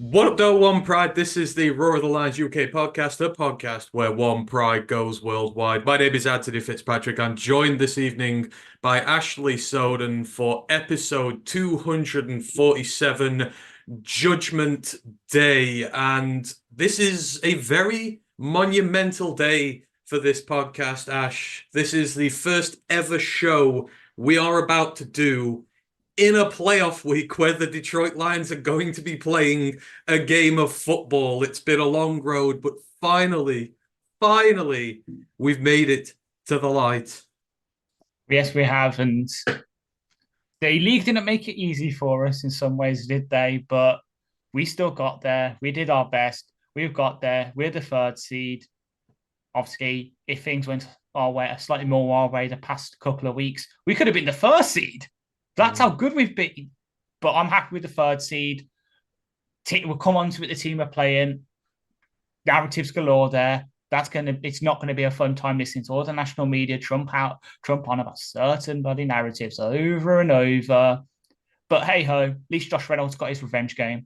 What up, though, One Pride? This is the Roar of the Lions UK podcast, the podcast where One Pride goes worldwide. My name is Anthony Fitzpatrick. I'm joined this evening by Ashley Soden for episode 247, Judgment Day. And this is a very monumental day for this podcast, Ash. This is the first ever show we are about to do in a playoff week where the Detroit Lions are going to be playing a game of football. It's been a long road, but finally, we've made it to the light. Yes, we have, and the league didn't make it easy for us in some ways, did they? But we still got there. We did our best. We've got there. We're the third seed. Obviously, if things went our way, slightly more our way the past couple of weeks, we could have been the first seed. That's how good we've been. But I'm happy with the third seed. We'll come on to it. The team are playing. Narratives galore there. It's not gonna be a fun time listening to all the national media trump on about certain bloody narratives over and over. But hey ho, at least Josh Reynolds got his revenge game.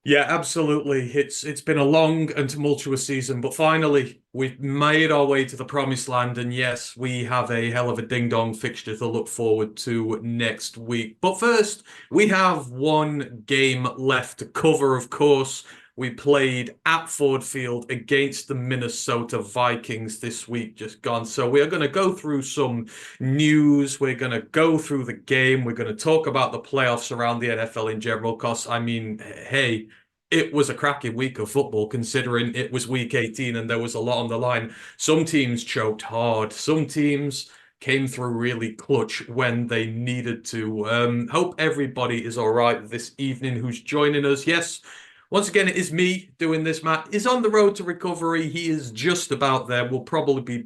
Yeah, absolutely. It's been a long and tumultuous season, but finally we've made our way to the promised land. And yes, we have a hell of a ding-dong fixture to look forward to next week. But first, we have one game left to cover, of course. We played at Ford Field against the Minnesota Vikings this week just gone. So we are going to go through some news. We're going to go through the game. We're going to talk about the playoffs around the NFL in general. Because, I mean, hey, it was a cracking week of football considering it was week 18 and there was a lot on the line. Some teams choked hard. Some teams came through really clutch when they needed to. Hope everybody is all right this evening who's joining us. Yes, once again, it is me doing this. Matt is on the road to recovery. He is just about there. We'll probably,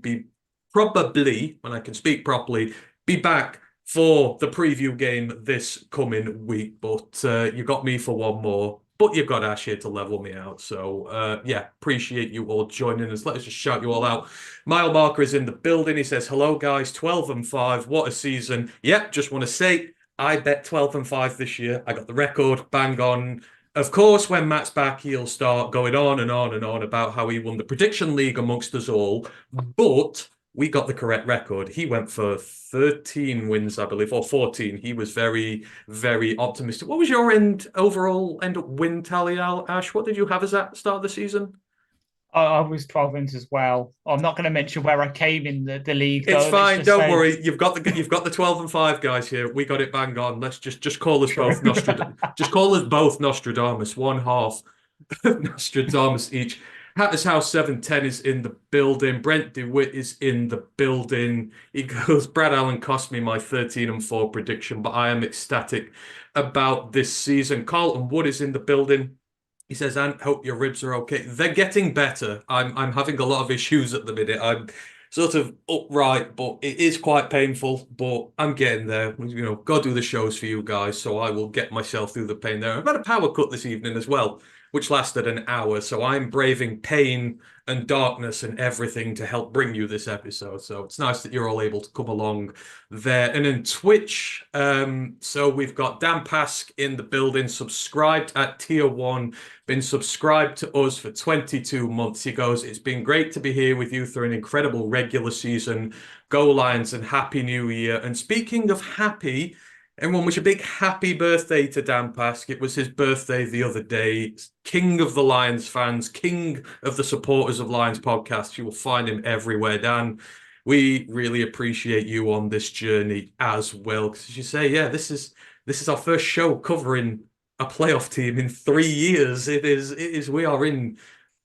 when I can speak properly, be back for the preview game this coming week. But you got me for one more. But you've got Ash here to level me out. So, yeah, appreciate you all joining us. Let us just shout you all out. Mile Marker is in the building. He says, hello, guys, 12-5. What a season. Yep, just want to say, I bet 12-5 this year. I got the record bang on. Of course, when Matt's back, he'll start going on and on and on about how he won the prediction league amongst us all. But we got the correct record. He went for 13 wins, I believe, or 14. He was very, very optimistic. What was your overall end up win tally, Ash? What did you have as at start of the season? I was 12 wins as well. I'm not going to mention where I came in the league It's though. Let's fine. just Don't say worry. You've got the 12-5 guys here. We got it bang on. Let's just call us true. both Nostradamus. Just call us both Nostradamus. One half Nostradamus each. Hatter's House 710 is in the building. Brent DeWitt is in the building. He goes, Brad Allen cost me my 13-4 prediction, but I am ecstatic about this season. Carlton Wood is in the building. He says, Ant, hope your ribs are okay. They're getting better. I'm having a lot of issues at the minute. I'm sort of upright, but it is quite painful. But I'm getting there. You know, go do the shows for you guys, so I will get myself through the pain there. I've had a power cut this evening as well, which lasted an hour. So I'm braving pain and darkness and everything to help bring you this episode. So it's nice that you're all able to come along there. And in Twitch, so we've got Dan Pask in the building, subscribed at tier 1, been subscribed to us for 22 months. He goes, it's been great to be here with you through an incredible regular season. Go Lions and Happy New Year. And speaking of happy, everyone wish a big happy birthday to Dan Pask. It was his birthday the other day. King of the Lions fans, king of the supporters of Lions podcast. You will find him everywhere, Dan. We really appreciate you on this journey as well. Because as you say, yeah, this is our first show covering a playoff team in 3 years. We are in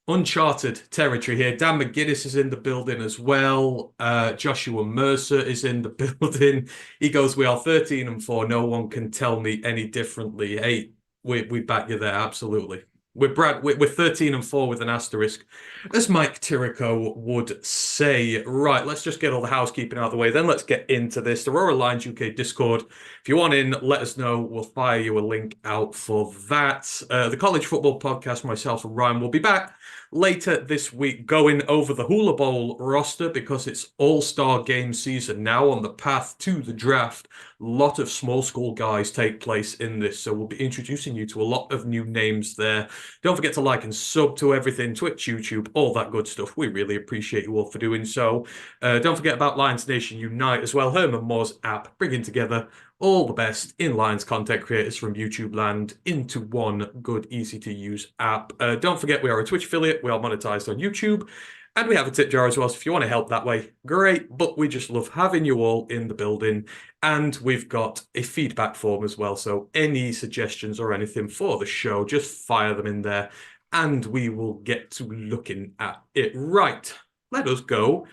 uncharted territory here. Dan McGuinness is in the building as well. Joshua Mercer is in the building. He goes, we are 13-4. No one can tell me any differently. Hey, we back you there, absolutely. We're 13-4 with an asterisk, as Mike Tirico would say. Right, let's just get all the housekeeping out of the way. Then let's get into this. The Aurora Lions UK Discord. If you want in, let us know. We'll fire you a link out for that. The College Football Podcast, myself and Ryan will be back later this week going over the Hula Bowl roster because it's All-Star game season now on the path to the draft. A lot of small school guys take place in this, so we'll be introducing you to a lot of new names there. Don't forget to like and sub to everything, Twitch, YouTube, all that good stuff. We really appreciate you all for doing so. Don't forget about Lions Nation Unite as well, Herman Moore's app, bringing together all the best in Lions content creators from YouTube land into one good, easy-to-use app. Don't forget we are a Twitch affiliate. We are monetized on YouTube. And we have a tip jar as well, so if you want to help that way, great. But we just love having you all in the building. And we've got a feedback form as well, so any suggestions or anything for the show, just fire them in there, and we will get to looking at it. Right, let us go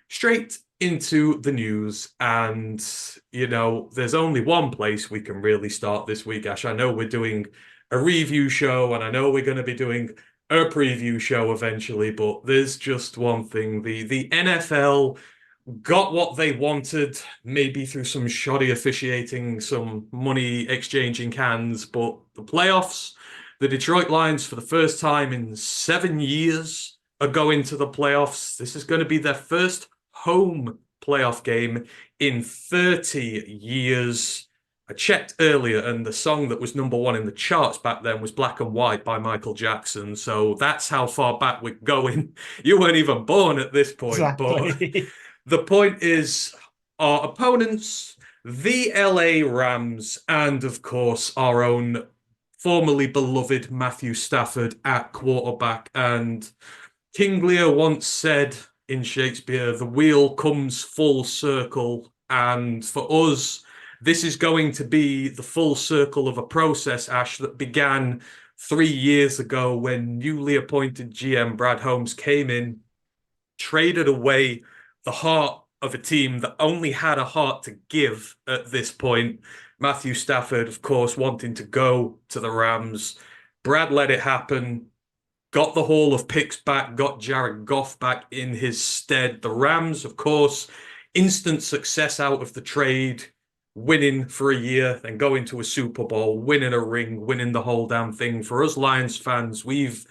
straight into the news. And, you know, there's only one place we can really start this week, Ash. I know we're doing a review show, and I know we're going to be doing a preview show eventually, but there's just one thing. The NFL got what they wanted, maybe through some shoddy officiating, some money exchanging hands, but the playoffs, the Detroit Lions, for the first time in 7 years, are going to the playoffs. This is going to be their first home playoff game in 30 years. I checked earlier, and the song that was #1 in the charts back then was Black and White by Michael Jackson. So that's how far back we're going. You weren't even born at this point. Exactly. But the point is, our opponents, the LA Rams, and of course, our own formerly beloved Matthew Stafford at quarterback. And King Lear once said in Shakespeare, the wheel comes full circle. And for us, this is going to be the full circle of a process, Ash, that began 3 years ago when newly appointed GM Brad Holmes came in, traded away the heart of a team that only had a heart to give at this point. Matthew Stafford, of course, wanting to go to the Rams. Brad let it happen, got the haul of picks back, got Jared Goff back in his stead. The Rams, of course, instant success out of the trade, winning for a year, then going to a Super Bowl, winning a ring, winning the whole damn thing. For us Lions fans, we've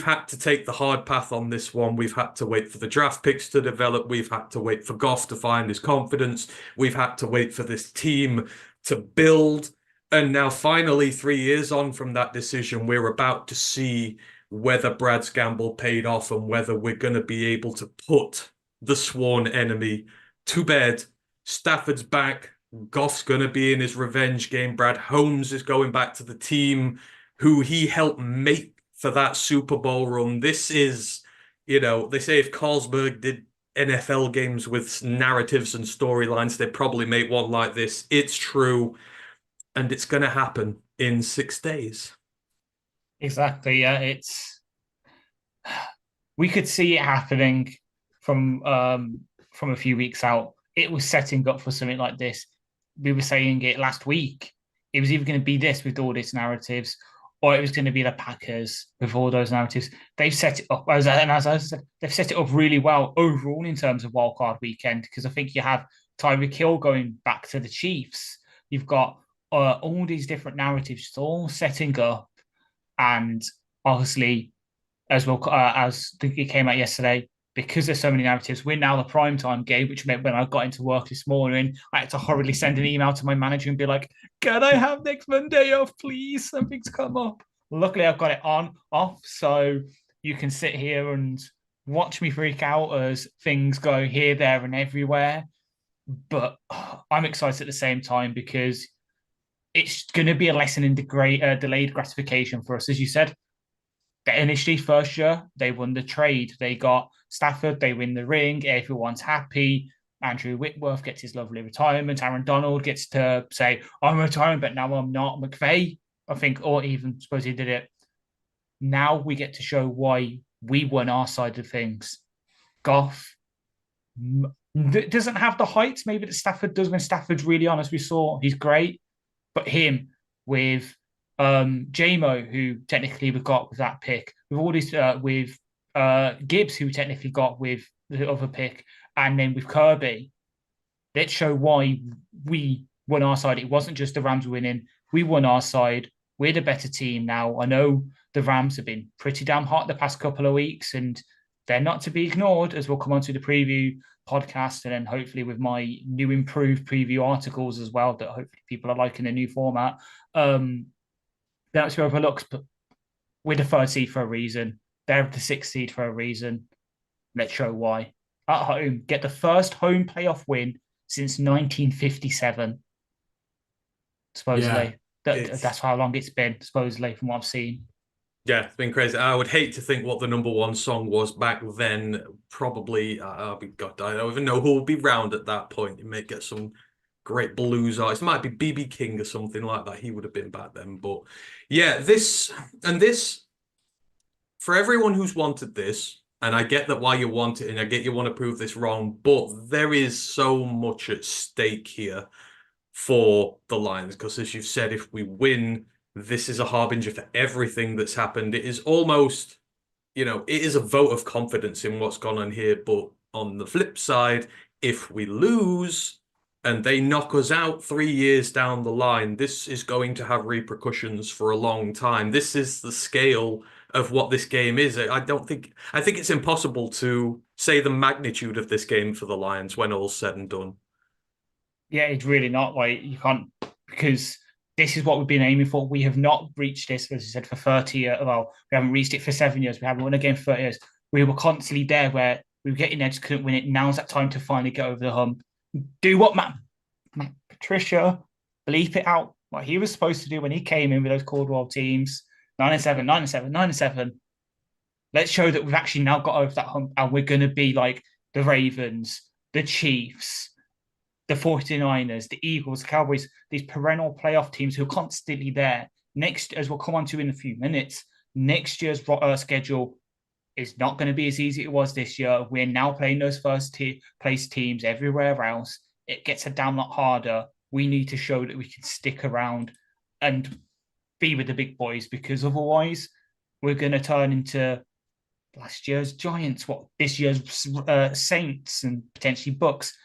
had to take the hard path on this one. We've had to wait for the draft picks to develop. We've had to wait for Goff to find his confidence. We've had to wait for this team to build. And now finally, 3 years on from that decision, we're about to see whether Brad's gamble paid off and whether we're going to be able to put the sworn enemy to bed. Stafford's back. Goff's going to be in his revenge game. Brad Holmes is going back to the team who he helped make for that Super Bowl run. This is, you know, they say if Carlsberg did NFL games with narratives and storylines, they'd probably make one like this. It's true. And it's going to happen in 6 days. Exactly. Yeah, we could see it happening from a few weeks out. It was setting up for something like this. We were saying it last week. It was either going to be this with all these narratives, or it was going to be the Packers with all those narratives. They've set it up, as I said, they've set it up really well overall in terms of wildcard weekend, because I think you have Tyreek Hill going back to the Chiefs. You've got all these different narratives all setting up, and obviously, as well as it came out yesterday, because there's so many narratives, we're now the primetime game, which meant when I got into work this morning, I had to hurriedly send an email to my manager and be like, can I have next Monday off, please? Something's come up. Luckily, I've got it off, so you can sit here and watch me freak out as things go here, there, and everywhere. But I'm excited at the same time because it's going to be a lesson in delayed gratification for us. As you said, initially first year, they won the trade. They got Stafford, they win the ring, everyone's happy. Andrew Whitworth gets his lovely retirement. Aaron Donald gets to say, I'm retiring, but now I'm not. McVay, I think, or even suppose he did it. Now we get to show why we won our side of things. Goff doesn't have the heights maybe that Stafford does when Stafford's really on, as we saw. He's great. But him with JMO, who technically we got with that pick. We've already with Gibbs, who technically got with the other pick, and then with Kirby. Let's show why we won our side. It wasn't just the Rams winning. We won our side. We're the better team now. I know the Rams have been pretty damn hot the past couple of weeks, and they're not to be ignored, as we'll come on to the preview podcast, and then hopefully with my new improved preview articles as well, that hopefully people are liking the new format. That's overlooked, but we're the third seed for a reason. They're the sixth seed for a reason. Let's show why. At home, get the first home playoff win since 1957, Yeah, supposedly. That's how long it's been, supposedly, from what I've seen. yeah, it's been crazy. I would hate to think what the number one song was back then. Probably, God, I don't even know who will be round at that point. You may get some great blues artists. It might be BB King or something like that. He would have been back then. But yeah, this for everyone who's wanted this, and I get that why you want it, and I get you want to prove this wrong, but there is so much at stake here for the Lions because, as you've said, if we win, this is a harbinger for everything that's happened. It is almost, it is a vote of confidence in what's gone on here. But on the flip side, if we lose and they knock us out 3 years down the line, this is going to have repercussions for a long time. This is the scale of what this game is. I think it's impossible to say the magnitude of this game for the Lions when all's said and done. Yeah, it's really not like you can't, because this is what we've been aiming for. We have not reached this, as I said, for 30 years. Well, we haven't reached it for 7 years. We haven't won a game for 30 years. We were constantly there where we were getting there, just couldn't win it. Now's that time to finally get over the hump. Do what Matt Patricia, bleep it out. What he was supposed to do when he came in with those Caldwell teams. 9-7, 9-7, 9-7. Let's show that we've actually now got over that hump and we're going to be like the Ravens, the Chiefs, the 49ers, the Eagles, the Cowboys, these perennial playoff teams who are constantly there. Next, as we'll come on to in a few minutes, next year's schedule is not going to be as easy as it was this year. We're now playing those first place teams everywhere else. It gets a damn lot harder. We need to show that we can stick around and be with the big boys, because otherwise we're going to turn into last year's Giants, this year's Saints, and potentially Bucks.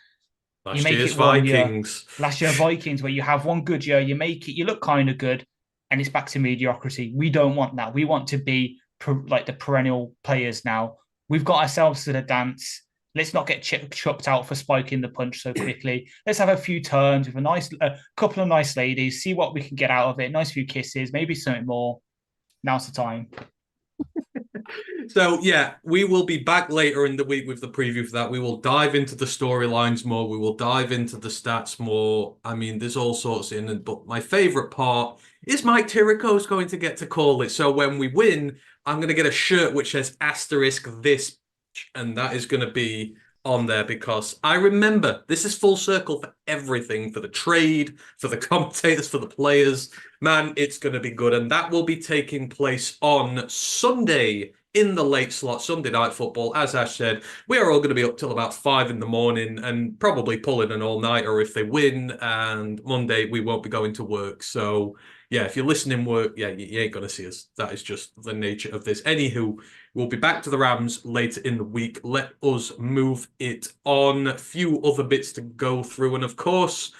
Last year's Vikings. Last year Vikings, where you have one good year, you make it, you look kind of good, and it's back to mediocrity. We don't want that. We want to be like the perennial players now. We've got ourselves to the dance. Let's not get chucked out for spiking the punch so quickly. Let's have a few turns with a couple of nice ladies, see what we can get out of it. Nice few kisses, maybe something more. Now's the time. So, yeah, we will be back later in the week with the preview for that. We will dive into the storylines more. We will dive into the stats more. I mean, there's all sorts in it, but my favorite part is Mike Tirico's going to get to call it. So when we win, I'm going to get a shirt which says asterisk this, and that is going to be on there because I remember this is full circle for everything, for the trade, for the commentators, for the players. Man, it's going to be good. And that will be taking place on Sunday in the late slot, Sunday Night Football. As Ash said, we are all going to be up till about 5 a.m. and probably pulling an all-nighter if they win. And Monday, we won't be going to work. So, yeah, if you're listening work, yeah, you ain't going to see us. That is just the nature of this. Anywho, we'll be back to the Rams later in the week. Let us move it on. A few other bits to go through. And, of course,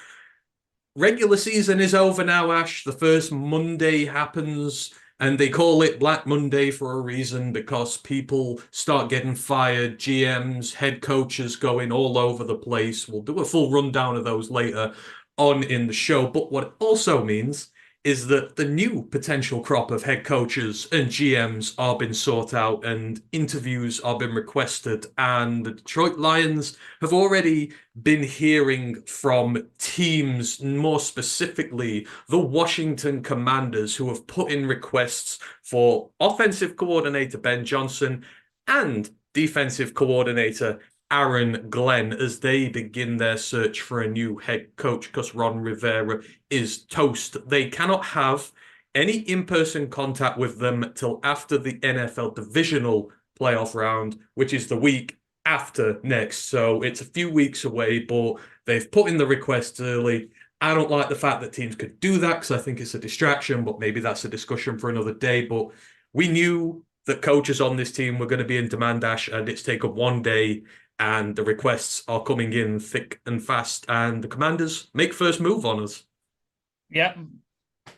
regular season is over now, Ash. The first Monday happens. And they call it Black Monday for a reason, because people start getting fired, GMs, head coaches going all over the place. We'll do a full rundown of those later on in the show. But what it also means is that the new potential crop of head coaches and GMs are being sought out and interviews are being requested. And the Detroit Lions have already been hearing from teams, more specifically the Washington Commanders, who have put in requests for offensive coordinator Ben Johnson and defensive coordinator Aaron Glenn as they begin their search for a new head coach, because Ron Rivera is toast. They cannot have any in-person contact with them till after the NFL divisional playoff round, which is the week after next. So it's a few weeks away, but they've put in the request early. I don't like the fact that teams could do that because I think it's a distraction, but maybe that's a discussion for another day. But we knew that coaches on this team were going to be in demand, Ash, and it's taken one day, and the requests are coming in thick and fast, and the Commanders make first move on us. Yeah,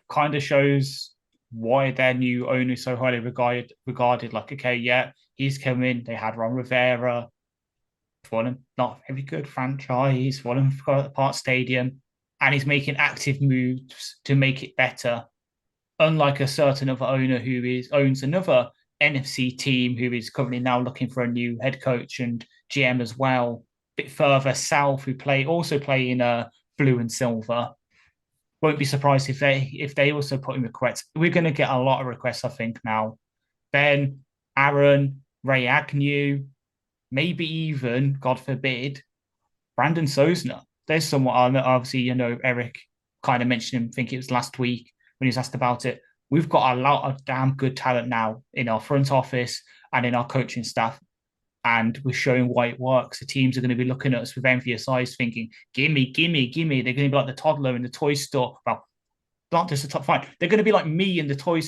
kind of shows why their new owner is so highly regarded. Like, okay, yeah, he's come in. They had Ron Rivera, for them, not a very good franchise, for them for the Park Stadium, and he's making active moves to make it better. Unlike a certain other owner owns another NFC team who is currently now looking for a new head coach and GM as well, a bit further south, who play in blue and silver. Won't be surprised if they also put in requests. We're going to get a lot of requests, I think now. Ben, Aaron, Ray Agnew, maybe even, God forbid, Brandon Sosner. There's someone, obviously, Eric kind of mentioned him, I think it was last week when he was asked about it. We've got a lot of damn good talent now in our front office and in our coaching staff. And we're showing why it works. The teams are going to be looking at us with envious eyes, thinking, gimme, gimme, gimme. They're going to be like the toddler in the toy store. Well, not just the top five. They're going to be like me in the toy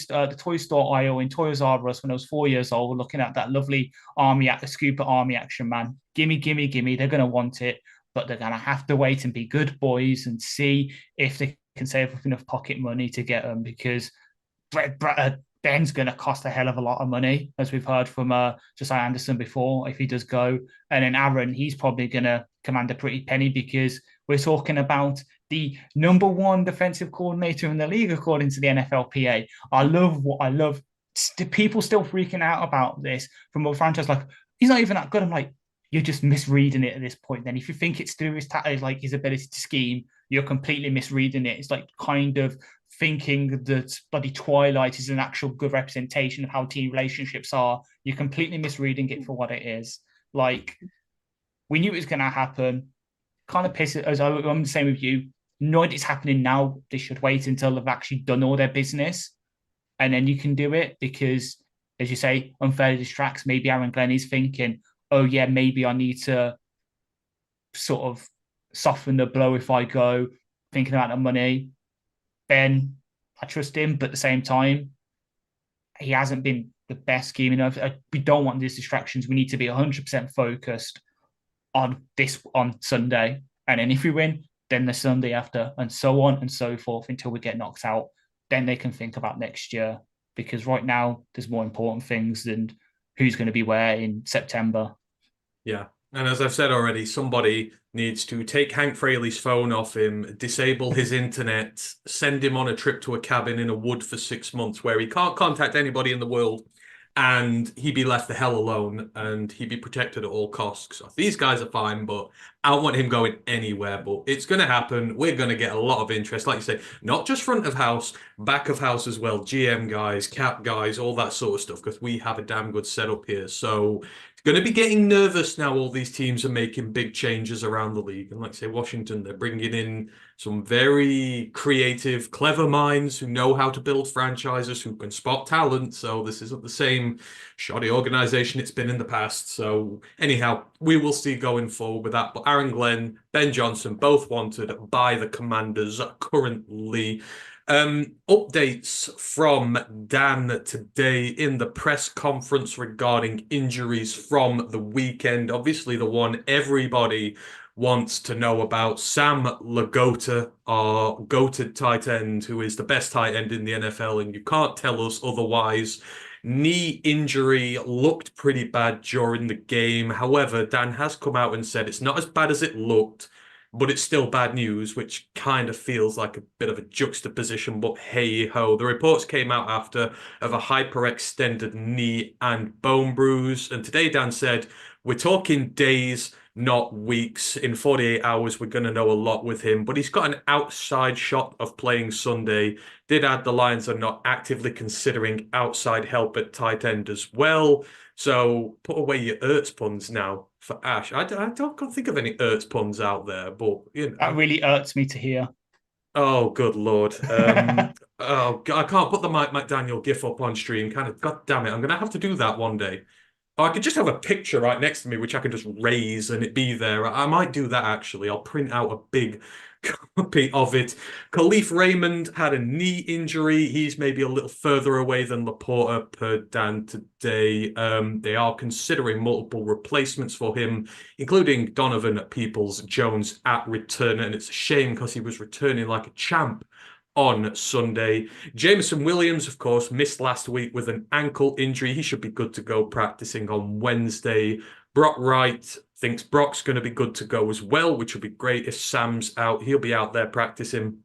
store aisle in Toys R Us when I was 4 years old, looking at that lovely scuba army action man. Gimme, gimme, gimme. They're going to want it, but they're going to have to wait and be good boys and see if they can save up enough pocket money to get them, because Ben's going to cost a hell of a lot of money, as we've heard from Josiah Anderson before, if he does go. And then Aaron, he's probably going to command a pretty penny, because we're talking about the number one defensive coordinator in the league, according to the NFLPA. I love. People still freaking out about this from a franchise. Like, he's not even that good. I'm like, you're just misreading it at this point. Then, if you think it's to do with like his ability to scheme, you're completely misreading it. It's like kind of thinking that bloody Twilight is an actual good representation of how team relationships are. You're completely misreading it for what it is. Like, we knew it was going to happen. Kind of pisses, as I'm the same with you. Not it's happening now. They should wait until they've actually done all their business, and then you can do it, because, as you say, unfairly distracts. Maybe Aaron Glenn is thinking, oh yeah, maybe I need to sort of soften the blow if I go, thinking about the money. Ben, I trust him, but at the same time, he hasn't been the best scheming. We don't want these distractions. We need to be 100% focused on this on Sunday. And then if we win, then the Sunday after, and so on and so forth until we get knocked out. Then they can think about next year, because right now there's more important things than who's going to be where in September. Yeah. And as I've said already, somebody needs to take Hank Fraley's phone off him, disable his internet, send him on a trip to a cabin in a wood for 6 months where he can't contact anybody in the world, and he'd be left the hell alone, and he'd be protected at all costs. So these guys are fine, but I don't want him going anywhere. But it's going to happen. We're going to get a lot of interest. Like you say, not just front of house, back of house as well. GM guys, cap guys, all that sort of stuff, because we have a damn good setup here. So going to be getting nervous now. All these teams are making big changes around the league. And like I say, Washington, they're bringing in some very creative, clever minds who know how to build franchises, who can spot talent. So this isn't the same shoddy organization it's been in the past. So anyhow, we will see going forward with that. But Aaron Glenn, Ben Johnson, both wanted by the Commanders currently. Updates from Dan today in the press conference regarding injuries from the weekend. Obviously, the one everybody wants to know about. Sam Lagota, our goated tight end, who is the best tight end in the NFL, and you can't tell us otherwise. Knee injury looked pretty bad during the game. However, Dan has come out and said it's not as bad as it looked, but it's still bad news, which kind of feels like a bit of a juxtaposition, but hey ho. The reports came out after of a hyperextended knee and bone bruise. And today Dan said, we're talking days, not weeks. In 48 hours, we're going to know a lot with him. But he's got an outside shot of playing Sunday. Did add the Lions are not actively considering outside help at tight end as well. So put away your Ertz puns now for Ash. I don't think of any Ertz puns out there, but you know. That really irks me to hear. Oh, good Lord. Oh, I can't put the Mike McDaniel gif up on stream. Kind of, God damn it. I'm going to have to do that one day. I could just have a picture right next to me, which I can just raise and it be there. I might do that actually. I'll print out a big copy of it. Khalif Raymond had a knee injury. He's maybe a little further away than Laporta per Dan today. They are considering multiple replacements for him, including Donovan Peoples-Jones at return. And it's a shame because he was returning like a champ on Sunday. Jameson Williams, of course, missed last week with an ankle injury. He should be good to go practicing on Wednesday. Brock Wright thinks Brock's going to be good to go as well, which would be great if Sam's out. He'll be out there practicing.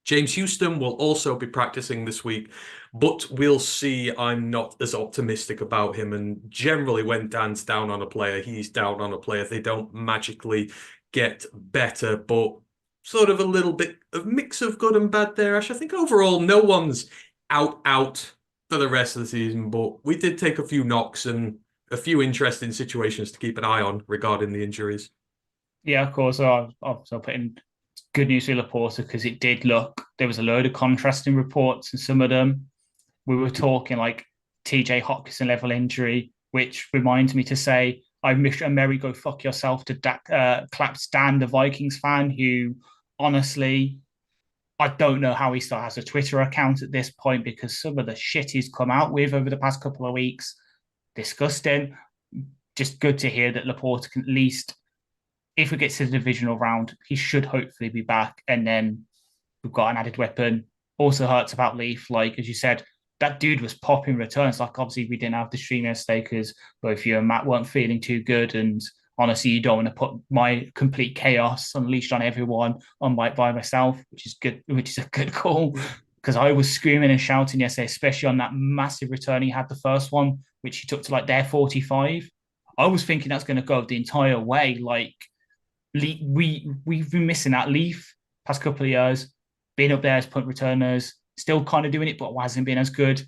James Houston will also be practicing this week, but we'll see. I'm not as optimistic about him. And generally, when Dan's down on a player, he's down on a player. They don't magically get better, but sort of a little bit of mix of good and bad there, Ash. I think overall, no one's out for the rest of the season, but we did take a few knocks and a few interesting situations to keep an eye on regarding the injuries. Yeah, of course. I've also put in good news for Laporta because it did look, there was a load of contrasting reports, and some of them we were talking like TJ Hawkinson level injury, which reminds me to say, I wish a merry go fuck yourself to Clap Stan, the Vikings fan, who honestly, I don't know how he still has a Twitter account at this point because some of the shit he's come out with over the past couple of weeks, disgusting. Just good to hear that Laporta can at least, if we get to the divisional round, he should hopefully be back. And then we've got an added weapon. Also hurts about Leaf, like as you said, that dude was popping returns. Like obviously we didn't have the stream yesterday because both you and Matt weren't feeling too good, and honestly, you don't want to put my complete chaos unleashed on everyone on by myself, which is good, which is a good call. Because I was screaming and shouting yesterday, especially on that massive return he had the first one, which he took to like their 45. I was thinking that's going to go the entire way. Like we've been missing that Leaf past couple of years, being up there as punt returners, still kind of doing it, but hasn't been as good.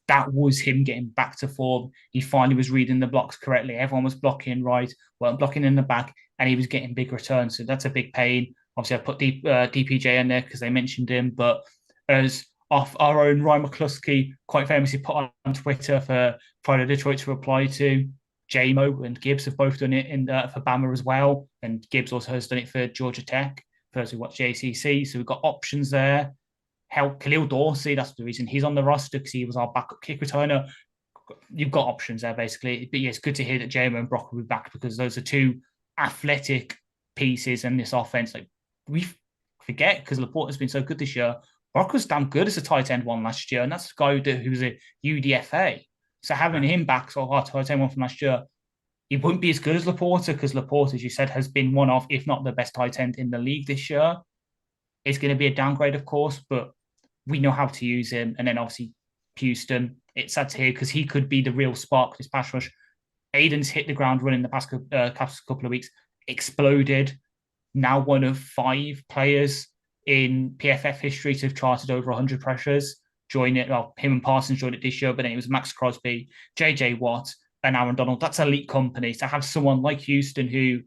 That was him getting back to form. He finally was reading the blocks correctly. Everyone was blocking right, weren't blocking in the back, and he was getting big returns. So that's a big pain. Obviously, I put DPJ in there because they mentioned him, but as off our own Ryan McCluskey quite famously put on Twitter for Pride of Detroit to reply to, JMO and Gibbs have both done it for Bama as well, and Gibbs also has done it for Georgia Tech. For those who watch JCC, so we've got options there. Hell, Khalil Dorsey, that's the reason he's on the roster because he was our backup kick returner. You've got options there basically. But yeah, it's good to hear that JMO and Brock will be back because those are two athletic pieces in this offense. Like we forget because Laporta's been so good this year. Brock was damn good as a tight end one last year, and that's a guy who was a UDFA. So having him back, so our tight end one from last year, he wouldn't be as good as Laporta because Laporta, as you said, has been one of, if not the best tight end in the league this year. It's going to be a downgrade, of course, but we know how to use him. And then obviously Houston, it's sad to hear because he could be the real spark this pass rush. Aiden's hit the ground running the past couple of weeks, exploded. Now one of 5 players in PFF history to have charted over 100 pressures. Join it, well, him and Parsons joined it this year, but then it was Max Crosby, JJ Watt, and Aaron Donald. That's elite company. To have someone like Houston who,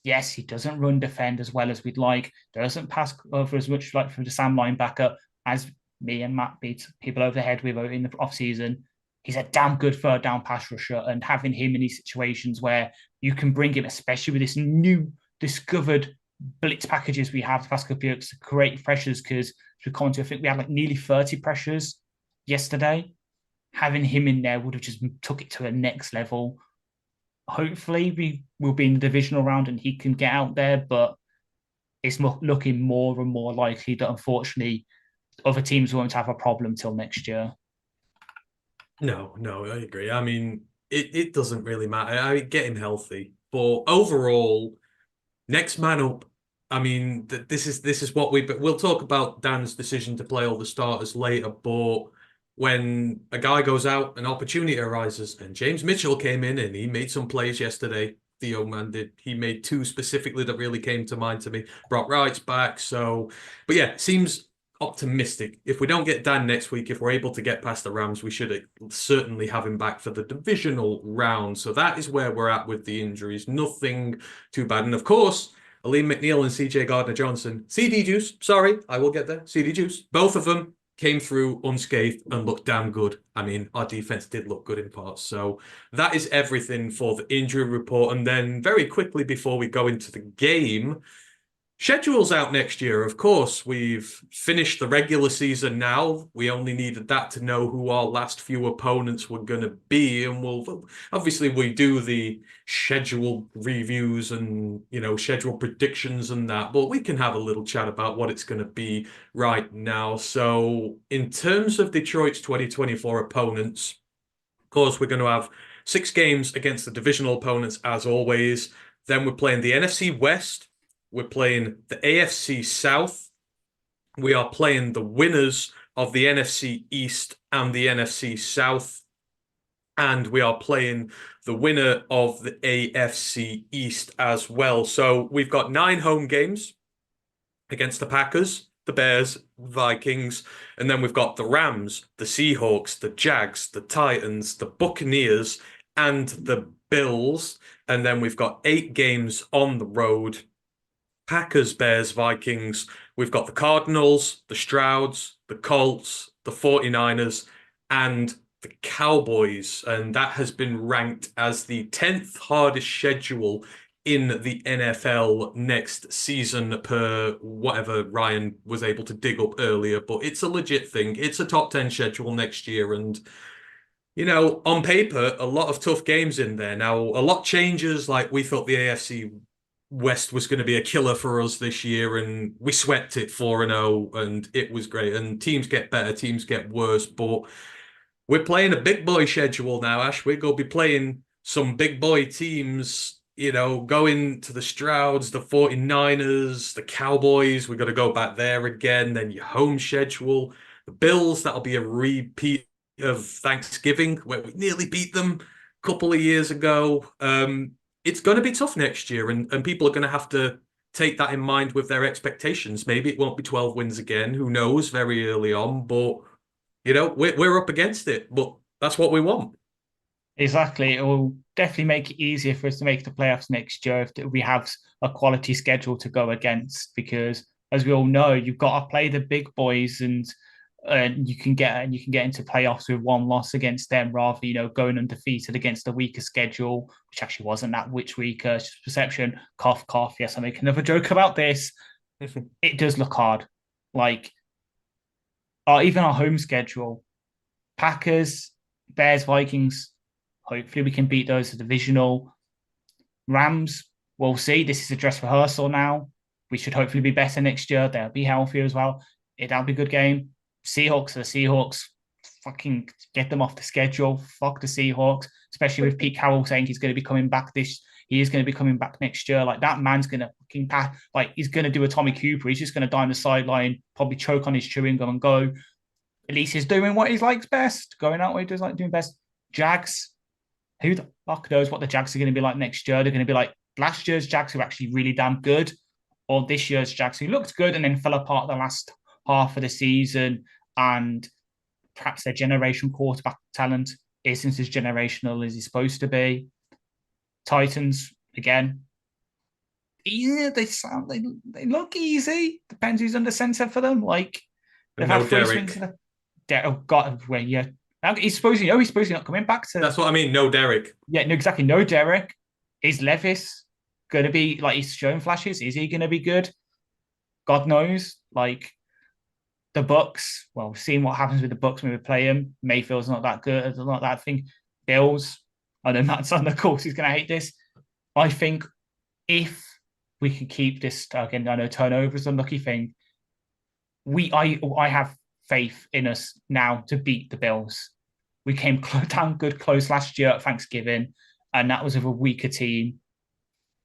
yes, he doesn't run defend as well as we'd like, doesn't pass over as much like for the Sam linebacker as me and Matt beat people over the head with in the offseason. He's a damn good third down pass rusher, and having him in these situations where you can bring him, especially with this new discovered blitz packages we have the past couple of years, to create pressures because to come to, I think we had like nearly 30 pressures yesterday. Having him in there would have just took it to the next level. Hopefully we will be in the divisional round and he can get out there, but it's looking more and more likely that unfortunately other teams won't have a problem till next year. No, I agree. I mean, it doesn't really matter. I mean, getting healthy, but overall, next man up. I mean, this is what we'll talk about Dan's decision to play all the starters later, but when a guy goes out, an opportunity arises, and James Mitchell came in and he made some plays yesterday. The young man did. He made 2 specifically that really came to mind to me. Brock Wright's back, so, but yeah, seems optimistic. If we don't get Dan next week, if we're able to get past the Rams, we should certainly have him back for the divisional round. So that is where we're at with the injuries. Nothing too bad. And of course, Aleem McNeil and CJ Gardner-Johnson. CD Juice, sorry, I will get there. CD Juice. Both of them came through unscathed and looked damn good. I mean, our defense did look good in parts. So that is everything for the injury report. And then very quickly before we go into the game, schedule's out next year. Of course, we've finished the regular season now. We only needed that to know who our last few opponents were going to be. And we'll obviously we do the schedule reviews and, schedule predictions and that, but we can have a little chat about what it's going to be right now. So, in terms of Detroit's 2024 opponents, of course, we're going to have 6 games against the divisional opponents as always. Then we're playing the NFC West. We're playing the AFC South. We are playing the winners of the NFC East and the NFC South. And we are playing the winner of the AFC East as well. So we've got 9 home games against the Packers, the Bears, Vikings, and then we've got the Rams, the Seahawks, the Jags, the Titans, the Buccaneers, and the Bills. And then we've got 8 games on the road. Packers, Bears, Vikings. We've got the Cardinals, the Strouds, the Colts, the 49ers, and the Cowboys. And that has been ranked as the 10th hardest schedule in the NFL next season per whatever Ryan was able to dig up earlier. But it's a legit thing. It's a top 10 schedule next year. And on paper, a lot of tough games in there. Now, a lot changes. Like we thought the AFC West was going to be a killer for us this year, and we swept it 4-0, and it was great. And teams get better, teams get worse, but we're playing a big boy schedule now, Ash. We're going to be playing some big boy teams, going to the Strouds, the 49ers, the Cowboys. We're going to go back there again. Then your home schedule, the Bills, that'll be a repeat of Thanksgiving, where we nearly beat them a couple of years ago. It's going to be tough next year, and people are going to have to take that in mind with their expectations. Maybe it won't be 12 wins again. Who knows? Very early on, but we're up against it. But that's what we want. Exactly. It will definitely make it easier for us to make the playoffs next year if we have a quality schedule to go against. Because as we all know, you've got to play the big boys, and you can get into playoffs with 1 loss against them, rather going undefeated against a weaker schedule, which actually wasn't that which weaker perception. Cough, cough. Yes, I'm making another joke about this. It does look hard. Like, even our home schedule: Packers, Bears, Vikings. Hopefully, we can beat those. The divisional Rams. We'll see. This is a dress rehearsal now. We should hopefully be better next year. They'll be healthier as well. That'll be a good game. Seahawks are the Seahawks. Fucking get them off the schedule. Fuck the Seahawks, especially with Pete Carroll saying he's going to be coming back he is going to be coming back next year. Like, that man's going to fucking pass. Like, he's going to do a Tommy Cooper. He's just going to die on the sideline, probably choke on his chewing gum and go. At least he's doing what he likes best, going out what he does like doing best. Jags. Who the fuck knows what the Jags are going to be like next year? They're going to be like last year's Jags, who were actually really damn good, or this year's Jags, who looked good and then fell apart the last half of the season, and perhaps their generation quarterback talent isn't as generational as he's supposed to be. Titans, again, they look easy. Depends who's under center for them. Like, they've had 3 swings. Oh God, yeah. He's supposedly not coming back to. That's what I mean. No Derek. Yeah, no, exactly. No Derek. Is Levis going to be like, he's showing flashes? Is he going to be good? God knows. Like, the Bucks. Well, seeing what happens with the Bucks when we play them. Mayfield's not that good. It's not that thing. Bills. I know Matt's on the course. He's going to hate this. I think if we can keep this, again, I know turnover is a lucky thing. I have faith in us now to beat the Bills. We came down good close last year at Thanksgiving, and that was with a weaker team.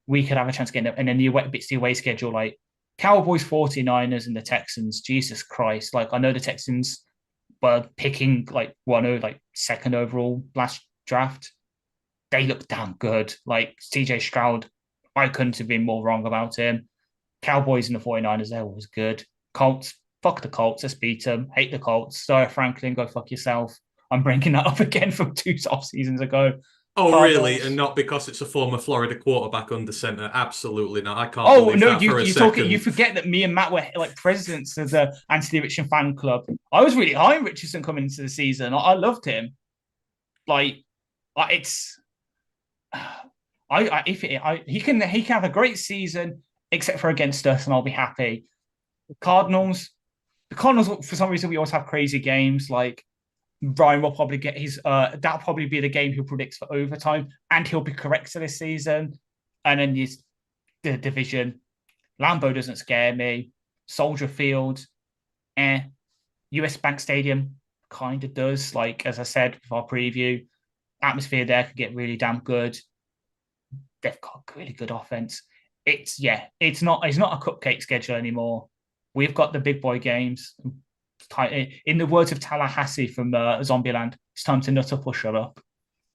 We could have a chance of getting it. And then the away schedule, like Cowboys, 49ers, and the Texans. Jesus Christ. Like, I know the Texans were picking like second overall last draft. They look damn good. Like, CJ Stroud, I couldn't have been more wrong about him. Cowboys and the 49ers, they're always good. Colts, fuck the Colts. Let's beat them. Hate the Colts. Sorry, Franklin, go fuck yourself. I'm bringing that up again from 2 off seasons ago. Oh, really? And Cardinals. not because it's a former Florida quarterback under center? Absolutely not. I can't Oh believe no, that for a you talking you second. forget that me and Matt were like presidents of the Anthony Richardson fan club. I was really high on Richardson coming into the season. I loved him. Like it's I if it, I he can have a great season except for against us, and I'll be happy. Cardinals, the Cardinals for some reason we always have crazy games. Like Brian will probably get his that'll probably be the game he'll predict for overtime, and he'll be correct to this season. And then the division. Lambeau doesn't scare me. Soldier Field, eh. US Bank Stadium kind of does. Like as I said with our preview, atmosphere there could get really damn good. They've got really good offense. It's not a cupcake schedule anymore. We've got the big boy games. In the words of Tallahassee from Zombieland, it's time to nut up or shut up.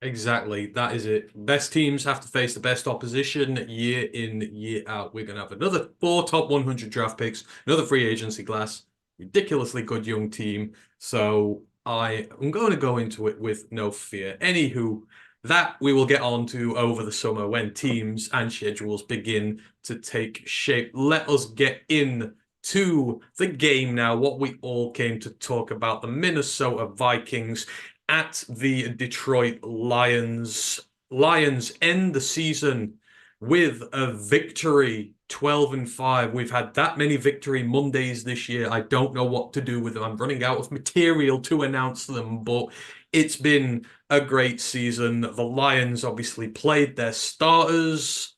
Exactly. That is it. Best teams have to face the best opposition year in, year out. We're going to have another 4 top 100 draft picks, another free agency class, ridiculously good young team. So I am going to go into it with no fear. Anywho, that we will get on to over the summer when teams and schedules begin to take shape. Let us get in to the game now, what we all came to talk about, the Minnesota Vikings at the Detroit Lions. Lions end the season with a victory, 12-5. We've had that many victory Mondays this year. I don't know what to do with them. I'm running out of material to announce them, but it's been a great season. The Lions obviously played their starters.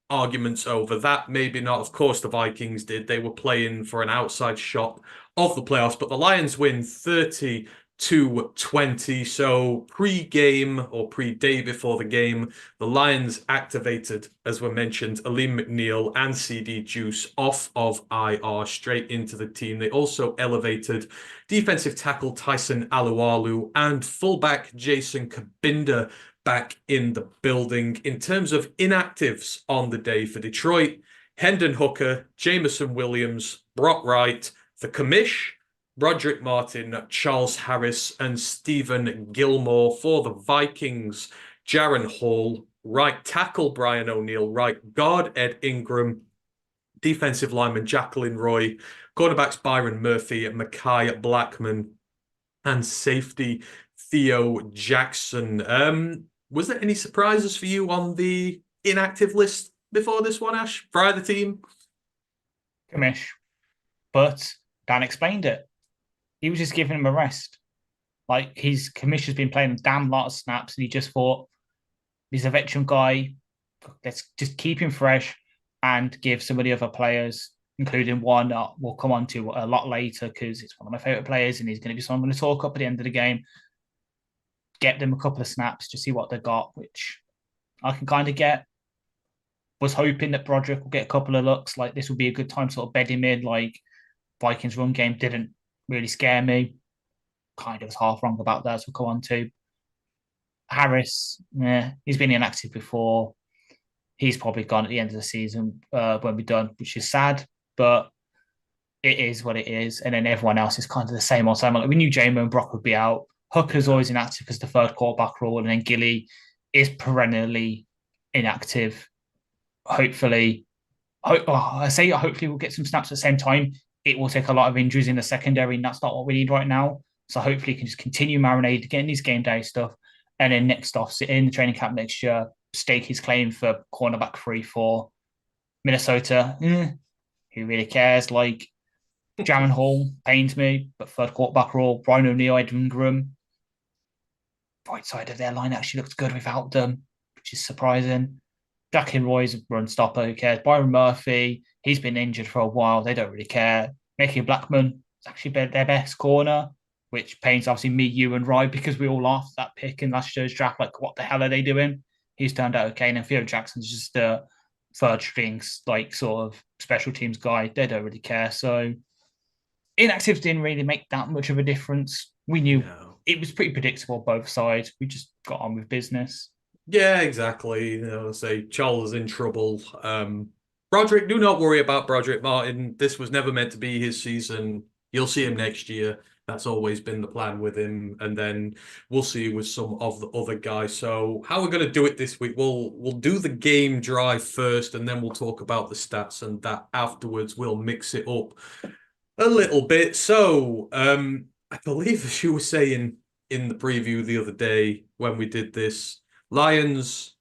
Arguments over that, maybe not. Of course, the Vikings did. They were playing for an outside shot of the playoffs, but the Lions win 30-20. So pre-game or pre-day before the game, the Lions activated, as we mentioned, Aleem McNeil and CD Juice off of IR straight into the team. They also elevated defensive tackle Tyson Alualu and fullback Jason Kabinda back in the building. In terms of inactives on the day for Detroit, Hendon Hooker, Jameson Williams, Brock Wright, the commish, Broderick Martin, Charles Harris, and Stephen Gilmore. For the Vikings, Jaron Hall, right tackle Brian O'Neill, right guard Ed Ingram, defensive lineman Jacqueline Roy, cornerbacks Byron Murphy, Makai Blackman, and safety Theo Jackson. Was there any surprises for you on the inactive list before this one, Ash? For either team? Commish. But Dan explained it. He was just giving him a rest. Like his Commish has been playing a damn lot of snaps, and he just thought he's a veteran guy. Let's just keep him fresh and give some of the other players, including one that we'll come on to a lot later because it's one of my favorite players and he's going to be someone I'm going to talk up at the end of the game. Get them a couple of snaps to see what they got, which I can kind of get. Was hoping that Broderick will get a couple of looks. Like this would be a good time to sort of bed him in. Like Vikings run game didn't really scare me. Kind of was half wrong about that, as we'll go on to. Harris, yeah, he's been inactive before. He's probably gone at the end of the season when we're done, which is sad, but it is what it is. And then everyone else is kind of the same old same. Like we knew Jamo and Brock would be out. Hooker's always inactive because the third quarterback rule, and then Gilly is perennially inactive. Hopefully, hopefully we'll get some snaps at the same time. It will take a lot of injuries in the secondary, and that's not what we need right now. So hopefully, he can just continue marinade, getting his game day stuff, and then next off, sit in the training camp next year, stake his claim for cornerback 3 for Minnesota. Who really cares? Like Jaron Hall pains me, but third quarterback role, Brian O'Neill, Ed Ingram. Right side of their line actually looks good without them, which is surprising. Jacqueline Roy's a run stopper, who cares? Byron Murphy, he's been injured for a while. They don't really care. Mickey Blackman is actually their best corner, which pains obviously me, you, and Rye because we all laughed at that pick in last year's draft. Like, what the hell are they doing? He's turned out okay. And then Theo Jackson's just a third strings, like sort of special teams guy. They don't really care. So inactives didn't really make that much of a difference. We knew it was pretty predictable both sides. We just got on with business. Yeah, exactly. Say Charles is in trouble. Broderick, do not worry about Broderick Martin. This was never meant to be his season. You'll see him next year. That's always been the plan with him, and then we'll see with some of the other guys. So how we're going to do it this week, we'll do the game drive first, and then we'll talk about the stats, and that afterwards we'll mix it up a little bit. So I believe as you were saying in the preview the other day when we did this, Lions,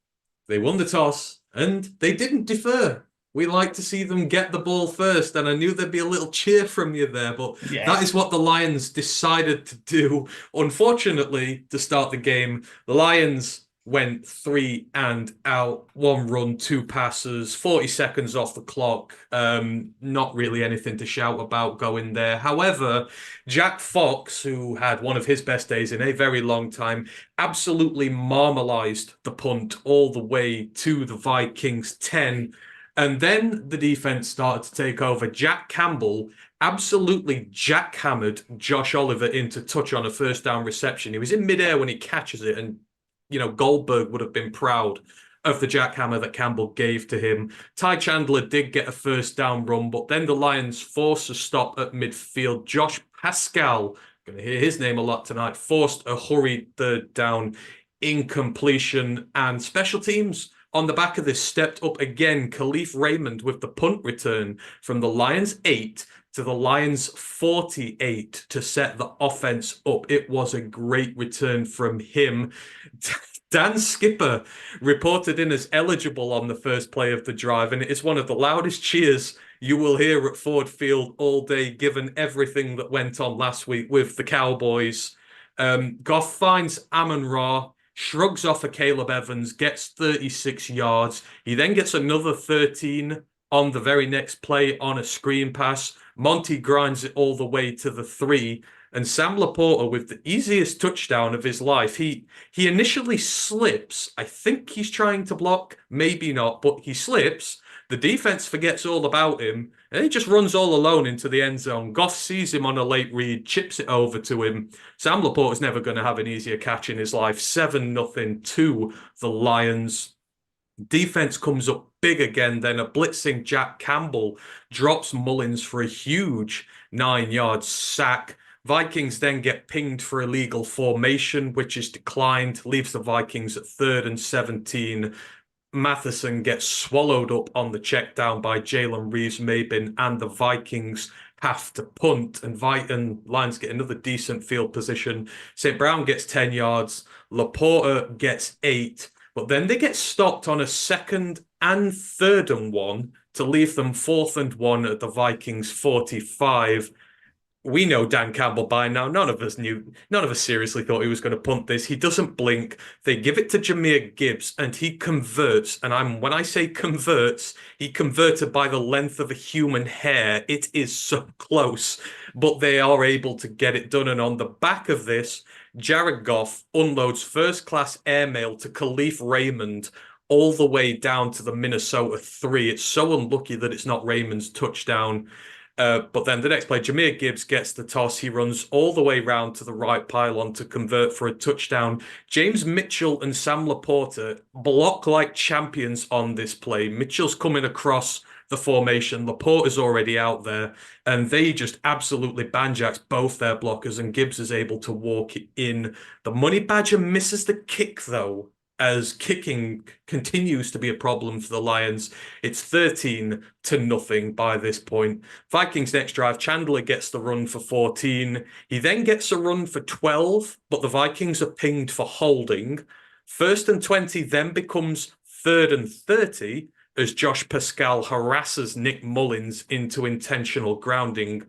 they won the toss and they didn't defer. We like to see them get the ball first, and I knew there'd be a little cheer from you there, but that is Yes. what the Lions decided to do. Unfortunately, to start the game, the Lions went 3 and out, 1 run, 2 passes, 40 seconds off the clock. Not really anything to shout about going there. However, Jack Fox, who had one of his best days in a very long time, absolutely marmalized the punt all the way to the Vikings 10. And then the defense started to take over. Jack Campbell absolutely jackhammered Josh Oliver into touch on a first down reception. He was in midair when he catches it, and Goldberg would have been proud of the jackhammer that Campbell gave to him. Ty Chandler did get a first down run, but then the Lions forced a stop at midfield. Josh Pascal, going to hear his name a lot tonight, forced a hurried third down incompletion, and special teams on the back of this stepped up again. Khalif Raymond with the punt return from the Lions 8 to the Lions 48 to set the offense up. It was a great return from him. Dan Skipper reported in as eligible on the first play of the drive, and it is one of the loudest cheers you will hear at Ford Field all day, given everything that went on last week with the Cowboys. Goff finds Amon-Ra, shrugs off a Caleb Evans, gets 36 yards. He then gets another 13 on the very next play on a screen pass. Monty grinds it all the way to the 3. And Sam Laporta with the easiest touchdown of his life. He initially slips. I think he's trying to block, maybe not, but he slips. The defense forgets all about him, and he just runs all alone into the end zone. Goff sees him on a late read, chips it over to him. Sam Laporta's never going to have an easier catch in his life. 7-0 to the Lions. Defense comes up big again. Then a blitzing Jack Campbell drops Mullins for a huge 9-yard sack. Vikings then get pinged for illegal formation, which is declined, leaves the Vikings at 3rd and 17. Matheson gets swallowed up on the check down by Jalen Reeves-Maybin, and the Vikings have to punt, and Lions get another decent field position. St. Brown gets 10 yards, Laporta gets 8, but then they get stopped on a 2nd and 3rd and 1 to leave them 4th and 1 at the Vikings 45. We know Dan Campbell by now. None of us seriously thought he was going to punt this. He doesn't blink. They give it to Jahmyr Gibbs, and he converts. And when I say converts, he converted by the length of a human hair. It is so close, but they are able to get it done. And on the back of this, Jared Goff unloads first-class airmail to Khalif Raymond all the way down to the Minnesota 3. It's so unlucky that it's not Raymond's touchdown. But then the next play, Jahmyr Gibbs gets the toss. He runs all the way round to the right pylon to convert for a touchdown. James Mitchell and Sam Laporta block like champions on this play. Mitchell's coming across the formation. Laporta's already out there, and they just absolutely banjacks both their blockers, and Gibbs is able to walk it in. The Money Badger misses the kick, though, as kicking continues to be a problem for the Lions. It's 13-0 by this point. Vikings next drive, Chandler gets the run for 14. He then gets a run for 12, but the Vikings are pinged for holding. 1st and 20 then becomes 3rd and 30 as Josh Pascal harasses Nick Mullins into intentional grounding.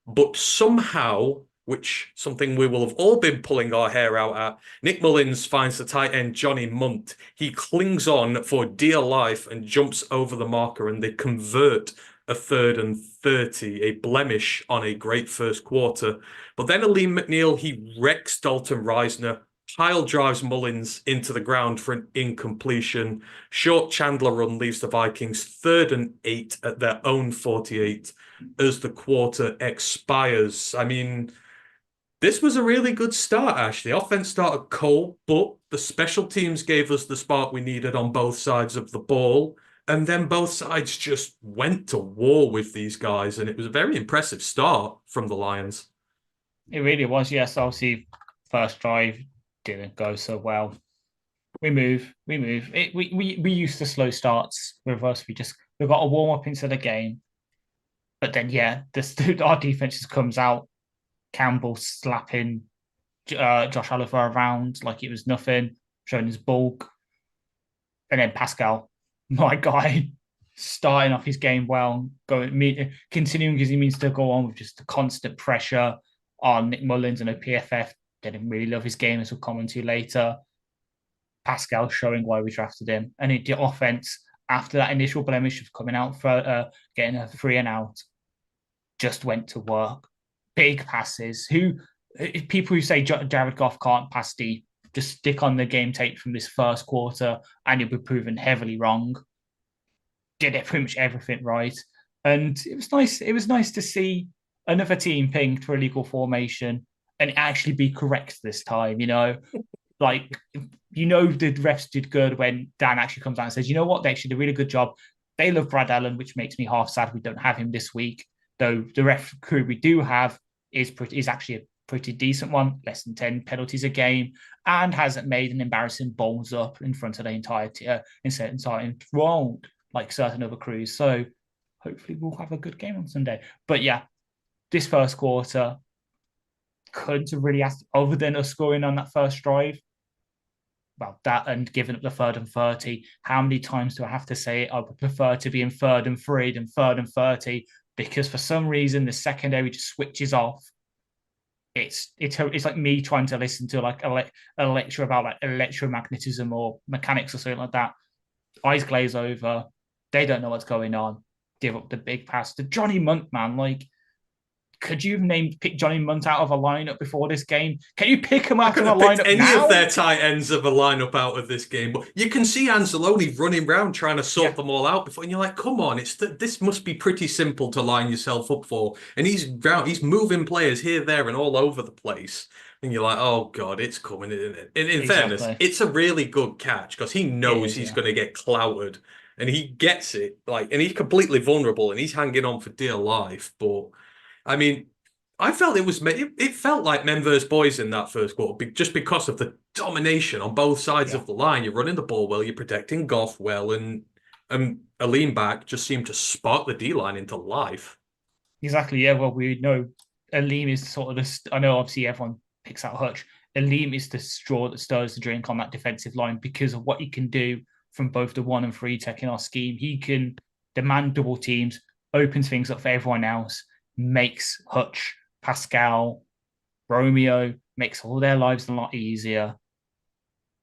But somehow, which something we will have all been pulling our hair out at, Nick Mullins finds the tight end Johnny Munt. He clings on for dear life and jumps over the marker, and they convert a 3rd and 30, a blemish on a great first quarter. But then Aleem McNeil, he wrecks Dalton Reisner, pile drives Mullins into the ground for an incompletion. Short Chandler run leaves the Vikings 3rd and 8 at their own 48 as the quarter expires. I mean, this was a really good start, Ash. The offense started cold, but the special teams gave us the spark we needed on both sides of the ball. And then both sides just went to war with these guys, and it was a very impressive start from the Lions. It really was. Yes, obviously, first drive didn't go so well. We move. We used to slow starts with us. We got a warm up into the game, but then yeah, our defense just comes out. Campbell slapping Josh Oliver around like it was nothing, showing his bulk, and then Pascal, my guy, starting off his game well, continuing because he means to go on with just the constant pressure on Nick Mullins and a PFF. Didn't really love his game, as we'll comment to later. Pascal showing why we drafted him, and the offense after that initial blemish of coming out for getting a 3 and out just went to work. Big passes. People who say Jared Goff can't pass deep, just stick on the game tape from this first quarter, and you'll be proven heavily wrong. Did it pretty much everything right, and it was nice. It was nice to see another team pinged for a legal formation and actually be correct this time. Like the refs did good when Dan actually comes out and says, you know what, they actually did a really good job. They love Brad Allen, which makes me half sad we don't have him this week. Though the ref crew we do have is actually a pretty decent one, less than 10 penalties a game, and hasn't made an embarrassing balls up in front of the entire enthroned like certain other crews. So hopefully we'll have a good game on Sunday. But yeah, this first quarter couldn't have really asked other than us scoring on that first drive. Well, that and giving up the 3rd and 30. How many times do I have to say I would prefer to be in 3rd and 3 than 3rd and 30? Because for some reason the secondary just switches off. It's like me trying to listen to like a lecture about like electromagnetism or mechanics or something like that. Eyes glaze over. They don't know what's going on. Give up the big pass to Johnny Munt, man. Like, could you pick Johnny Munt out of a lineup before this game? Can you pick him out of a lineup any now? of their tight ends of a lineup out of this game, but you can see Anzalone running around trying to sort them all out before, and you're like, come on, this must be pretty simple to line yourself up for. And he's moving players here, there, and all over the place. And you're like, oh God, it's coming. In fairness, it's a really good catch because he knows he's going to get clouted, and he gets it. And he's completely vulnerable, and he's hanging on for dear life. But I mean, I felt it felt like men versus boys in that first quarter, just because of the domination on both sides of the line. You're running the ball well, you're protecting Goff well, and a lean back just seemed to spark the D line into life. Exactly. Yeah. Well, we know Aleem is sort of this. I know obviously everyone picks out Hutch. Aleem is the straw that stirs the drink on that defensive line because of what he can do from both the 1 and 3 tech in our scheme. He can demand double teams, opens things up for everyone else, makes Hutch, Pascal, Romeo, makes all their lives a lot easier.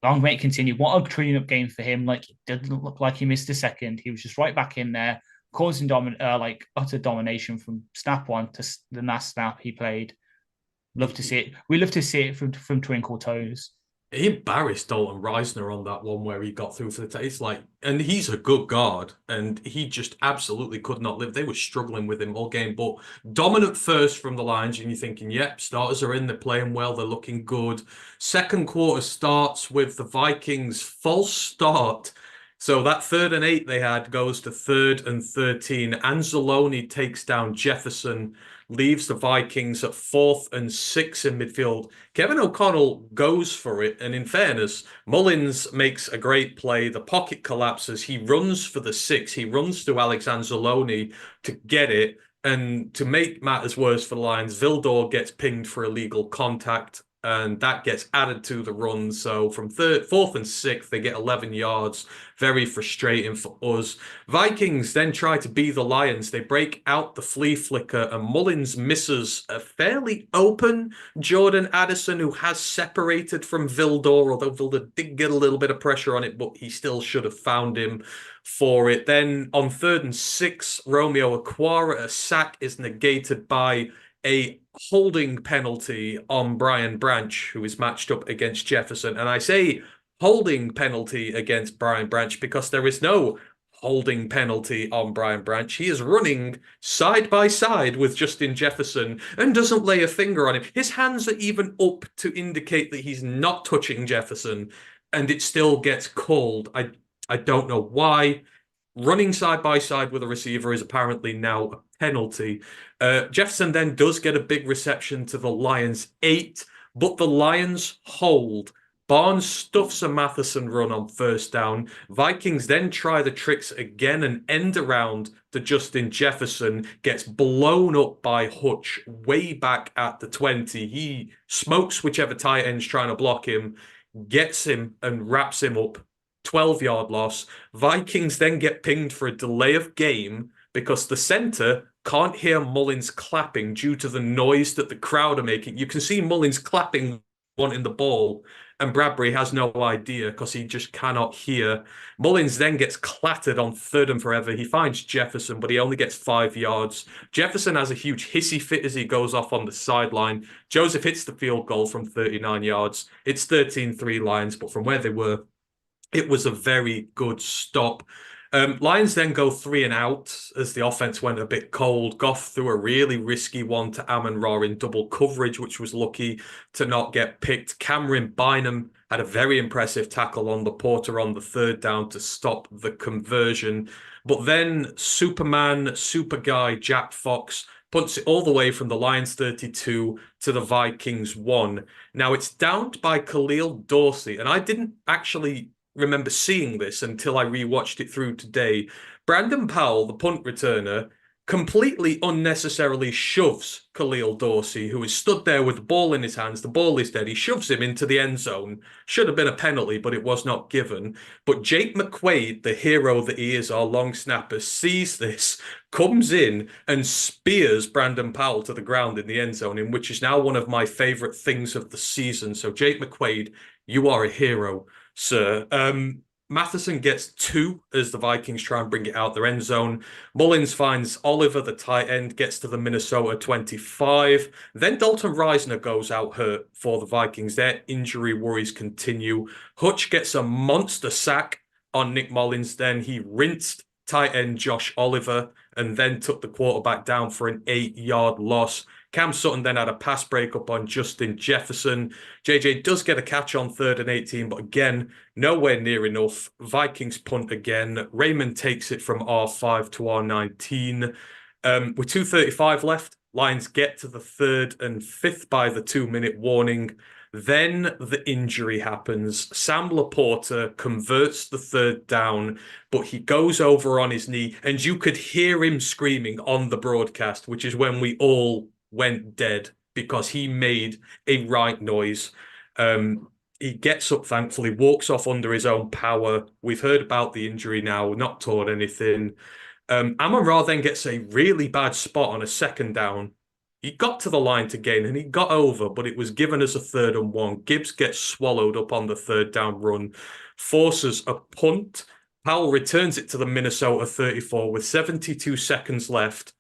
Long may it continue. What a clean-up game for him. Like, it didn't look like he missed a second. He was just right back in there, causing utter domination from snap 1 to the last snap he played. Love to see it. We love to see it from Twinkle Toes. He embarrassed Dalton Reisner on that one where he got through for the it's like, and he's a good guard, and he just absolutely could not live. They were struggling with him all game, but dominant first from the lines, and you're thinking, yep, starters are in, they're playing well, they're looking good. Second quarter starts with the Vikings false start. So that 3rd and 8 they had goes to 3rd and 13. Anzalone takes down Jefferson, leaves the Vikings at 4th and 6 in midfield. Kevin O'Connell goes for it, and in fairness, Mullins makes a great play. The pocket collapses. He runs for the 6. He runs to Alex Anzalone to get it. And to make matters worse for the Lions, Vildor gets pinged for illegal contact, and that gets added to the run. So from 4th and 6th, they get 11 yards. Very frustrating for us. Vikings then try to be the Lions. They break out the flea flicker, and Mullins misses a fairly open Jordan Addison, who has separated from Vildor, although Vildor did get a little bit of pressure on it, but he still should have found him for it. Then on 3rd and 6, Romeo Okwara, a sack is negated by a holding penalty on Brian Branch, who is matched up against Jefferson. And I say holding penalty against Brian Branch because there is no holding penalty on Brian Branch. He is running side by side with Justin Jefferson and doesn't lay a finger on him. His hands are even up to indicate that he's not touching Jefferson, and it still gets called. I don't know why. Running side by side with a receiver is apparently now a penalty. Jefferson then does get a big reception to the Lions 8, but the Lions hold. Barnes stuffs a Matheson run on first down. Vikings then try the tricks again and end around to Justin Jefferson. Gets blown up by Hutch way back at the 20. He smokes whichever tight end's trying to block him, gets him and wraps him up. 12-yard loss. Vikings then get pinged for a delay of game because the center can't hear Mullins clapping due to the noise that the crowd are making. You can see Mullins clapping, wanting the ball, and Bradbury has no idea because he just cannot hear. Mullins then gets clattered on third and forever. He finds Jefferson, but he only gets 5 yards. Jefferson has a huge hissy fit as he goes off on the sideline. Joseph hits the field goal from 39 yards. It's 13-3 Lions, but from where they were, it was a very good stop. Lions then go 3 and out as the offense went a bit cold. Goff threw a really risky one to Amon-Ra in double coverage, which was lucky to not get picked. Cameron Bynum had a very impressive tackle on the Porter on the third down to stop the conversion. But then Superman, super guy, Jack Fox punts it all the way from the Lions 32 to the Vikings 1. Now it's downed by Khalil Dorsey, and I didn't actually remember seeing this until I rewatched it through today. Brandon Powell, the punt returner, completely unnecessarily shoves Khalil Dorsey, who is stood there with the ball in his hands. The ball is dead. He shoves him into the end zone. Should have been a penalty, but it was not given. But Jake McQuaid, the hero that he is, our long snapper, sees this, comes in and spears Brandon Powell to the ground in the end zone, in which is now one of my favorite things of the season. So Jake McQuaid, you are a hero, sir. Matheson gets 2 as the Vikings try and bring it out their end zone. Mullins finds Oliver, the tight end, gets to the Minnesota 25. Then Dalton Reisner goes out hurt for the Vikings. Their injury worries continue. Hutch gets a monster sack on Nick Mullins. Then he rinsed tight end Josh Oliver and then took the quarterback down for an 8-yard loss. Cam Sutton then had a pass breakup on Justin Jefferson. JJ does get a catch on 3rd and 18, but again, nowhere near enough. Vikings punt again. Raymond takes it from R5 to R19. With 2:35 left, Lions get to the 3rd and 5th by the 2-minute warning. Then the injury happens. Sam Laporta converts the 3rd down, but he goes over on his knee, and you could hear him screaming on the broadcast, which is when we all went dead because he made a right noise. He gets up, thankfully, walks off under his own power. We've heard about the injury now, not torn anything. Amon-Ra then gets a really bad spot on a 2nd down. He got to the line to gain and he got over, but it was given as a 3rd and 1. Gibbs gets swallowed up on the 3rd down run, forces a punt. Powell returns it to the Minnesota 34 with 72 seconds left.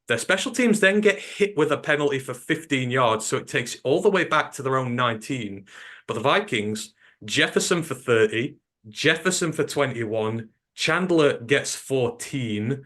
Their special teams then get hit with a penalty for 15 yards, so it takes it all the way back to their own 19. But the Vikings, Jefferson for 30, Jefferson for 21, Chandler gets 14.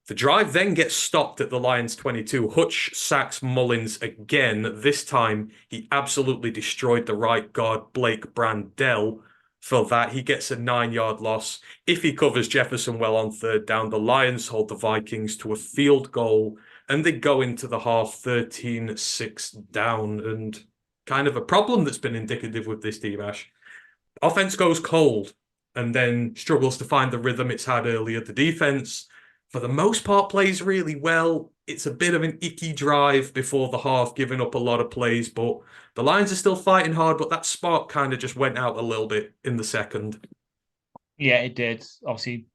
The drive then gets stopped at the Lions 22. Hutch sacks Mullins again. This time, he absolutely destroyed the right guard, Blake Brandell. For that, he gets a 9-yard loss. If he covers Jefferson well on 3rd down, the Lions hold the Vikings to a field goal, and they go into the half 13-6 down. And kind of a problem that's been indicative with this team, Ash. Offense goes cold and then struggles to find the rhythm it's had earlier. The defense, for the most part, plays really well. It's a bit of an icky drive before the half, giving up a lot of plays, but the Lions are still fighting hard, but that spark kind of just went out a little bit in the 2nd. Yeah, it did. Obviously,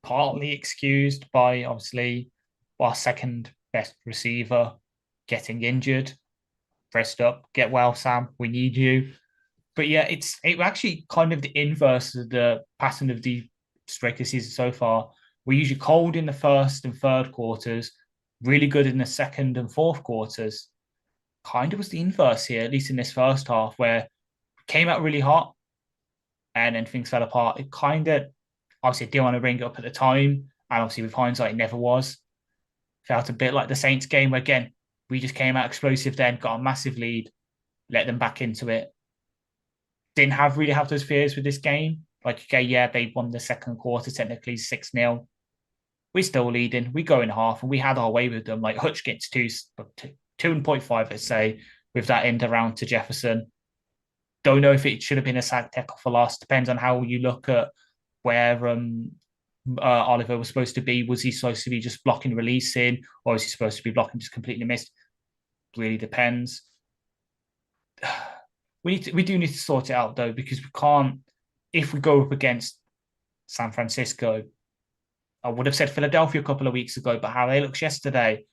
partly excused by obviously our 2nd best receiver getting injured. Rest up, get well, Sam. We need you. But yeah, it actually kind of the inverse of the pattern of the regular season so far. We're usually cold in the 1st and 3rd quarters, really good in the 2nd and 4th quarters. Kind of was the inverse here, at least in this 1st half, where it came out really hot and then things fell apart. It kind of, obviously, didn't want to bring it up at the time, and obviously with hindsight, it never was. Felt a bit like the Saints game where, again, we just came out explosive then, got a massive lead, let them back into it. Didn't really have those fears with this game. Like, okay, yeah, they won the second quarter, technically 6-0. We're still leading. We go in half, and we had our way with them. Like, Hutch gets 2.5, let's say, with that end around to Jefferson. Don't know if it should have been a sack tackle for loss. Depends on how you look at where Oliver was supposed to be. Was he supposed to be just blocking, releasing, or is he supposed to be blocking, just completely missed? Really depends. We do need to sort it out though, because we can't. If we go up against San Francisco, I would have said Philadelphia a couple of weeks ago, but how they looked yesterday,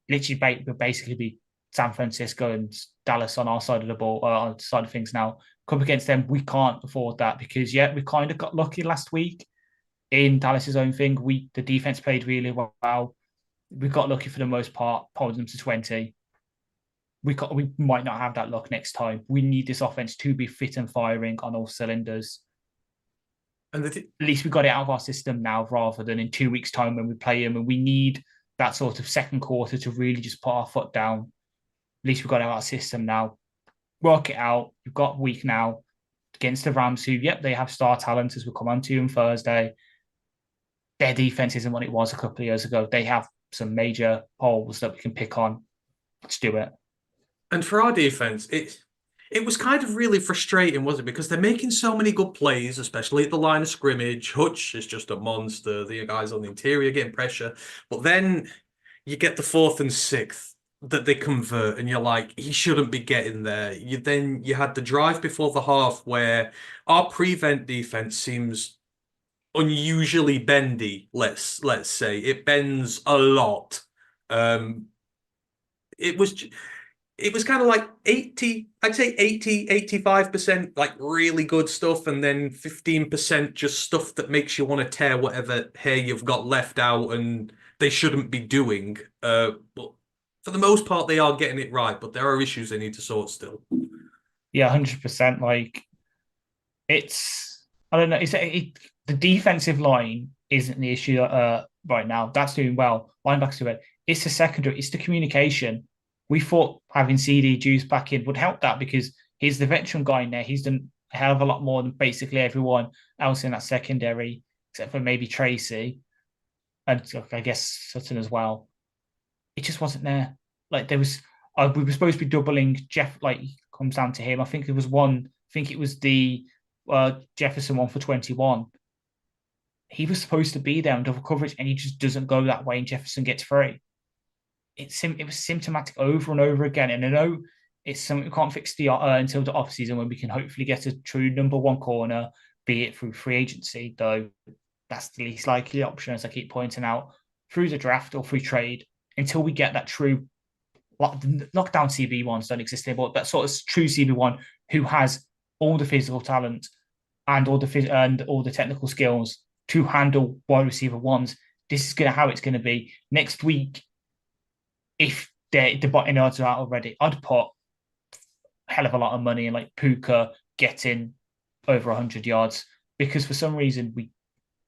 literally would basically be San Francisco and Dallas on our side of the ball, on the side of things now. Come against them, we can't afford that, because we kind of got lucky last week in Dallas's own thing. The defense played really well. We got lucky for the most part, holding them to 20. We might not have that luck next time. We need this offense to be fit and firing on all cylinders. And at least we got it out of our system now, rather than in 2 weeks' time when we play them. And we need that sort of second quarter to really just put our foot down. At least we got it out of our system now. Work it out. We've got a week now against the Rams, who, they have star talent, as we'll come on to on Thursday. Their defense isn't what it was a couple of years ago. They have some major holes that we can pick on. Let's do it. And for our defense, it was kind of really frustrating, wasn't it? Because they're making so many good plays, especially at the line of scrimmage. Hutch is just a monster. The guys on the interior getting pressure. But then you get the 4th and 6th that they convert, and you're like, he shouldn't be getting there. You had the drive before the half where our prevent defense seems unusually bendy, let's say. It bends a lot. It was kind of like 80, I'd say 80, 85% like really good stuff, and then 15% just stuff that makes you want to tear whatever hair you've got left out and they shouldn't be doing. But for the most part, they are getting it right, but there are issues they need to sort still. Yeah, 100%. Like, I don't know, the defensive line isn't the issue right now. That's doing well. Linebackers do it. It's the secondary, it's the communication. We thought having CD Juice back in would help that, because he's the veteran guy in there. He's done a hell of a lot more than basically everyone else in that secondary, except for maybe Tracy and I guess Sutton as well. It just wasn't there. Like, there was, we were supposed to be doubling Jeff. Like, comes down to him. I think there was one. I think it was the Jefferson one for 21. He was supposed to be there on double coverage, and he just doesn't go that way, and Jefferson gets free. It was symptomatic over and over again. And I know it's something we can't fix until the offseason, when we can hopefully get a true number one corner, be it through free agency, though that's the least likely option, as I keep pointing out, through the draft or through trade. Until we get that true lockdown CB1s don't exist anymore, that sort of true CB1 who has all the physical talent and all the technical skills to handle wide receiver ones. This is how it's going to be next week. If the botting odds are out already, I'd put a hell of a lot of money in like Puka getting over 100 yards, because for some reason we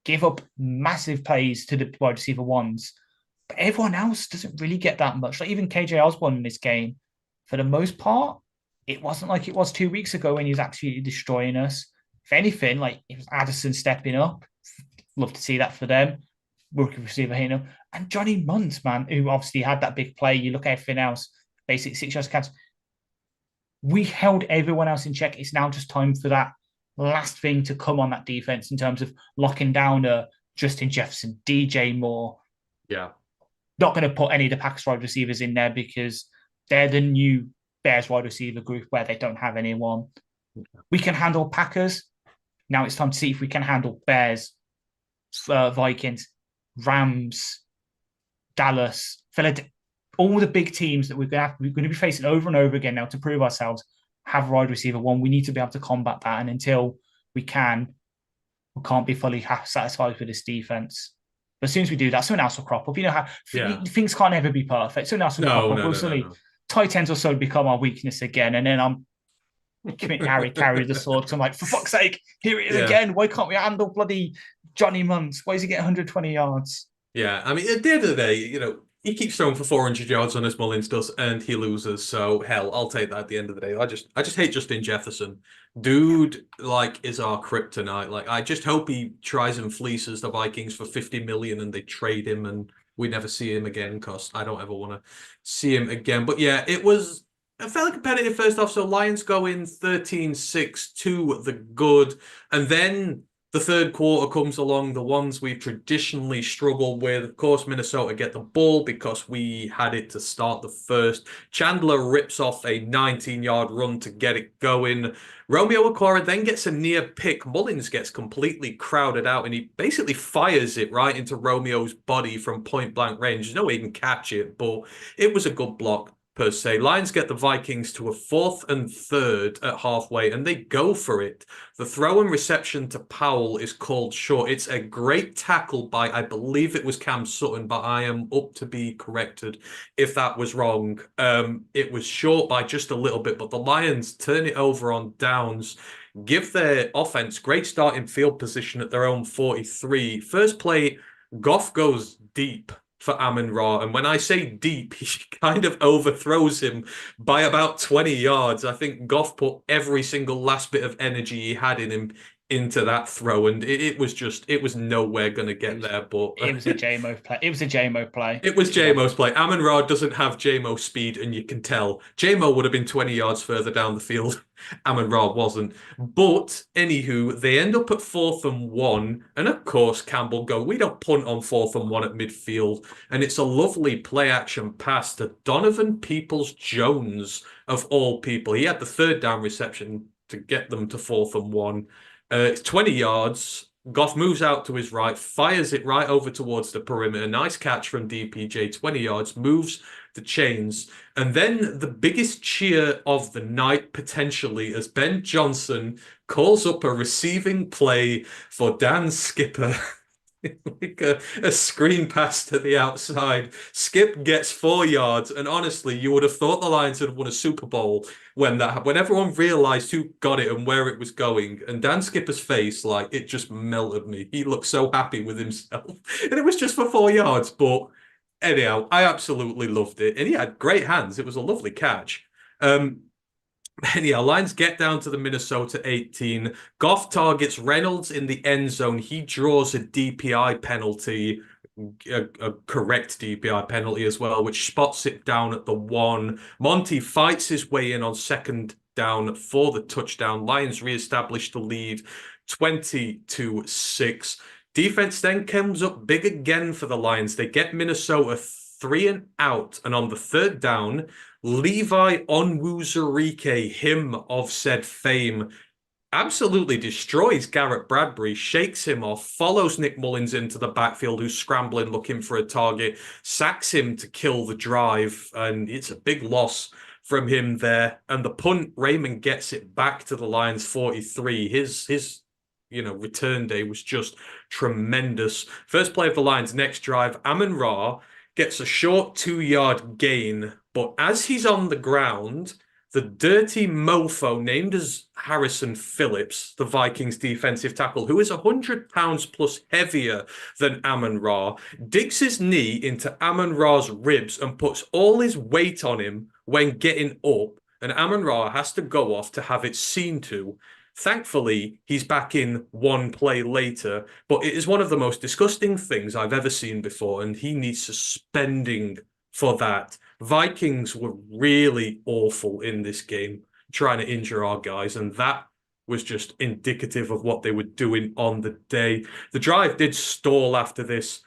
give up massive plays to the wide receiver ones, but everyone else doesn't really get that much. Like, even KJ Osborne in this game, for the most part, it wasn't like it was 2 weeks ago when he was absolutely destroying us. If anything, like, it was Addison stepping up. Love to see that for them. Rookie receiver, and Johnny Muntz, man, who obviously had that big play. You look at everything else, basically 6 yards catch. We held everyone else in check. It's now just time for that last thing to come on that defense in terms of locking down Justin Jefferson, DJ Moore. Yeah. Not going to put any of the Packers wide receivers in there, because they're the new Bears wide receiver group where they don't have anyone. We can handle Packers. Now it's time to see if we can handle Bears, Vikings, Rams, Dallas, Philadelphia, all the big teams that we're going to be facing over and over again now to prove ourselves have wide receiver one. We need to be able to combat that, and until we can, we can't be fully satisfied with this defense. But as soon as we do that, something else will crop up. You know how things can't ever be perfect. Something else will crop up. Suddenly, tight ends will suddenly become our weakness again, and then I'm carry the sword, because I'm like, for fuck's sake, here it is again. Why can't we handle bloody Johnny Muntz? Why is he getting 120 yards? Yeah, I mean, at the end of the day, he keeps throwing for 400 yards on his Mullins does, and he loses. So hell, I'll take that at the end of the day. I just hate Justin Jefferson. Dude, like, is our kryptonite. Like, I just hope he tries and fleeces the Vikings for 50 million and they trade him and we never see him again because I don't ever want to see him again. But yeah, it was a fairly competitive first half. So Lions go in 13-6 to the good. And then the third quarter comes along, the ones we've traditionally struggled with. Of course, Minnesota get the ball because we had it to start the first. Chandler rips off a 19-yard run to get it going. Romeo Okwara then gets a near pick. Mullins gets completely crowded out, and he basically fires it right into Romeo's body from point blank range. There's no way he can catch it, but it was a good block per se. Lions get the Vikings to a 4th and 3rd at halfway, and they go for it. The throw and reception to Powell is called short. It's a great tackle by, I believe it was Cam Sutton, but I am up to be corrected if that was wrong. It was short by just a little bit, but the Lions turn it over on downs, give their offense great starting field position at their own 43. First play, Goff goes deep for Amon-Ra. And when I say deep, he kind of overthrows him by about 20 yards. I think Goff put every single last bit of energy he had in him into that throw, and it was nowhere going to get there. But it was a JMO play. It was a JMO play. It was JMO's play. Amon-Ra doesn't have JMO speed, and you can tell. JMO would have been 20 yards further down the field. Amon-Ra wasn't. But, anywho, they end up at 4th and 1. And, of course, Campbell go, we don't punt on 4th and 1 at midfield. And it's a lovely play-action pass to Donovan Peoples-Jones, of all people. He had the 3rd down reception to get them to 4th and 1. It's 20 yards. Goff moves out to his right, fires it right over towards the perimeter. Nice catch from DPJ, 20 yards, moves the chains. And then the biggest cheer of the night, potentially, as Ben Johnson calls up a receiving play for Dan Skipper. Like a screen pass to the outside. Skip gets 4 yards, and honestly, you would have thought the Lions had won a Super Bowl when everyone realized who got it and where it was going. And Dan Skipper's face, like, it just melted me. He looked so happy with himself, and it was just for 4 yards. But anyhow, I absolutely loved it, and he had great hands. It was a lovely catch. Anyhow, Lions get down to the Minnesota 18. Goff targets Reynolds in the end zone. He draws a DPI penalty, a correct DPI penalty as well, which spots it down at the 1. Monty fights his way in on 2nd down for the touchdown. Lions reestablish the lead 20-6. Defense then comes up big again for the Lions. They get Minnesota 3 and out, and on the 3rd down, Levi Onwuzurike, him of said fame, absolutely destroys Garrett Bradbury, shakes him off, follows Nick Mullins into the backfield, who's scrambling, looking for a target, sacks him to kill the drive, and it's a big loss from him there. And the punt, Raymond gets it back to the Lions 43. His return day was just tremendous. First play of the Lions' next drive, Amon-Ra gets a short 2-yard gain, but as he's on the ground, the dirty mofo named as Harrison Phillips, the Vikings defensive tackle, who is 100 pounds plus heavier than Amon-Ra, digs his knee into Amon-Ra's ribs and puts all his weight on him when getting up, and Amon-Ra has to go off to have it seen to. Thankfully, he's back in one play later, but it is one of the most disgusting things I've ever seen before, and he needs suspending for that. Vikings were really awful in this game, trying to injure our guys, and that was just indicative of what they were doing on the day. The drive did stall after this.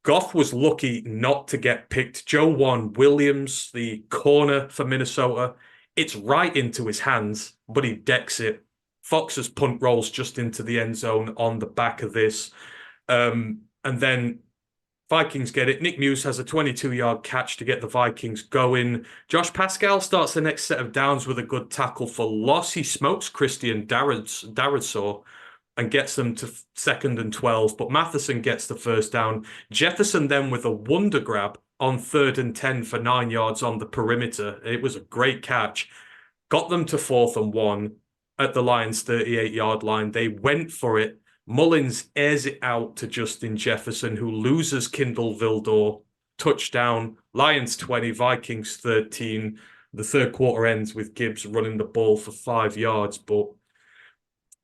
Goff was lucky not to get picked. Joe Williams, the corner for Minnesota, it's right into his hands, but he decks it. Fox's punt rolls just into the end zone on the back of this. And then Vikings get it. Nick Muse has a 22-yard catch to get the Vikings going. Josh Pascal starts the next set of downs with a good tackle for loss. He smokes Christian Darrisaw and gets them to 2nd and 12, but Matheson gets the first down. Jefferson then with a wonder grab on 3rd and 10 for 9 yards on the perimeter. It was a great catch. Got them to 4th and 1 at the Lions' 38-yard line. They went for it. Mullins airs it out to Justin Jefferson, who loses Kindle Vildor touchdown. Lions 20, Vikings 13. The third quarter ends with Gibbs running the ball for 5 yards, but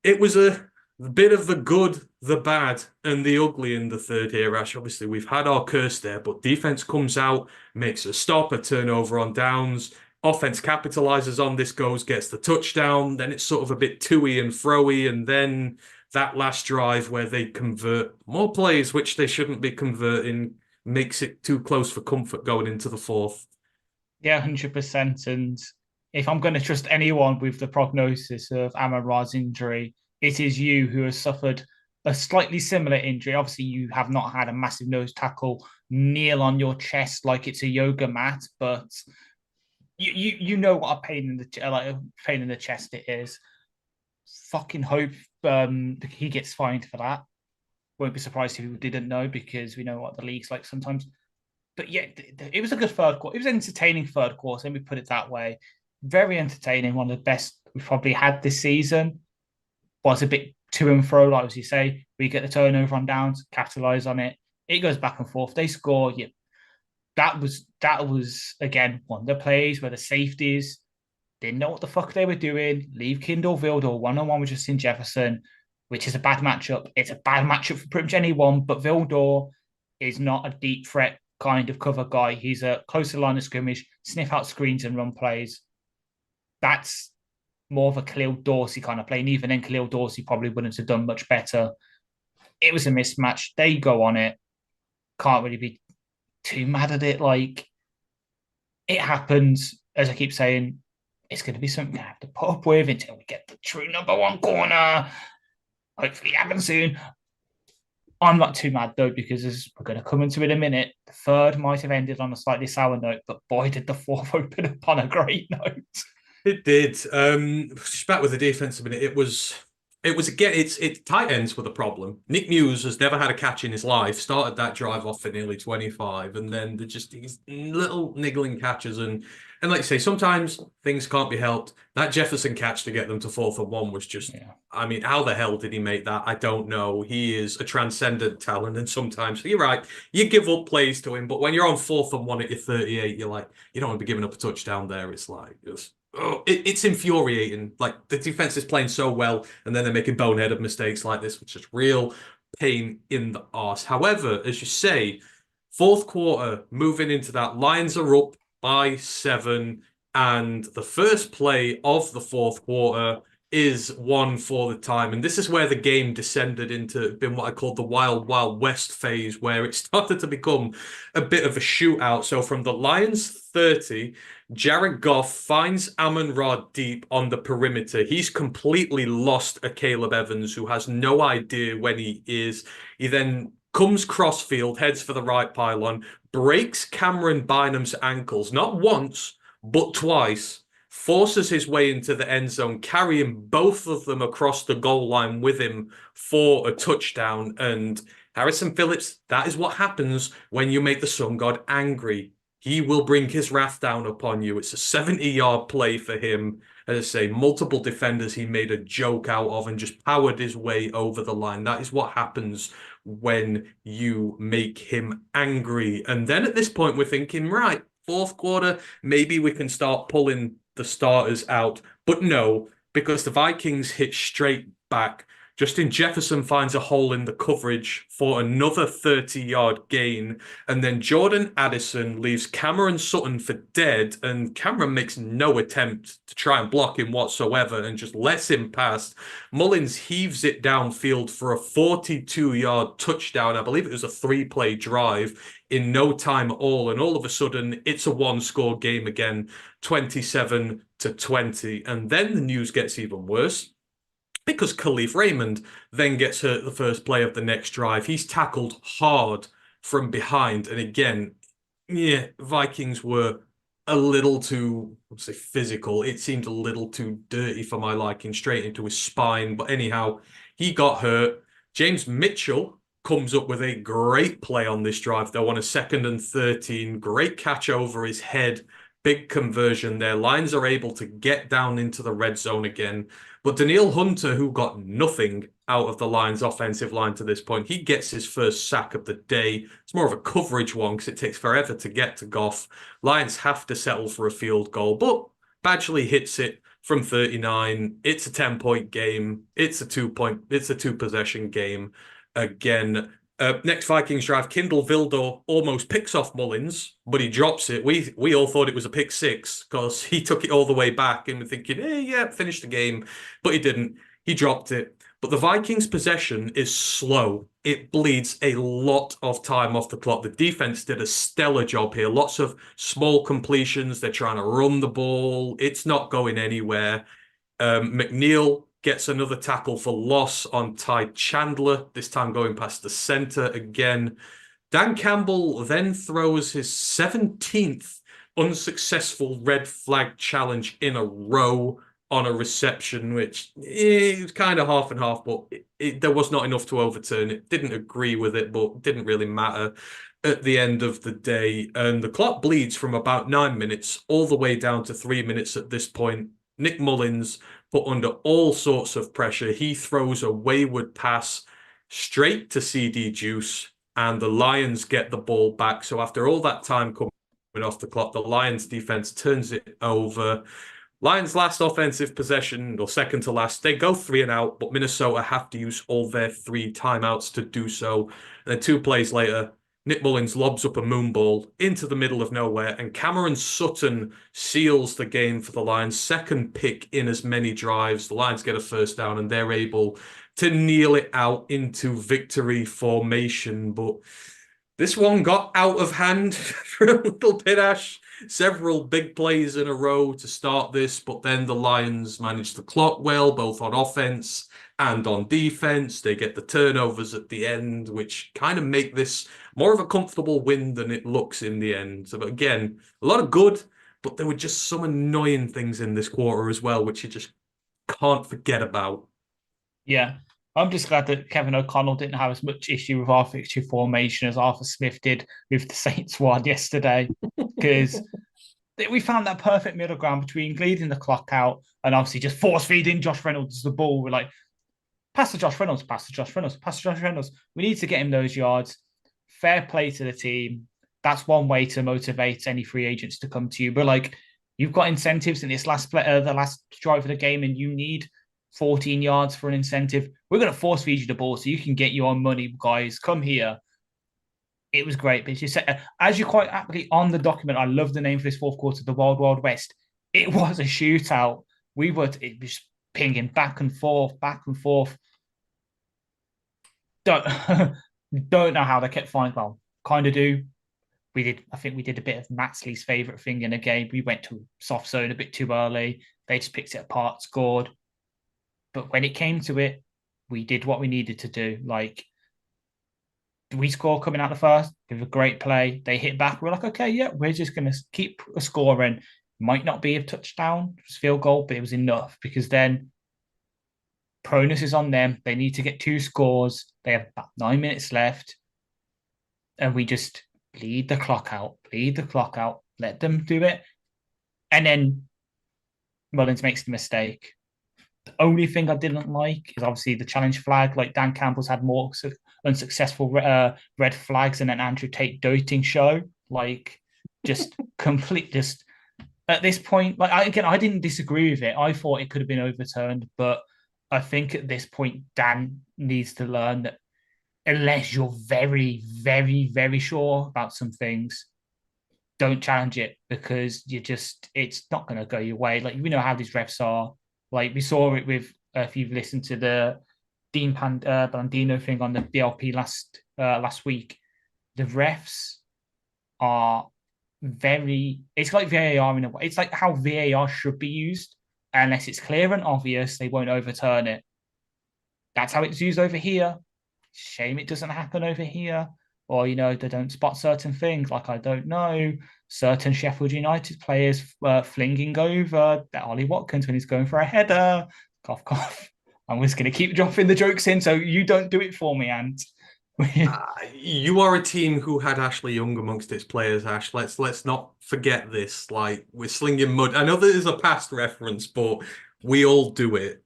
it was a bit of the good, the bad, and the ugly in the third here, Ash. Obviously, we've had our curse there, but defense comes out, makes a stop, a turnover on downs. Offense capitalizes on this, goes, gets the touchdown. Then it's sort of a bit to-y and fro-y, and then that last drive where they convert more plays, which they shouldn't be converting, makes it too close for comfort going into the fourth. Yeah, 100%. And if I'm going to trust anyone with the prognosis of Amon-Ra's injury, it is you who has suffered a slightly similar injury. Obviously, you have not had a massive nose tackle kneel on your chest like it's a yoga mat, but you know what a pain in the chest it is. Fucking hope he gets fined for that. Won't be surprised if people didn't know, because we know what the league's like sometimes. But yeah, it was a good third quarter. It was an entertaining third quarter, let me put it that way. Very entertaining. One of the best we've probably had this season. Was a bit to and fro, like as you say. We get the turnover on downs, capitalize on it. It goes back and forth. They score. Yeah, that was again one of the plays where the safeties didn't know what the fuck they were doing. Leave Kindle Vildor one-on-one with Justin Jefferson, which is a bad matchup. It's a bad matchup for pretty much anyone, but Vildor is not a deep threat kind of cover guy. He's a closer line of scrimmage, sniff out screens and run plays. That's more of a Khalil Dorsey kind of play. And even then, Khalil Dorsey probably wouldn't have done much better. It was a mismatch. They go on it. Can't really be too mad at it. Like, it happens. As I keep saying, it's going to be something I have to put up with until we get the true number one corner. Hopefully happen soon. I'm not too mad though, because as we're going to come into it in a minute, the third might have ended on a slightly sour note, but boy, did the fourth open up on a great note. It did. Just back with the defense a minute. It was again. It's tight ends were the problem. Nick Muse has never had a catch in his life. Started that drive off for nearly 25, and then just these little niggling catches and like you say, sometimes things can't be helped. That Jefferson catch to get them to 4th and 1 was just. Yeah. I mean, how the hell did he make that? I don't know. He is a transcendent talent, and sometimes you're right. You give up plays to him, but when you're on 4th and 1 at your 38, you're like, you don't want to be giving up a touchdown there. It's like just. Oh, it's infuriating. Like the defense is playing so well, and then they're making boneheaded mistakes like this, which is real pain in the arse. However, as you say, fourth quarter, moving into that, Lions are up by 7, and the first play of the fourth quarter is one for the time. And this is where the game descended into being what I call the Wild Wild West phase, where it started to become a bit of a shootout. So from the Lions 30, Jared Goff finds Amon-Ra deep on the perimeter. He's completely lost a Caleb Evans who has no idea when he is. He then comes crossfield, heads for the right pylon, breaks Cameron Bynum's ankles, not once, but twice, forces his way into the end zone, carrying both of them across the goal line with him for a touchdown. And Harrison Phillips, that is what happens when you make the sun god angry. He will bring his wrath down upon you. It's a 70-yard play for him. As I say, multiple defenders he made a joke out of and just powered his way over the line. That is what happens when you make him angry. And then at this point, we're thinking, right, fourth quarter, maybe we can start pulling the starters out. But no, because the Vikings hit straight back. Justin Jefferson finds a hole in the coverage for another 30-yard gain. And then Jordan Addison leaves Cameron Sutton for dead. And Cameron makes no attempt to try and block him whatsoever and just lets him pass. Mullins heaves it downfield for a 42-yard touchdown. I believe it was a 3-play drive in no time at all. And all of a sudden, it's a one-score game again, 27-20. And then the news gets even worse, because Khalif Raymond then gets hurt the first play of the next drive. He's tackled hard from behind. And again, yeah, Vikings were a little too, let's say, physical. It seemed a little too dirty for my liking, straight into his spine. But anyhow, he got hurt. James Mitchell comes up with a great play on this drive, though, on a 2nd and 13. Great catch over his head. Big conversion there. Lions are able to get down into the red zone again. But Danielle Hunter, who got nothing, out of the Lions' offensive line to this point. He gets his first sack of the day. It's more of a coverage one because it takes forever to get to Goff. Lions have to settle for a field goal, but Badgley hits it from 39. It's a 10-point game. It's a two-possession game. Again, next Vikings drive, Kindle Vildor almost picks off Mullins, but he drops it. We all thought it was a pick six because he took it all the way back and we're thinking, yeah, finish the game. But he didn't. He dropped it. But the Vikings' possession is slow. It bleeds a lot of time off the clock. The defense did a stellar job here. Lots of small completions. They're trying to run the ball. It's not going anywhere. McNeil gets another tackle for loss on Ty Chandler, this time going past the center again. Dan Campbell then throws his 17th unsuccessful red flag challenge in a row on a reception, which it was kind of half and half, but there was not enough to overturn it. Didn't agree with it, but didn't really matter at the end of the day. And the clock bleeds from about 9 minutes all the way down to 3 minutes at this point. Nick Mullins put under all sorts of pressure. He throws a wayward pass straight to CD Juice, and the Lions get the ball back. So after all that time coming off the clock, the Lions defense turns it over. Lions' last offensive possession, or second to last, they go 3 and out, but Minnesota have to use all their 3 timeouts to do so. And then 2 plays later, Nick Mullins lobs up a moonball into the middle of nowhere, and Cameron Sutton seals the game for the Lions. Second pick in as many drives. The Lions get a first down, and they're able to kneel it out into victory formation. But this one got out of hand for a little bit, Ash. Several big plays in a row to start this, but then the Lions managed the clock well, both on offense and on defense. They get the turnovers at the end, which kind of make this more of a comfortable win than it looks in the end. So again, a lot of good, but there were just some annoying things in this quarter as well, which you just can't forget about. Yeah. I'm just glad that Kevin O'Connell didn't have as much issue with our fixture formation as Arthur Smith did with the Saints one yesterday, because we found that perfect middle ground between bleeding the clock out and obviously just force feeding Josh Reynolds the ball. We're like, pass to Josh Reynolds, pass to Josh Reynolds, pass to Josh Reynolds. We need to get him those yards. Fair play to the team. That's one way to motivate any free agents to come to you. But like, you've got incentives in this last play, the last drive of the game, and you need 14 yards for an incentive. We're going to force feed you the ball so you can get your money, guys. Come here. It was great. But you said, as you quite aptly on the document, I love the name for this fourth quarter, the Wild Wild West. It was a shootout. It was pinging back and forth, back and forth. Don't know how they kept finding. Well, kind of do. I think we did a bit of Maxley's favorite thing in a game. We went to soft zone a bit too early. They just picked it apart, scored. But when it came to it, we did what we needed to do. Like, we score coming out the first, give a great play. They hit back. We're like, okay, yeah, we're just going to keep scoring. Might not be a touchdown, just field goal, but it was enough because then pronus is on them. They need to get 2 scores. They have about 9 minutes left. And we just bleed the clock out, let them do it. And then Mullins makes the mistake. The only thing I didn't like is obviously the challenge flag. Like, Dan Campbell's had more unsuccessful red flags than an Andrew Tate doting show. Like, just at this point, like, I didn't disagree with it. I thought it could have been overturned, but I think at this point, Dan needs to learn that unless you're very, very, very sure about some things, don't challenge it because it's not going to go your way. Like, we know how these refs are. Like, we saw it with, if you've listened to the Dean Blandino thing on the BLP last week, the refs are it's like VAR in a way. It's like how VAR should be used. Unless it's clear and obvious, they won't overturn it. That's how it's used over here. Shame it doesn't happen over here. Or, they don't spot certain things. Like, I don't know, certain Sheffield United players flinging over that Ollie Watkins when he's going for a header. Cough, cough. I'm just going to keep dropping the jokes in so you don't do it for me, Ant. You are a team who had Ashley Young amongst its players, Ash. Let's not forget this. Like, we're slinging mud. I know there is a past reference, but we all do it.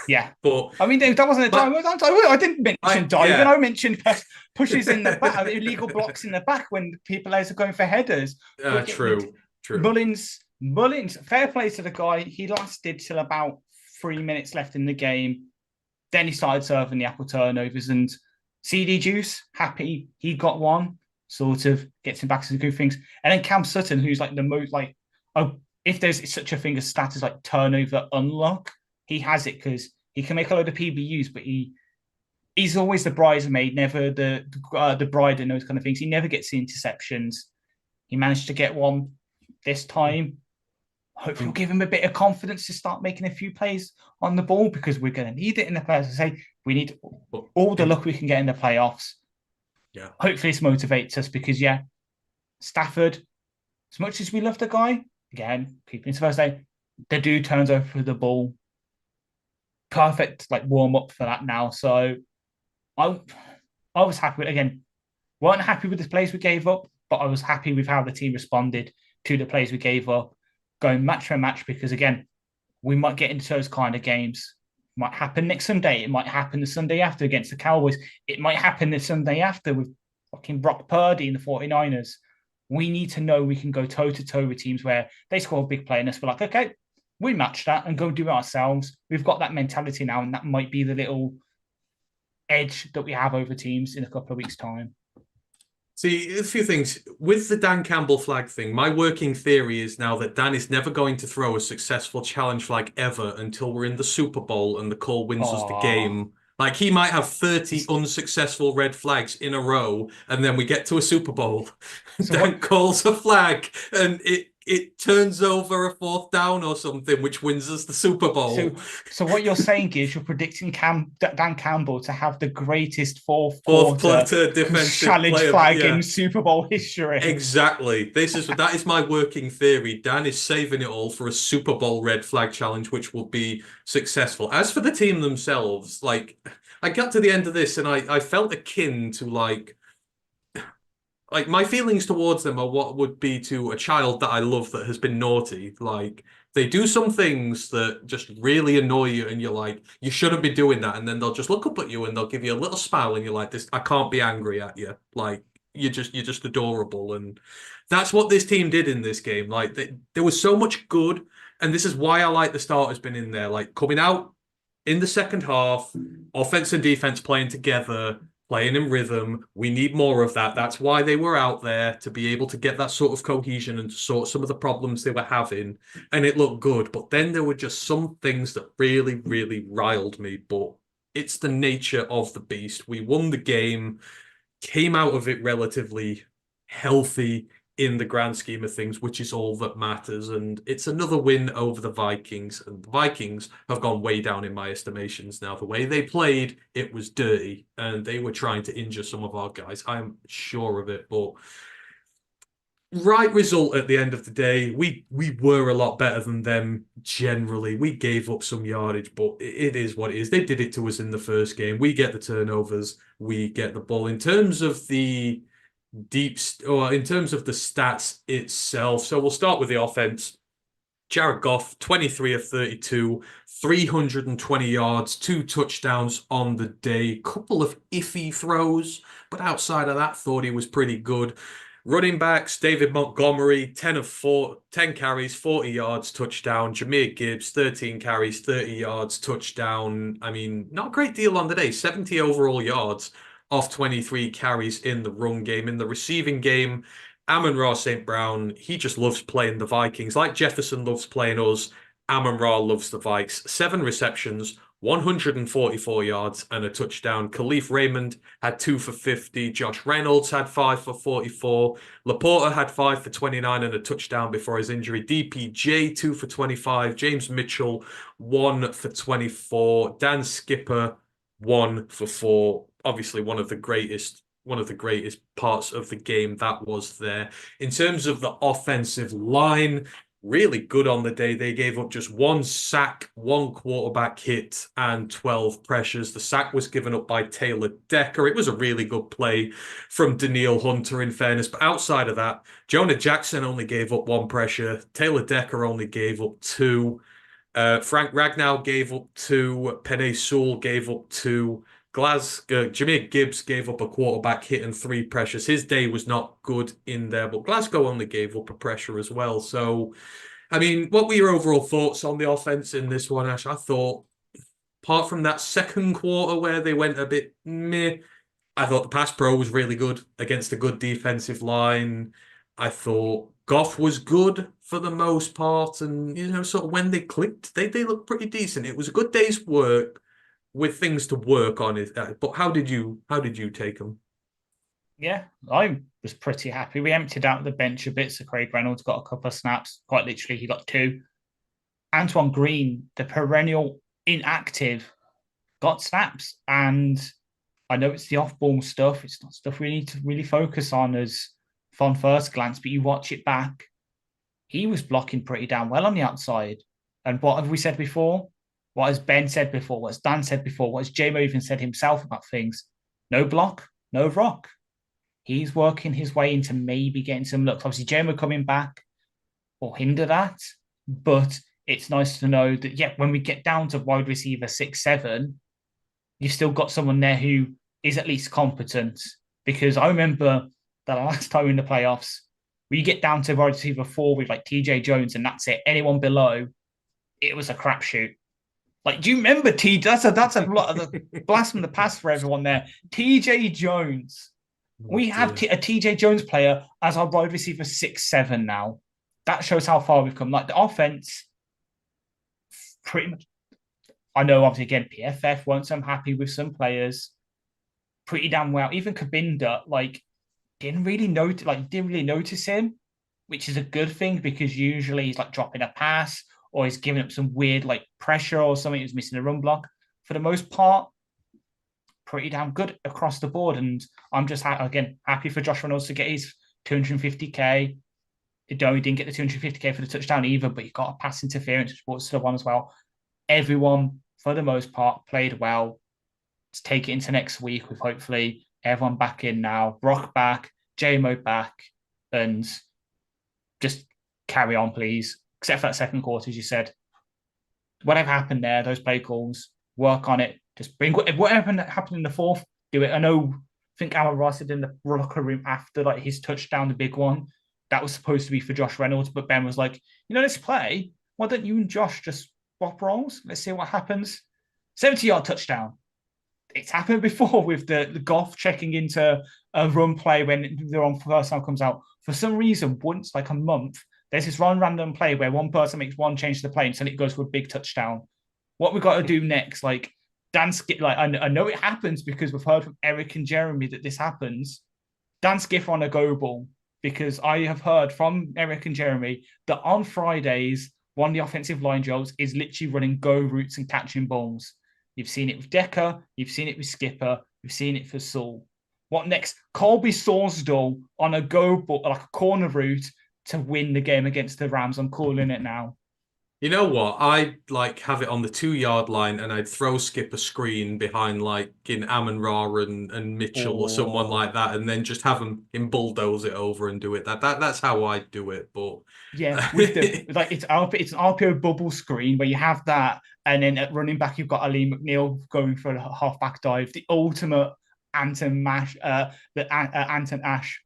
Yeah. But I mean, that wasn't a but dive. I didn't mention diving. yeah, I mentioned pushes in the back, illegal blocks in the back when people are going for headers. But yeah, true, true. Mullins, fair play to the guy. He lasted till about 3 minutes left in the game. Then he started serving the apple turnovers, and CD Juice, happy he got one, sort of gets him back to the good things. And then Cam Sutton, who's like the most like, oh, if there's such a thing as stat as like turnover unlock, he has it because he can make a load of PBUs, but he's always the bridesmaid, never the bride and those kind of things. He never gets the interceptions. He managed to get one this time. Hopefully, we'll give him a bit of confidence to start making a few plays on the ball because we're going to need it in the playoffs. I say we need all the luck we can get in the playoffs. Yeah. Hopefully, this motivates us because, yeah, Stafford, as much as we love the guy, again, keeping his first day, the dude turns over the ball. Perfect, like warm up for that now. So I was happy with, again, weren't happy with the plays we gave up, but I was happy with how the team responded to the plays we gave up, going match for match, because again, we might get into those kind of games. It might happen next Sunday. It might happen the Sunday after against the Cowboys. It might happen the Sunday after with fucking Brock Purdy and the 49ers. We need to know we can go toe to toe with teams where they score a big play and us. We're like, okay, we match that and go do it ourselves. We've got that mentality now, and that might be the little edge that we have over teams in a couple of weeks' time. See, a few things. With the Dan Campbell flag thing, my working theory is now that Dan is never going to throw a successful challenge flag ever until we're in the Super Bowl and the call wins us the game. Like, he might have 30 unsuccessful red flags in a row, and then we get to a Super Bowl. So Dan calls a flag, and it turns over a fourth down or something, which wins us the Super Bowl. So what you're saying is you're predicting Dan Campbell to have the greatest fourth Fourth quarter quarter defensive challenge player, flag yeah. in Super Bowl history. Exactly. That is my working theory. Dan is saving it all for a Super Bowl red flag challenge, which will be successful. As for the team themselves, like I got to the end of this and I felt akin to like my feelings towards them are what would be to a child that I love that has been naughty. Like they do some things that just really annoy you, and you're like, you shouldn't be doing that. And then they'll just look up at you and they'll give you a little smile, and you're like, this, I can't be angry at you. Like you're just adorable, and that's what this team did in this game. Like there was so much good, and this is why I like the starters been in there. Like coming out in the second half, offense and defense playing together, playing in rhythm. We need more of that. That's why they were out there, to be able to get that sort of cohesion and to sort some of the problems they were having. And it looked good. But then there were just some things that really, really riled me. But it's the nature of the beast. We won the game, came out of it relatively healthy in the grand scheme of things, which is all that matters. And it's another win over the Vikings. And the Vikings have gone way down in my estimations now. The way they played, it was dirty. And they were trying to injure some of our guys. I'm sure of it. But right result at the end of the day. We were a lot better than them generally. We gave up some yardage, but it is what it is. They did it to us in the first game. We get the turnovers. We get the ball. In terms of the or in terms of the stats itself, so we'll start with the offense. Jared Goff, 23 of 32, 320 yards, 2 touchdowns on the day, couple of iffy throws, but outside of that, thought he was pretty good. Running backs, David Montgomery, 10 carries, 40 yards, touchdown. Jahmyr Gibbs, 13 carries, 30 yards, touchdown. I mean, not a great deal on the day, 70 overall yards off 23 carries in the run game. In the receiving game, Amon-Ra St. Brown, he just loves playing the Vikings. Like Jefferson loves playing us, Amon-Ra loves the Vikes. 7 receptions, 144 yards and a touchdown. Khalif Raymond had 2 for 50. Josh Reynolds had 5 for 44. Laporta had 5 for 29 and a touchdown before his injury. DPJ 2 for 25. James Mitchell 1 for 24. Dan Skipper 1 for 4. Obviously one of the greatest parts of the game that was there. In terms of the offensive line, really good on the day. They gave up just 1 sack, 1 quarterback hit, and 12 pressures. The sack was given up by Taylor Decker. It was a really good play from Daniil Hunter, in fairness. But outside of that, Jonah Jackson only gave up 1 pressure. Taylor Decker only gave up 2. Frank Ragnow gave up two. Penny Sewell gave up two. Jameer Gibbs gave up a quarterback hit and three pressures. His day was not good in there, but Glasgow only gave up a pressure as well. So, I mean, what were your overall thoughts on the offense in this one, Ash? I thought, apart from that second quarter where they went a bit meh, I thought the pass pro was really good against a good defensive line. I thought Goff was good for the most part, and sort of when they clicked, they looked pretty decent. It was a good day's work with things to work on. It, but how did you take them? Yeah, I was pretty happy. We emptied out the bench a bit, so Craig Reynolds got a couple of snaps. Quite literally, he got two. Antoine Green, the perennial inactive, got snaps. And I know it's the off-ball stuff. It's not stuff we need to really focus on as on first glance, but you watch it back, he was blocking pretty damn well on the outside. And what have we said before? What has Ben said before? What has Dan said before? What has Jamo even said himself about things? No block, no rock. He's working his way into maybe getting some looks. Obviously, Jamo coming back will hinder that. But it's nice to know that, yeah, when we get down to wide receiver 6-7, you've still got someone there who is at least competent. Because I remember the last time in the playoffs, when you get down to wide receiver 4 with like TJ Jones and that's it, anyone below, it was a crapshoot. Like, do you remember That's a blast from the past for everyone there. TJ Jones. We have a TJ Jones player as our wide receiver 6-7 now. That shows how far we've come. Like the offense, pretty much. I know, obviously, again, PFF weren't so happy with some players. Pretty damn well. Even Kabinda, didn't really notice him, which is a good thing because usually he's like dropping a pass or he's giving up some weird like pressure or something. He's missing a run block. For the most part, pretty damn good across the board. And I'm just happy for Josh Reynolds to get his 250K. He didn't get the 250K for the touchdown either, but he got a pass interference, which was still one as well. Everyone, for the most part, played well. Let's take it into next week with hopefully everyone back in now. Brock back, JMO back, and just carry on, please. Except for that second quarter, as you said. Whatever happened there, those play calls, work on it. Just bring whatever happened in the fourth, do it. I think Aaron Ross said in the locker room after like his touchdown, the big one, that was supposed to be for Josh Reynolds, but Ben was like, let's play. Why don't you and Josh just swap roles? Let's see what happens. 70-yard touchdown. It's happened before with the Goff checking into a run play when they're on first time comes out. For some reason, once like a month, there's this random play where one person makes one change to the play and suddenly it goes for a big touchdown. What we got to do next, Dan Skip, I know it happens because we've heard from Eric and Jeremy that this happens. Dan Skip on a go ball, because I have heard from Eric and Jeremy that on Fridays, one of the offensive line jobs is literally running go routes and catching balls. You've seen it with Decker, you've seen it with Skipper, you've seen it for Saul. What next? Colby Sorsdal on a go ball, like a corner route to win the game against the Rams. I'm calling it now. You know what? I'd have it on the 2-yard line and I'd throw Skip a screen behind in Amon Ra and Mitchell or someone like that, and then just have him bulldoze it over and do it. That's how I do it. But yeah, with the it's an RPO bubble screen where you have that, and then at running back you've got Ali McNeil going for a halfback dive, the ultimate Anton Ash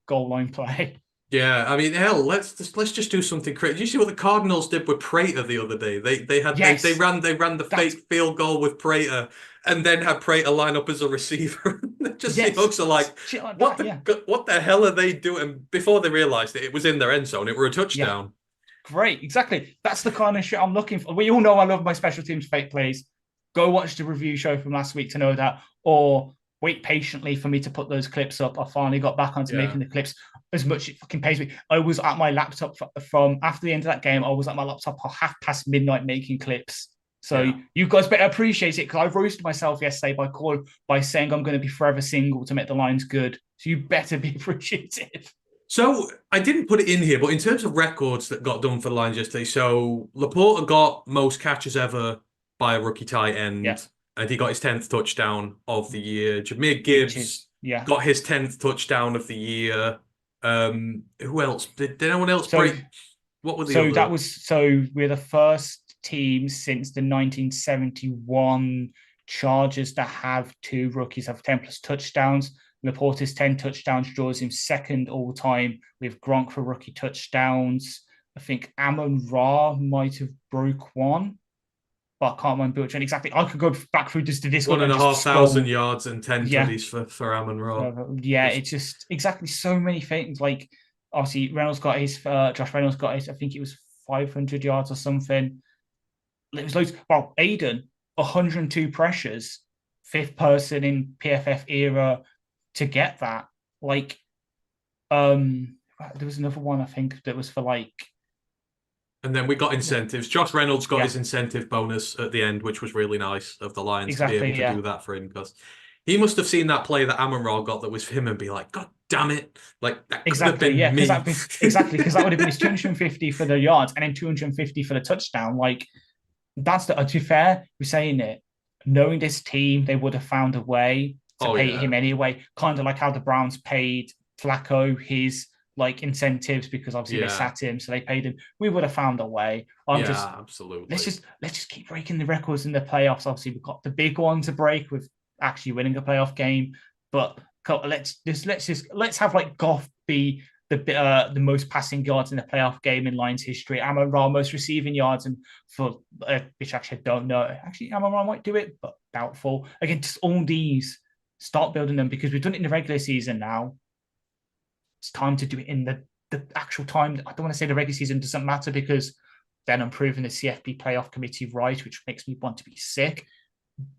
goal line play. Yeah, I mean, hell, let's just do something crazy. Did you see what the Cardinals did with Prater the other day? They ran the fake field goal with Prater and then had Prater line up as a receiver. Just the Hooks are like, what the hell are they doing? Before they realized it was in their end zone, it were a touchdown. Yeah. Great, exactly. That's the kind of shit I'm looking for. We all know I love my special teams fake plays. Go watch the review show from last week to know that, or wait patiently for me to put those clips up. I finally got back onto making the clips as much as it fucking pays me. I was at my laptop from after the end of that game. I was at my laptop past midnight making clips. So you guys better appreciate it, because I roasted myself yesterday by saying I'm going to be forever single to make the lines good. So you better be appreciative. So I didn't put it in here, but in terms of records that got done for the Lions yesterday, so Laporta got most catches ever by a rookie tight end. Yes. And he got his 10th touchdown of the year. Jameer Gibbs got his 10th touchdown of the year. Who else? Did anyone else break? What were the other? We're the first team since the 1971 Chargers to have two rookies have 10 plus touchdowns. Laporta's 10 touchdowns draws him second all time with Gronk for rookie touchdowns. I think Amon-Ra might have broke one, but I can't remember which one exactly. I could go back through just the Discord One and and a just half scroll. thousand yards and 10 Yeah. tutties for Amon-Ra. Yeah, it's just exactly so many things. Like, obviously, Reynolds got his, Josh Reynolds got his, I think it was 500 yards or something. It was loads. Well, Aiden, 102 pressures, fifth person in PFF era to get that. Like, there was another one I think that was for like. And then we got incentives. Josh Reynolds got Yeah. his incentive bonus at the end, which was really nice of the Lions to be Exactly, able to yeah. do that for him, because he must have seen that play that Amon-Ra got that was for him and be like, God damn it. Like, that could have been me. Exactly, because that would have been his 250 for the yards and then 250 for the touchdown. Like, that's to be fair, we're saying it. Knowing this team, they would have found a way to pay him anyway. Kind of like how the Browns paid Flacco his like incentives because obviously they sat him, so they paid him. We would have found a way. Absolutely. Let's just keep breaking the records in the playoffs. Obviously, we've got the big one to break with actually winning a playoff game, but let's have like Goff be the most passing yards in the playoff game in Lions history. Amon-Ra most receiving yards, and for which actually I don't know. Actually, Amon-Ra might do it, but doubtful. Again, just all these, start building them because we've done it in the regular season now. It's time to do it in the actual time. I don't want to say the regular season doesn't matter because then I'm proving the CFP playoff committee right, which makes me want to be sick.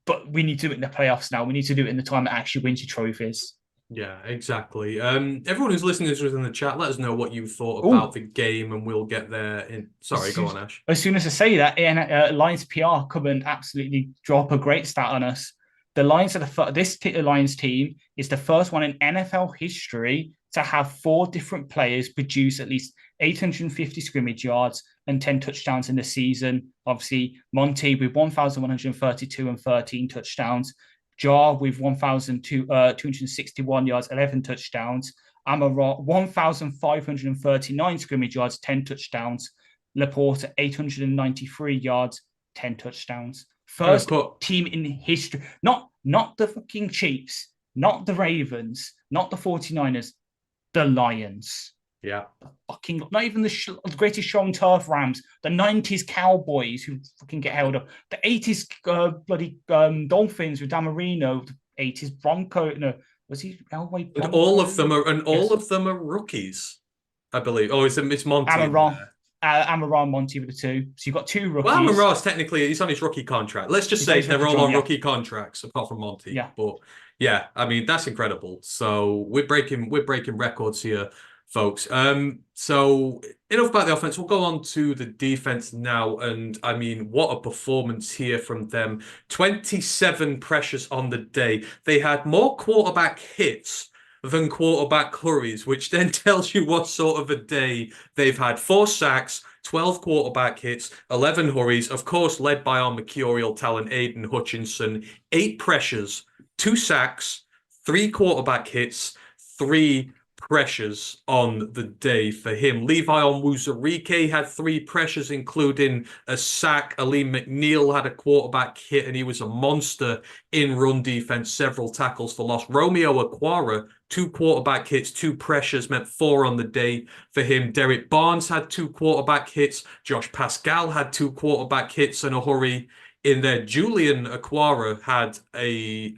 But we need to do it in the playoffs now. We need to do it in the time that actually wins your trophies. Yeah, exactly. Everyone who's listening to us in the chat, let us know what you thought about the game, and we'll get there in. Sorry, go on, Ash. As soon as I say that, Lions PR come and absolutely drop a great stat on us. The Lions are this Lions team is the first one in NFL history to have 4 different players produce at least 850 scrimmage yards and 10 touchdowns in the season. Obviously, Monty with 1,132 and 13 touchdowns. Jar with 1,261 yards, 11 touchdowns. Amon-Ra, 1,539 scrimmage yards, 10 touchdowns. Laporta, 893 yards, 10 touchdowns. First team in history. Not the fucking Chiefs, not the Ravens, not the 49ers, the Lions. Yeah. Fucking, not even the greatest show on turf Rams, the 90s Cowboys who fucking get held up, the 80s bloody Dolphins with Dan Marino, the 80s Bronco, no, was he Elway? And all of them are rookies, I believe. Oh, it's Monty. Amon-Ra and Monty with the 2. So you've got 2 rookies. Well, Amon-Ra's technically, he's on his rookie contract. Let's just say they're all on rookie contracts, apart from Monty. Yeah. But yeah, I mean, that's incredible. So we're breaking records here, folks. So enough about the offense. We'll go on to the defense now. And I mean, what a performance here from them. 27 pressures on the day. They had more quarterback hits than quarterback hurries, which then tells you what sort of a day they've had. 4 sacks, 12 quarterback hits, 11 hurries, of course, led by our mercurial talent, Aiden Hutchinson. 8 pressures, 2 sacks, 3 quarterback hits, 3 pressures on the day for him. Levi Onwuzurike had 3 pressures, including a sack. Aleem McNeil had a quarterback hit, and he was a monster in run defense, several tackles for loss. Romeo Okwara, 2 quarterback hits, 2 pressures, meant 4 on the day for him. Derek Barnes had 2 quarterback hits. Josh Pascal had 2 quarterback hits and a hurry in there. Julian Okwara had a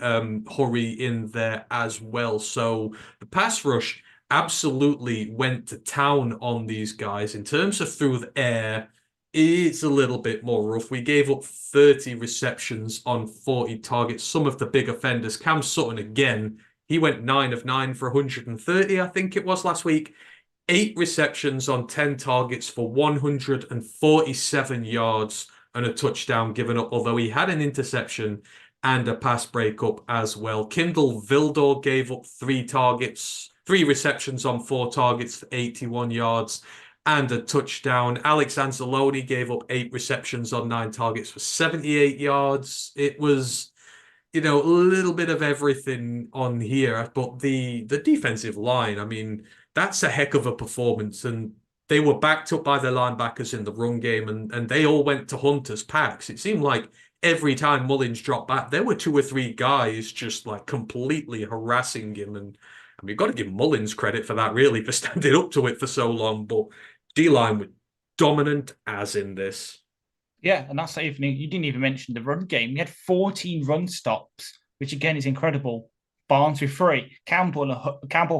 hurry in there as well. So the pass rush absolutely went to town on these guys. In terms of through the air, it's a little bit more rough. We gave up 30 receptions on 40 targets. Some of the big offenders. Cam Sutton again, he went 9 of 9 for 130, I think it was last week. 8 receptions on 10 targets for 147 yards and a touchdown given up, although he had an interception and a pass breakup as well. Kindle Vildor gave up 3 receptions on 4 targets for 81 yards and a touchdown. Alex Anzalone gave up 8 receptions on 9 targets for 78 yards. It was, a little bit of everything on here. But the defensive line, I mean, that's a heck of a performance. And they were backed up by their linebackers in the run game, and they all went to Hunter's packs. It seemed like every time Mullins dropped back, there were two or three guys just like completely harassing him. And I mean, you've got to give Mullins credit for that, really, for standing up to it for so long. But D-line was dominant as in this. Yeah, and that's not even, you didn't even mention the run game. We had 14 run stops, which again is incredible. Barnes with 3, Campbell,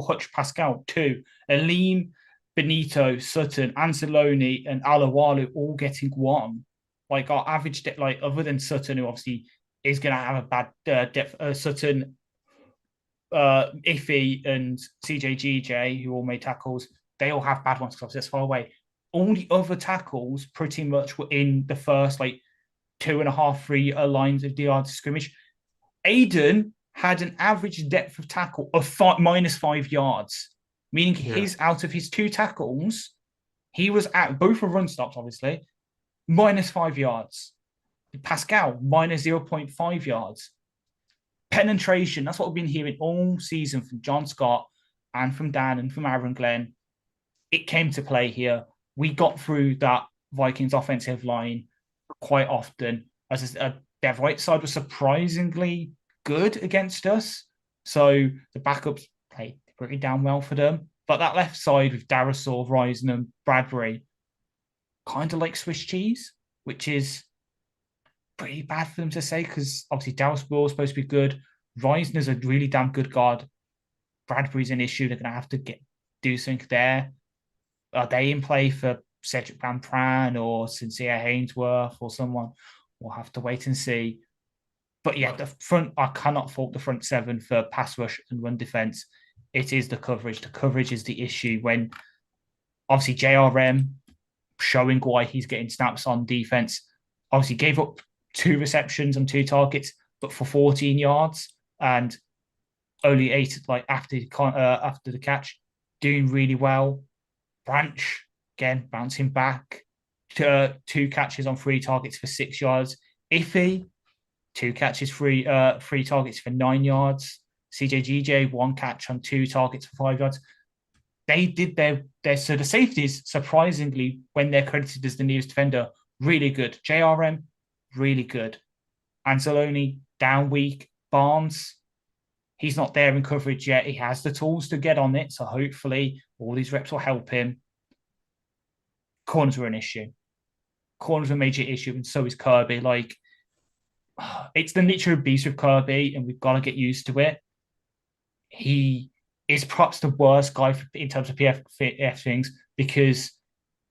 Hutch, Pascal 2, Aleem, Benito, Sutton, Anzalone, and Alawalu all getting 1. Like our average, like other than Sutton, who obviously is going to have a bad depth. Sutton, Iffy, and CJGJ, who all made tackles, they all have bad ones because that's far away. All the other tackles pretty much were in the first like 2.5, 3 lines of DR scrimmage. Aiden had an average depth of tackle of -5 yards, meaning his out of his 2 tackles, he was at both of run stops, obviously, -5 yards. Pascal, -0.5 yards. Penetration, that's what we've been hearing all season from John Scott and from Dan and from Aaron Glenn. It came to play here. We got through that Vikings offensive line quite often. As their right side was surprisingly good against us. So the backups played pretty damn well for them. But that left side with Darasaur, Reisner, Bradbury, kind of like Swiss cheese, which is pretty bad for them to say because obviously Darasaur is supposed to be good. Reisner's a really damn good guard. Bradbury's an issue. They're going to have to do something there. Are they in play for Cedric Van Pran or Sincere Hainsworth or someone? We'll have to wait and see. But yeah, the front, I cannot fault the front 7 for pass rush and run defense. It is the coverage. The coverage is the issue when obviously JRM showing why he's getting snaps on defense. Obviously gave up 2 receptions on 2 targets, but for 14 yards and only 8 like after the catch, doing really well. Branch, again, bouncing back. 2 catches on 3 targets for 6 yards. Iffy, 2 catches, 3 targets for 9 yards. CJGJ, 1 catch on 2 targets for 5 yards. They did their so the safeties, surprisingly, when they're credited as the nearest defender, really good. JRM, really good. Anzalone, down week. Barnes, he's not there in coverage yet. He has the tools to get on it. So hopefully all these reps will help him. Corners were an issue. Corners are a major issue, and so is Kirby. Like, it's the nature of beast with Kirby, and we've got to get used to it. He is perhaps the worst guy in terms of PF things because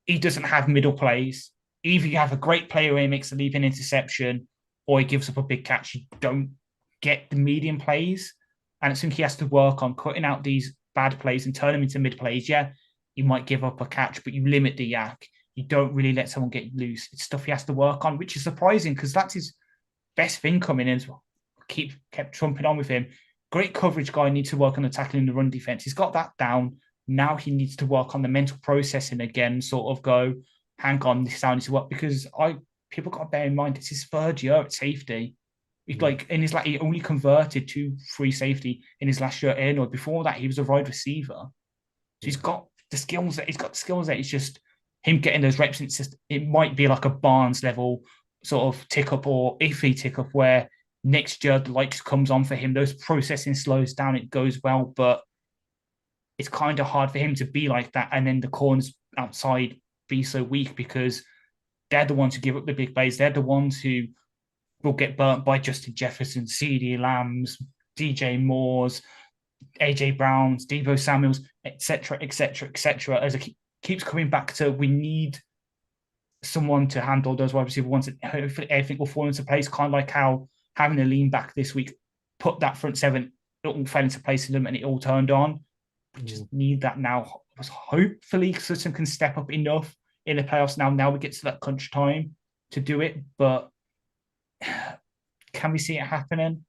he doesn't have middle plays. Either you have a great player where he makes a leaping interception or he gives up a big catch. You don't get the medium plays. And I think he has to work on cutting out these bad plays and turn them into mid plays. Yeah, you might give up a catch, but you limit the yak. You don't really let someone get loose. It's stuff he has to work on, which is surprising because that's his best thing coming in as well. Kept trumping on with him. Great coverage guy, needs to work on the tackling the run defense. He's got that down. Now he needs to work on the mental processing again, sort of go, hang on, this sound needs to work because people got to bear in mind it's his 3rd year at safety. He only converted to free safety in his last year at Illinois. Before that, he was a wide receiver. So he's got the skills that it's just him getting those reps. It might be like a Barnes level sort of tick up or iffy tick up where next year the light comes on for him. Those processing slows down, it goes well, but it's kind of hard for him to be like that. And then the corners outside be so weak because they're the ones who give up the big plays. They're the ones who will get burnt by Justin Jefferson, CeeDee Lambs, DJ Moores, AJ Browns, Deebo Samuels, etc., as it keeps coming back to we need someone to handle those wide receiver ones and hopefully everything will fall into place, kind of like how having a lean back this week put that front 7, it all fell into place in them and it all turned on. We just need that now. Hopefully Sutton can step up enough in the playoffs now we get to that crunch time to do it, but can we see it happening?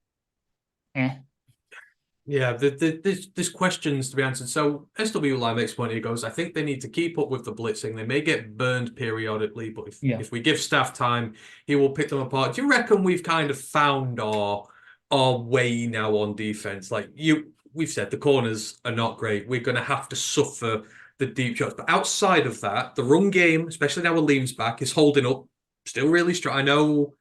Yeah, there's questions to be answered. So SW Line makes point, he goes, I think they need to keep up with the blitzing. They may get burned periodically, but if we give staff time, he will pick them apart. Do you reckon we've kind of found our way now on defense? Like we've said, the corners are not great. We're going to have to suffer the deep shots. But outside of that, the run game, especially now with Liam's back, is holding up still really strong. I know,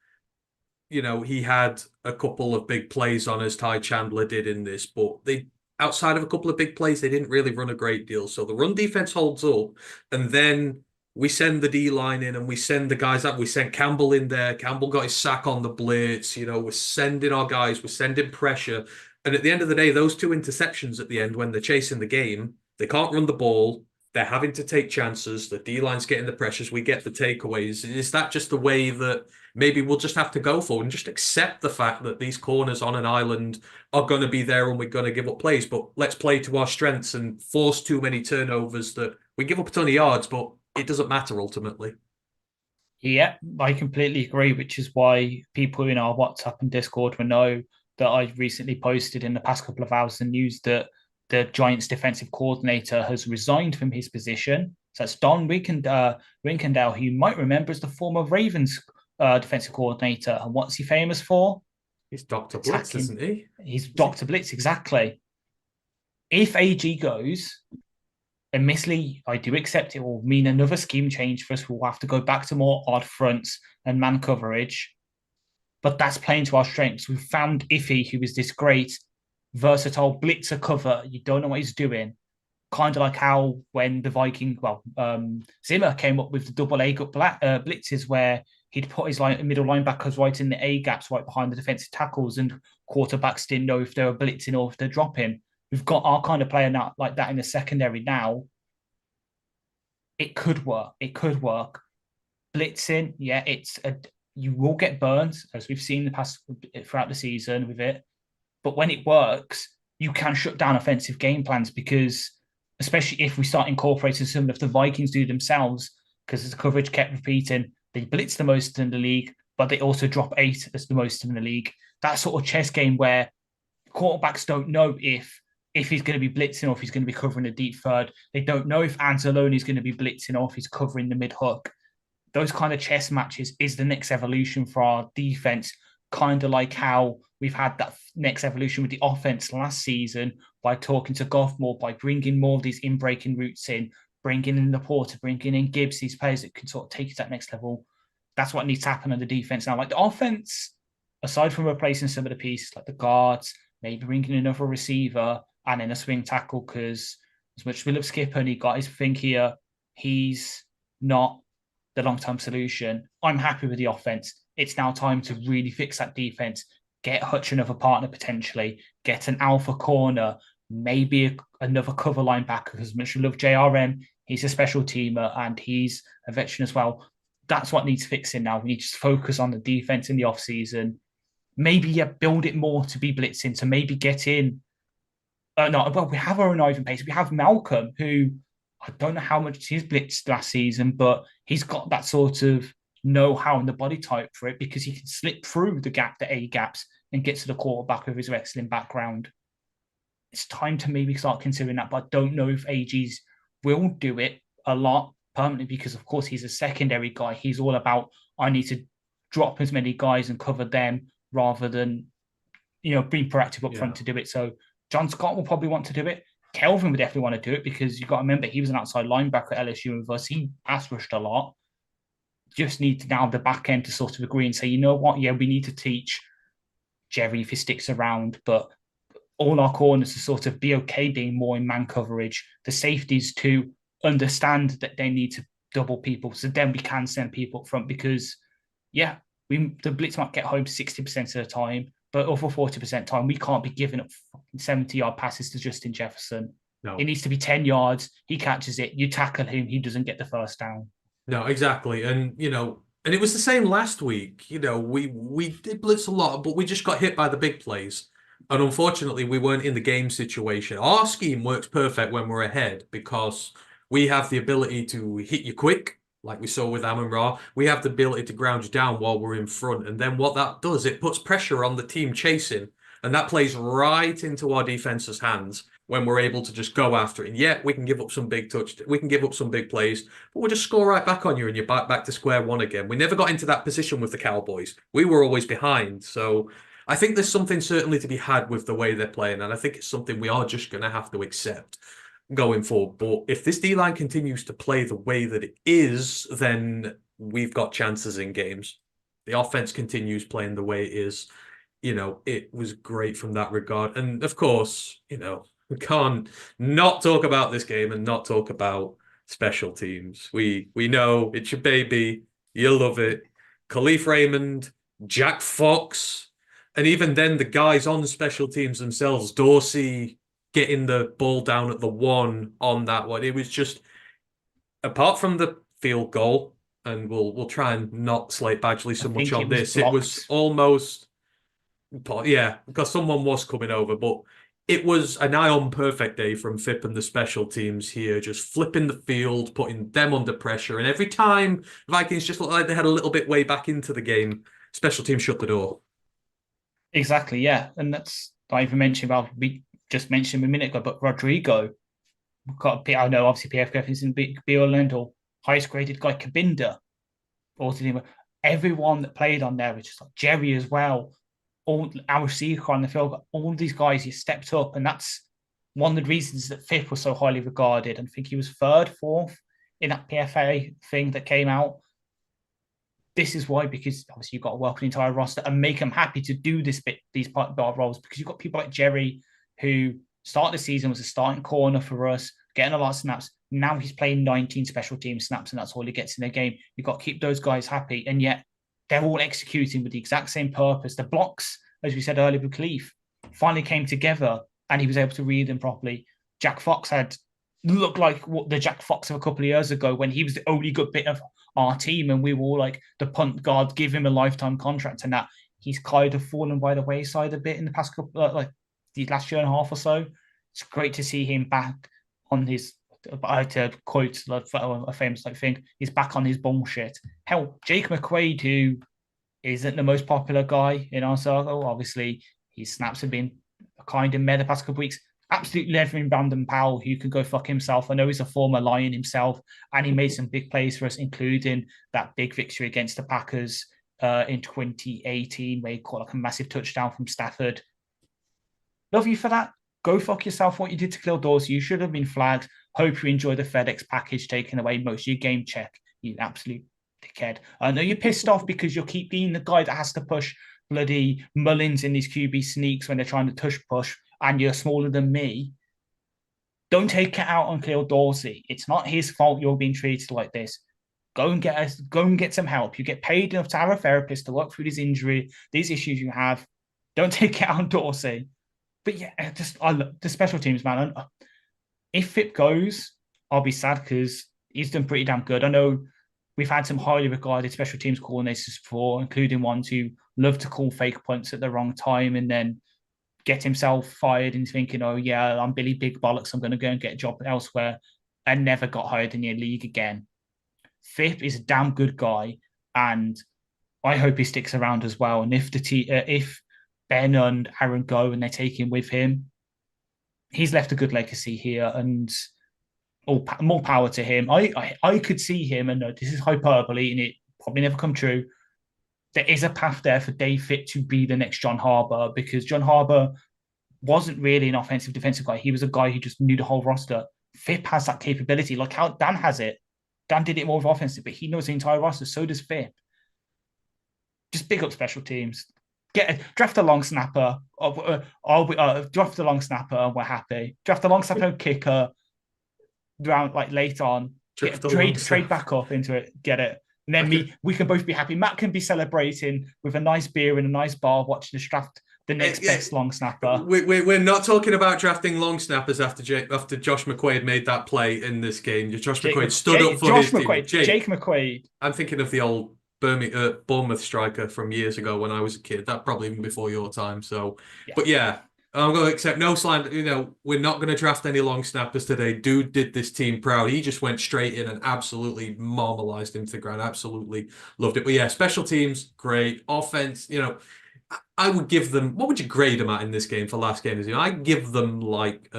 he had a couple of big plays on as Ty Chandler did in this, but they outside of a couple of big plays, they didn't really run a great deal. So the run defense holds up, and then we send the D line in and we send the guys up. We sent Campbell in there. Campbell got his sack on the blitz. We're sending our guys, we're sending pressure. And at the end of the day, those two interceptions at the end, when they're chasing the game, they can't run the ball. They're having to take chances. The D line's getting the pressures. We get the takeaways. Is that just the way that maybe we'll just have to go for and just accept the fact that these corners on an island are going to be there and we're going to give up plays? But let's play to our strengths and force too many turnovers that we give up a ton of yards, but it doesn't matter ultimately. Yeah, I completely agree, which is why people in our WhatsApp and Discord will know that I recently posted in the past couple of hours the news that the Giants defensive coordinator has resigned from his position. So that's Don Rinkendale, who you might remember as the former Ravens defensive coordinator. And what's he famous for? He's Dr. Blitz, isn't he? He's Dr. Blitz, exactly. If AG goes, admittedly, I do accept it will mean another scheme change for us. We'll have to go back to more odd fronts and man coverage. But that's playing to our strengths. We found Iffy, who is this great, versatile blitzer cover. You don't know what he's doing. Kind of like how when the Zimmer came up with the double A blitzes where he'd put his middle linebackers right in the A gaps, right behind the defensive tackles, and quarterbacks didn't know if they were blitzing or if they're dropping. We've got our kind of player now like that in the secondary now. It could work. It could work. Blitzing, yeah, you will get burned, as we've seen the past throughout the season with it. But when it works, you can shut down offensive game plans because, especially if we start incorporating some of the Vikings do themselves, because the coverage kept repeating, they blitz the most in the league, but they also drop 8 as the most in the league. That sort of chess game where quarterbacks don't know if he's going to be blitzing or if he's going to be covering a deep third. They don't know if Anzalone is going to be blitzing or if he's covering the mid hook. Those kind of chess matches is the next evolution for our defense, kind of like how we've had that next evolution with the offense last season by talking to Goff more, by bringing more of these in-breaking routes in, bringing in the Porter, bringing in Gibbs, these players that can sort of take it to that next level. That's what needs to happen on the defense now. Like the offense, aside from replacing some of the pieces like the guards, maybe bringing another receiver and then a swing tackle, because as much as we love Skipper and he got his thing here, he's not the long-term solution. I'm happy with the offense. It's now time to really fix that defense, get Hutch another partner potentially, get an alpha corner, maybe another cover linebacker, because as much as we love JRM, he's a special teamer and he's a veteran as well. That's what needs fixing now. We need to focus on the defense in the offseason. Maybe build it more to be blitzing, to maybe get in. We have our own Ivan Pace. We have Malcolm, who I don't know how much he's blitzed last season, but he's got that sort of know-how and the body type for it because he can slip through the A gaps, and get to the quarterback with his wrestling background. It's time to maybe start considering that, but I don't know if AGs will do it a lot permanently because, of course, he's a secondary guy. He's all about, I need to drop as many guys and cover them rather than, being proactive up front to do it. So John Scott will probably want to do it. Kelvin would definitely want to do it because you've got to remember he was an outside linebacker at LSU with us. He pass rushed a lot. Just need to now the back end to sort of agree and say, you know what? Yeah, we need to teach Jerry if he sticks around, but all our corners to sort of be okay being more in man coverage. The safeties to understand that they need to double people, so then we can send people up front because, the blitz might get home 60% of the time, but over 40% of the time, we can't be giving up 70-yard passes to Justin Jefferson. No. It needs to be 10 yards. He catches it. You tackle him. He doesn't get the first down. No, exactly. And, and it was the same last week. We did blitz a lot, but we just got hit by the big plays. And unfortunately, we weren't in the game situation. Our scheme works perfect when we're ahead because we have the ability to hit you quick, like we saw with Amon-Ra. We have the ability to ground you down while we're in front. And then what that does, it puts pressure on the team chasing. And that plays right into our defense's hands when we're able to just go after it. And yeah, we can give up some big we can give up some big plays, but we'll just score right back on you and you're back to square one again. We never got into that position with the Cowboys. We were always behind. So I think there's something certainly to be had with the way they're playing. And I think it's something we are just going to have to accept. going forward. But if this D line continues to play the way that it is, then we've got chances in games. The offense continues playing the way it is. It was great from that regard. And of course, we can't not talk about this game and not talk about special teams. We know it's your baby. You love it. Khalif Raymond, Jack Fox, and even then the guys on the special teams themselves, Dorsey getting the ball down at the 1 on that one. It was just, apart from the field goal, and we'll try and not slate Badgley so much on this. It was almost, yeah, because someone was coming over, but it was a nigh on perfect day from Phipp and the special teams here, just flipping the field, putting them under pressure. And every time Vikings just looked like they had a little bit way back into the game, special teams shut the door. Exactly, yeah. And that's, I even mentioned about, we just mentioned a minute ago, but Rodrigo, I know obviously PF Griffin's in be Orlando, highest graded guy, Kabinda, everyone that played on there was just like Jerry as well. All our Seeker on the field, all these guys, he stepped up, and that's one of the reasons that Phipp was so highly regarded. And I think he was 3rd, 4th in that PFA thing that came out. This is why, because obviously you've got to work the entire roster and make them happy to do these part roles, because you've got people like Jerry, who started the season was a starting corner for us, getting a lot of snaps. Now he's playing 19 special team snaps, and that's all he gets in the game. You've got to keep those guys happy, and yet they're all executing with the exact same purpose. The blocks, as we said earlier with Khalif, finally came together, and he was able to read them properly. Jack Fox had looked like what the Jack Fox of a couple of years ago, when he was the only good bit of our team, and we were all like, the punt guard, give him a lifetime contract, and that he's kind of fallen by the wayside a bit in the past couple, like the last year and a half or so. It's great to see him back on his, I had to quote a famous thing, he's back on his bullshit. Hell, Jake McQuaid, who isn't the most popular guy in our circle, obviously his snaps have been kind of meh the past couple of weeks, absolutely leveling Brandon Powell, who can go fuck himself. I know he's a former Lion himself, and he made some big plays for us, including that big victory against the Packers in 2018, where he caught like a massive touchdown from Stafford. Love you for that. Go fuck yourself. What you did to Khalil Dorsey, you should have been flagged. Hope you enjoy the FedEx package taking away most of your game check, you absolute dickhead. I know you're pissed off because you'll keep being the guy that has to push bloody Mullins in these QB sneaks when they're trying to push, and you're smaller than me. Don't take it out on Khalil Dorsey. It's not his fault you're being treated like this. Go and get some help. You get paid enough to have a therapist to work through this injury, these issues you have. Don't take it out on Dorsey. But yeah, I look, the special teams, man. If Phipp goes, I'll be sad because he's done pretty damn good. I know we've had some highly regarded special teams coordinators before, including ones who love to call fake punts at the wrong time and then get himself fired and thinking, oh yeah, I'm Billy Big Bollocks, I'm going to go and get a job elsewhere, and never got hired in the league again. Phipp is a damn good guy, and I hope he sticks around as well. And if Ben and Aaron go and they take him with him, he's left a good legacy here, and more power to him. I could see him, and this is hyperbole, and it probably never come true. There is a path there for Dave Phipp to be the next John Harbaugh, because John Harbaugh wasn't really an offensive defensive guy. He was a guy who just knew the whole roster. Phipp has that capability, like how Dan has it. Dan did it more of offensive, but he knows the entire roster. So does Phipp. Just big up special teams. Draft a long snapper. Draft a long snapper, and we're happy. Draft a long snapper kicker round like late on. Trade back up into it. Get it. And then we can both be happy. Matt can be celebrating with a nice beer in a nice bar, watching us draft the next best long snapper. We're not talking about drafting long snappers after Josh McQuaid made that play in this game. Josh McQuaid stood up for his team. Jake McQuaid. I'm thinking of the old Bournemouth striker from years ago when I was a kid. That probably even before your time. So, yeah. But yeah, I'm going to accept no slander. We're not going to draft any long snappers today. Dude did this team proud. He just went straight in and absolutely marmalized into the ground. Absolutely loved it. But yeah, special teams, great. Offense, I would give them, what would you grade them at in this game for last game? I give them like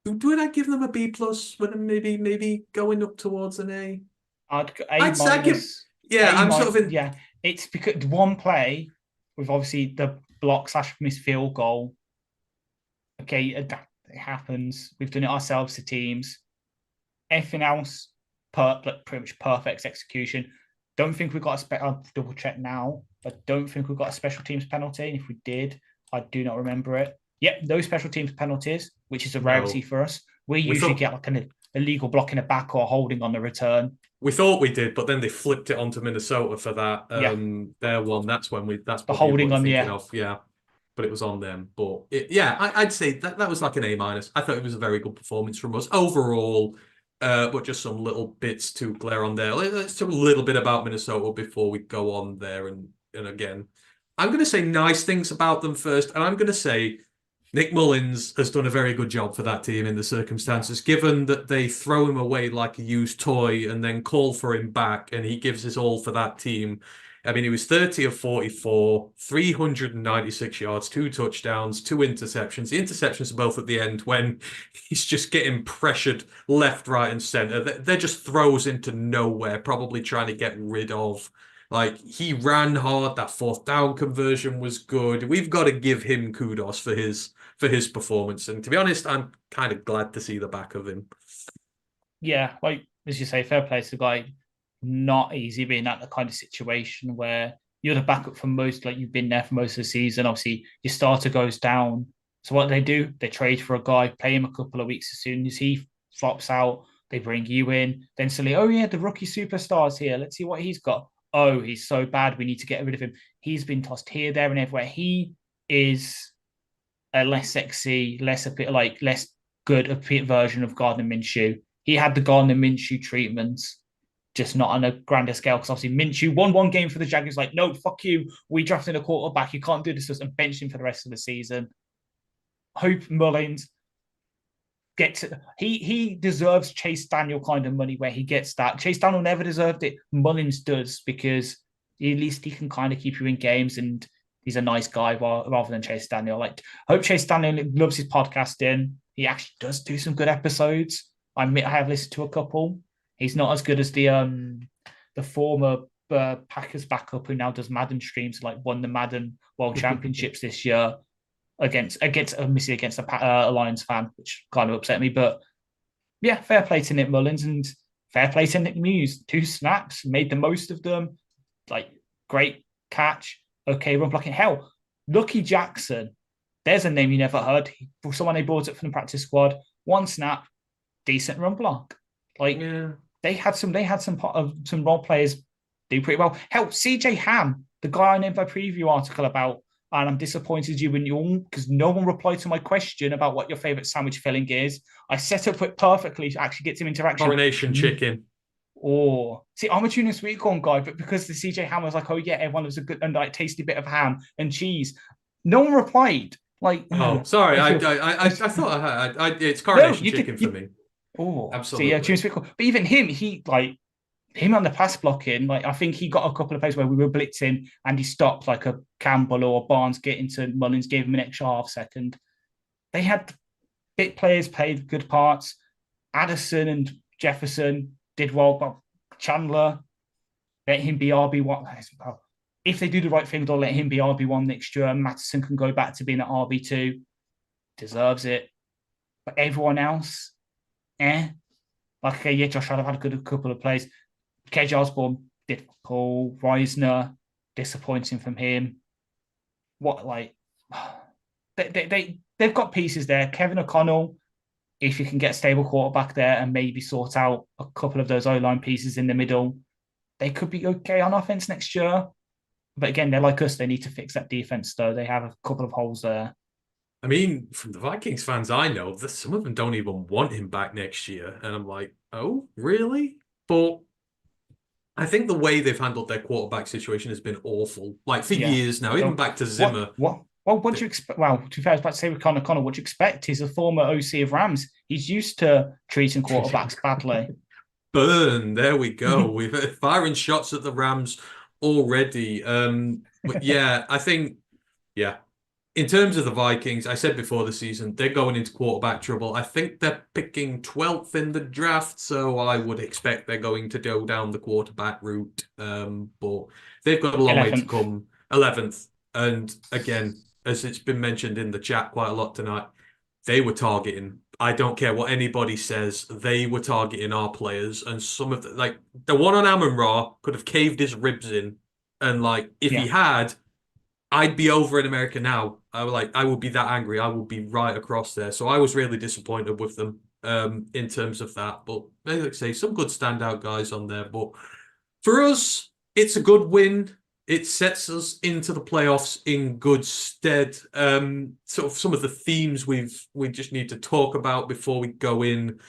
would I give them a B plus? Would maybe going up towards an A? I'd give, yeah, I'm sort of in. Yeah, it's because one play with obviously the block / missed field goal. Okay, It happens. We've done it ourselves to teams. Everything else, pretty much perfect execution. Don't think we've got I'll double check now. I don't think we've got a special teams penalty. And if we did, I do not remember it. Yep, no special teams penalties, which is a rarity No. for us. We We usually thought get like an illegal block in the back or holding on the return. we thought we did, but then they flipped it onto Minnesota for that Yeah, their one. That's the probably what holding we're on the thinking of. Yeah. But it was on them. But yeah, I'd say that was like an A minus. I thought it was a very good performance from us overall. But just some little bits to glare on there. Let's talk a little bit about Minnesota before we go on there. And again, I'm going to say nice things about them first, and I'm going to say Nick Mullins has done a very good job for that team in the circumstances, given that they throw him away like a used toy and then call for him back, and he gives his all for that team. I mean, he was 30 of 44, 396 yards, 2 touchdowns, 2 interceptions. The interceptions are both at the end when he's just getting pressured left, right, and center. They're just throws into nowhere, probably trying to get rid of. Like, he ran hard. That fourth down conversion was good. We've got to give him kudos for his performance. And to be honest, I'm kind of glad to see the back of him. Yeah, like as you say, fair play to the guy. Not easy being at the kind of situation where you're the backup for most, like you've been there for most of the season. Obviously, your starter goes down. So what do, they trade for a guy, play him a couple of weeks. As soon as he flops out, they bring you in. Then suddenly, oh yeah, the rookie superstar's here. Let's see what he's got. Oh, he's so bad. We need to get rid of him. He's been tossed here, there, and everywhere. He is a less sexy, less good a version of Gardner Minshew. He had the Gardner Minshew treatments, just not on a grander scale. Because obviously Minshew won one game for the Jaguars. Like, no, fuck you. We drafted a quarterback. You can't do this and bench him for the rest of the season. Hope Mullins gets it. He deserves Chase Daniel kind of money where he gets that. Chase Daniel never deserved it. Mullins does because at least he can kind of keep you in games and he's a nice guy rather than Chase Daniel. Like, I hope Chase Daniel loves his podcasting. He actually does do some good episodes. I admit I have listened to a couple. He's not as good as the former Packers backup who now does Madden streams, like won the Madden World Championships this year against a Lions fan, which kind of upset me. But yeah, fair play to Nick Mullins and fair play to Nick Muse. 2 snaps, made the most of them. Like, great catch. Okay, run blocking. Hell, Lucky Jackson. There's a name you never heard. Someone they brought up from the practice squad. 1 snap, decent run block. Like, Yeah. they had some role players do pretty well. Hell, CJ Ham, the guy I named my preview article about, and I'm disappointed you because no one replied to my question about what your favorite sandwich filling is. I set up it perfectly to actually get some interaction. Coronation chicken. Or see, I'm a tuna sweet corn guy, but because the CJ Ham was like, oh yeah, everyone loves a good and like tasty bit of ham and cheese. No one replied. Like, oh, sorry, I thought it's coronation chicken for me. Oh, absolutely. So yeah, tuna sweet corn. But even him on the pass blocking, like I think he got a couple of plays where we were blitzing and he stopped like a Campbell or Barnes getting to Mullins, gave him an extra half second. They had bit players played good parts. Addison and Jefferson did well, but Chandler, let him be RB1. If they do the right thing, they'll let him be RB1 next year. And Mattison can go back to being at RB2. Deserves it. But everyone else, Like, okay, yeah, Josh Allen had a couple of plays. KJ Osborne did Paul Reisner, disappointing from him. They've got pieces there. Kevin O'Connell, if you can get a stable quarterback there and maybe sort out a couple of those O-line pieces in the middle, they could be okay on offense next year. But again, they're like us. They need to fix that defense, though. They have a couple of holes there. I mean, from the Vikings fans I know, some of them don't even want him back next year. And I'm like, oh, really? But I think the way they've handled their quarterback situation has been awful. Like, for years now, even back to Zimmer. What do you expect? Well, to be fair, I was about to say with Connor, what do you expect? He's a former OC of Rams. He's used to treating quarterbacks badly. Burn. There we go. We've firing shots at the Rams already. But yeah, I think, yeah. In terms of the Vikings, I said before the season, they're going into quarterback trouble. I think they're picking 12th in the draft, so I would expect they're going to go down the quarterback route. But they've got a long 11th way to come. 11th. And again, as it's been mentioned in the chat quite a lot tonight, they were targeting. I don't care what anybody says. They were targeting our players, and some of the like the one on Amon Ra could have caved his ribs in, and like if he Yeah. had, I'd be over in America now. I would be that angry. I would be right across there. So I was really disappointed with them in terms of that. But like I say, some good standout guys on there. But for us, it's a good win. It sets us into the playoffs in good stead. Sort of some of the themes we just need to talk about before we go in.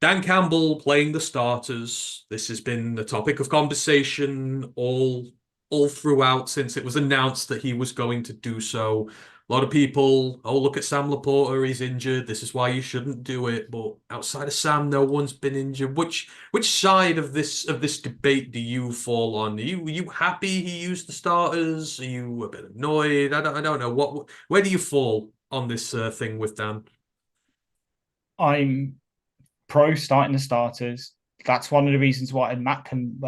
Dan Campbell playing the starters. This has been the topic of conversation all throughout since it was announced that he was going to do so. A lot of people, oh, look at Sam Laporta, he's injured. This is why you shouldn't do it. But outside of Sam, no one's been injured. Which side of this debate do you fall on? Are you happy he used the starters? Are you a bit annoyed? I don't know. Where do you fall on this thing with Dan? I'm pro starting the starters. That's one of the reasons why Matt can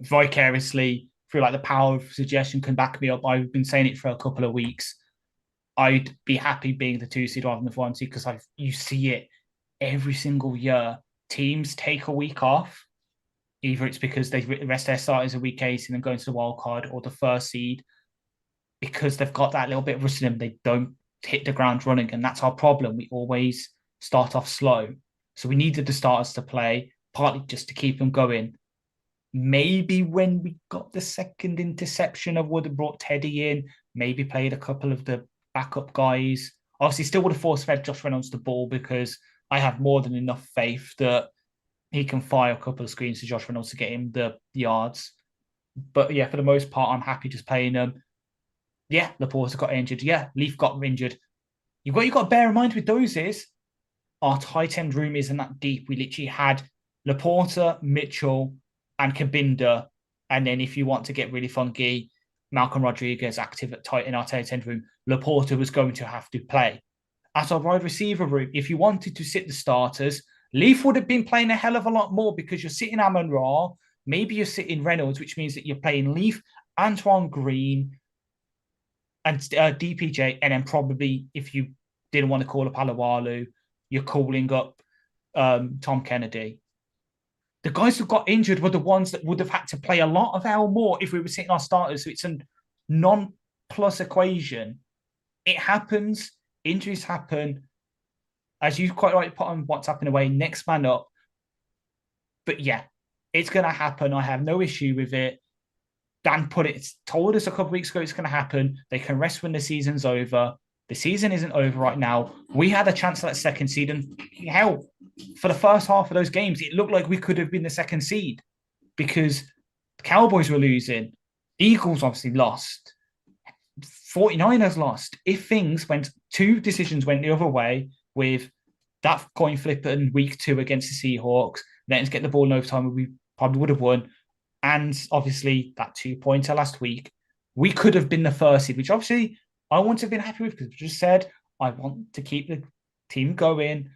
vicariously, through like the power of suggestion, can back me up. I've been saying it for a couple of weeks. I'd be happy being the 2 seed rather than the 1 seed because you see it every single year. Teams take a week off. Either it's because they rest their starters a week 8 and then go into the wild card, or the 1st seed because they've got that little bit of rust in them. They don't hit the ground running, and that's our problem. We always start off slow. So we needed the starters to play, partly just to keep them going. Maybe when we got the second interception, I would have brought Teddy in, maybe played a couple of the backup guys. Obviously, still would have force-fed Josh Reynolds the ball because I have more than enough faith that he can fire a couple of screens to Josh Reynolds to get him the yards. But yeah, for the most part, I'm happy just playing them. Yeah, Laporta got injured. Yeah, Leaf got injured. You got to bear in mind with those is our tight end room isn't that deep. We literally had Laporta, Mitchell, and Kabinda. And then if you want to get really funky, Malcolm Rodriguez active at tight in our tight end room. Laporta was going to have to play. At our wide receiver room, if you wanted to sit the starters, Leaf would have been playing a hell of a lot more because you're sitting Amon Ra, maybe you're sitting Reynolds, which means that you're playing Leaf, Antoine Green, and DPJ, and then probably if you didn't want to call up Alawalu, you're calling up Tom Kennedy. The guys who got injured were the ones that would have had to play a lot of L more if we were sitting our starters. So it's a non-plus equation. It happens. Injuries happen. As you quite rightly put on WhatsApp in a way, next man up. But yeah, it's going to happen. I have no issue with it. Dan told us a couple of weeks ago it's going to happen. They can rest when the season's over. The season isn't over right now. We had a chance at that second seed, and hell, for the first half of those games, it looked like we could have been the second seed because the Cowboys were losing. Eagles obviously lost. 49ers lost. If two decisions went the other way with that coin flip in week 2 against the Seahawks, letting us get the ball in overtime, we probably would have won. And obviously that 2-pointer last week, we could have been the first seed, which obviously I wouldn't have been happy with because I just said I want to keep the team going,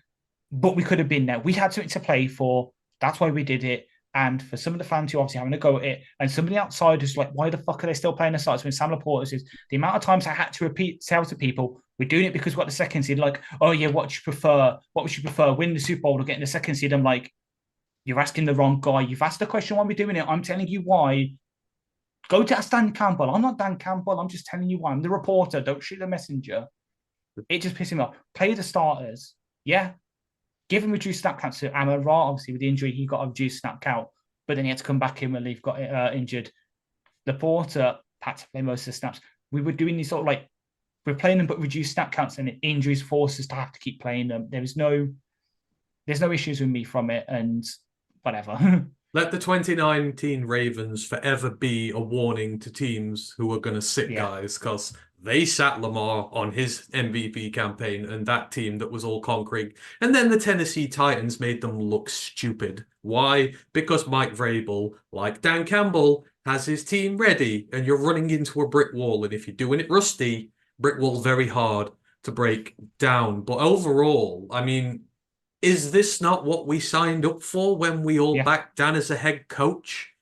but we could have been there. We had something to play for. That's why we did it. And for some of the fans who obviously having a go at it, and somebody outside who's like, why the fuck are they still playing the starts when Sam Laporta says the amount of times I had to tell to people, we're doing it because we got the second seed. Like, oh yeah, what do you prefer? What would you prefer? Win the Super Bowl or getting the second seed? I'm like, you're asking the wrong guy. You've asked the question why we're doing it. I'm telling you why. Go to ask Dan Campbell. I'm not Dan Campbell. I'm just telling you why. I'm the reporter. Don't shoot the messenger. It just pisses me off. Play the starters. Yeah. Give him reduced snap counts to Amon Ra. Obviously, with the injury, he got a reduced snap count. But then he had to come back in when Leaf got injured. Laporta had to play most of the snaps. We were doing these sort of like, we're playing them but reduced snap counts, and injuries force us to have to keep playing them. There's no issues with me from it, and whatever. Let the 2019 Ravens forever be a warning to teams who are going to sit guys because they sat Lamar on his MVP campaign and that team that was all concrete. And then the Tennessee Titans made them look stupid. Why? Because Mike Vrabel, like Dan Campbell, has his team ready and you're running into a brick wall. And if you're doing it rusty, brick wall very hard to break down. But overall, I mean, is this not what we signed up for when we all backed Dan as a head coach?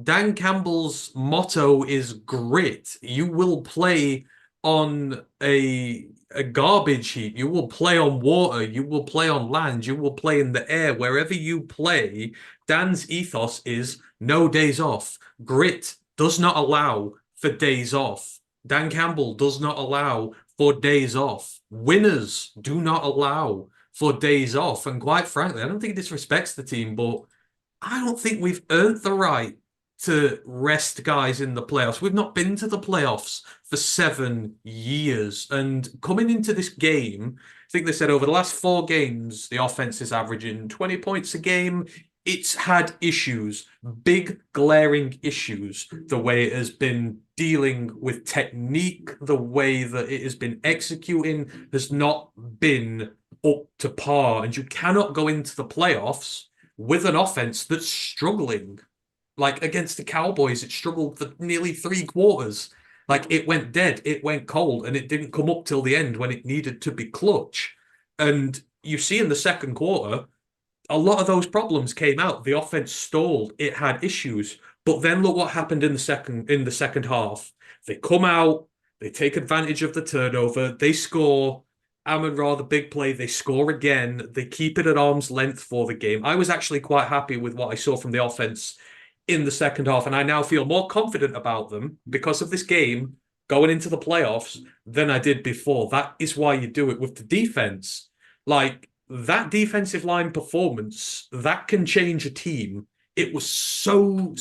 Dan Campbell's motto is grit. You will play on a garbage heap. You will play on water. You will play on land. You will play in the air. Wherever you play, Dan's ethos is no days off. Grit does not allow for days off. Dan Campbell does not allow for days off. Winners do not allow for days off. And quite frankly, I don't think he disrespects the team, but I don't think we've earned the right to rest guys in the playoffs. We've not been to the playoffs for 7 years. And coming into this game, I think they said over the last 4 games, the offense is averaging 20 points a game. It's had issues, big glaring issues, the way it has been dealing with technique, the way that it has been executing has not been up to par. And you cannot go into the playoffs with an offense that's struggling. Like against the Cowboys, it struggled for nearly 3 quarters. Like it went dead, it went cold, and it didn't come up till the end when it needed to be clutch. And you see in the second quarter, a lot of those problems came out. The offense stalled, it had issues. But then look what happened in the second half. They come out, they take advantage of the turnover, they score. Amon-Ra, the big play, they score again. They keep it at arm's length for the game. I was actually quite happy with what I saw from the offense in the second half, and I now feel more confident about them because of this game going into the playoffs than I did before. That is why you do it with the defense. Like that defensive line performance, that can change a team. It was so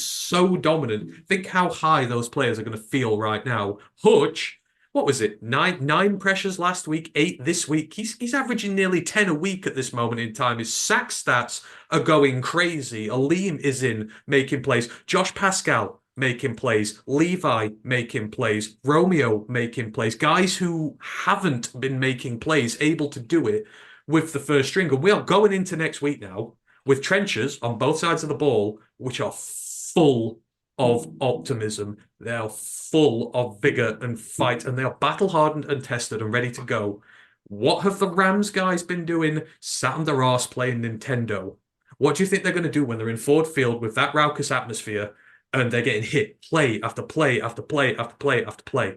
dominant. Think how high those players are going to feel right now. Hutch, what was it? Nine pressures last week, 8 this week. He's averaging nearly 10 a week at this moment in time. His sack stats are going crazy. Aleem is in making plays. Josh Pascal making plays. Levi making plays. Romeo making plays. Guys who haven't been making plays able to do it with the first string. And we are going into next week now with trenches on both sides of the ball, which are full of optimism. They are full of vigor and fight, and they are battle hardened and tested and ready to go. What have the Rams guys been doing? Sat on their arse playing Nintendo. What do you think they're going to do when they're in Ford Field with that raucous atmosphere and they're getting hit play after play after play after play after play?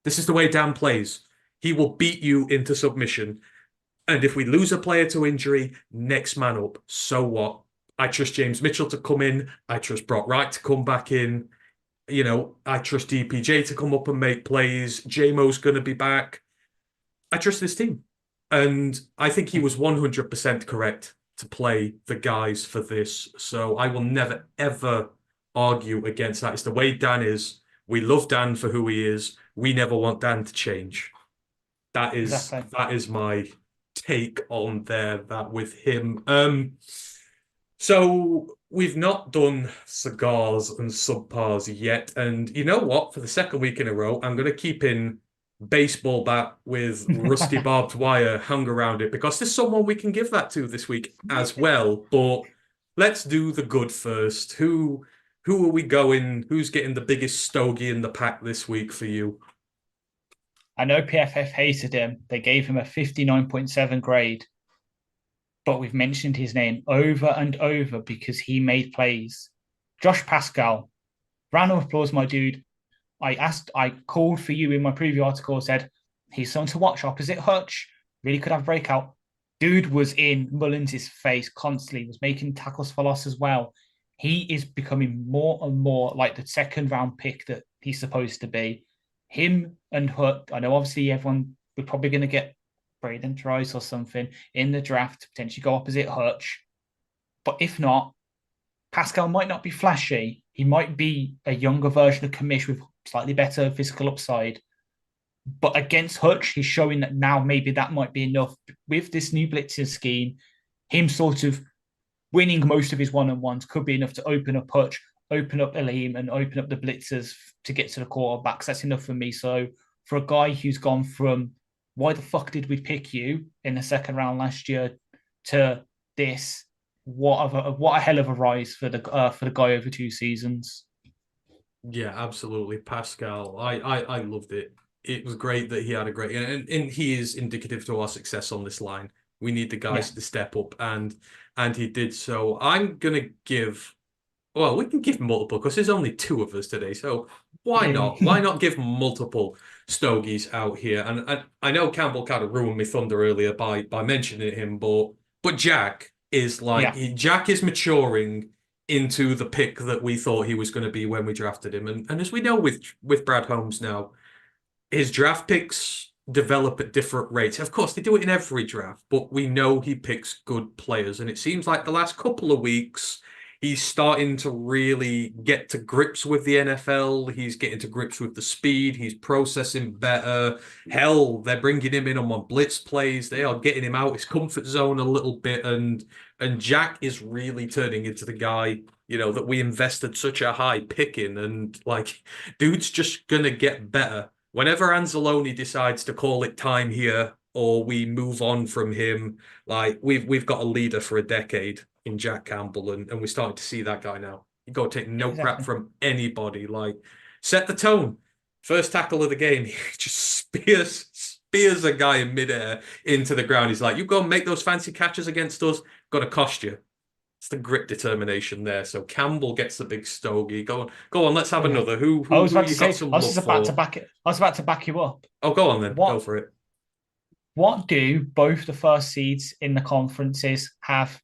This is the way Dan plays. He will beat you into submission. And if we lose a player to injury, next man up. So what? I trust James Mitchell to come in. I trust Brock Wright to come back in. You know, I trust DPJ to come up and make plays. JMO's going to be back. I trust this team. And I think he was 100% correct to play the guys for this. So I will never, ever argue against that. It's the way Dan is. We love Dan for who he is. We never want Dan to change. That is my take on that with him. So we've not done cigars and subpars yet. And you know what? For the second week in a row, I'm going to keep in baseball bat with rusty barbed wire hung around it because there's someone we can give that to this week as well. But let's do the good first. Who are we going? Who's getting the biggest stogie in the pack this week for you? I know PFF hated him. They gave him a 59.7 grade. But we've mentioned his name over and over because he made plays. Josh Pascal, round of applause, my dude. I called for you in my preview article, said he's someone to watch opposite Hutch. Really could have breakout. Dude was in Mullins' face constantly, was making tackles for loss as well. He is becoming more and more like the second round pick that he's supposed to be. Him and Hutch, I know obviously everyone, we're probably going to get Braden Trice or something in the draft, potentially go opposite Hutch. But if not, Pascal might not be flashy. He might be a younger version of Kamish with slightly better physical upside. But against Hutch, he's showing that now maybe that might be enough. With this new blitzing scheme, him sort of winning most of his one-on-ones could be enough to open up Hutch, open up Aleem, and open up the blitzers to get to the quarterbacks. That's enough for me. So for a guy who's gone from why the fuck did we pick you in the second round last year to this? What a hell of a rise for the guy over 2 seasons. Yeah, absolutely. Pascal, I loved it. It was great that he had a great and he is indicative to our success on this line. We need the guys to step up and he did so. I'm gonna give we can give multiple because there's only 2 of us today. So Why not? Why not give multiple Stogies out here? And I know Campbell kind of ruined me thunder earlier by mentioning him, but Jack is like Yeah, Jack is maturing into the pick that we thought he was going to be when we drafted him. And as we know with Brad Holmes now, his draft picks develop at different rates. Of course, they do it in every draft, but we know he picks good players. And it seems like the last couple of weeks, he's starting to really get to grips with the NFL. He's getting to grips with the speed. He's processing better. Hell, they're bringing him in on blitz plays. They are getting him out his comfort zone a little bit. And Jack is really turning into the guy, that we invested such a high pick in. And like, dude's just gonna get better whenever Anzalone decides to call it time here or we move on from him, like we've got a leader for a decade in Jack Campbell, and we're starting to see that guy now. You got to take no crap exactly. from anybody. Like set the tone. First tackle of the game, he just spears a guy in midair into the ground. He's like, "You go and make those fancy catches against us. Going to cost you." It's the grit determination there. So Campbell gets the big stogie. Go on. Let's have Yeah. another. Who I who was who about to you got say, some I was love just about to for? back it. I was about to back you up. Oh, go on then. Go What for it. what do both the first seeds in the conferences have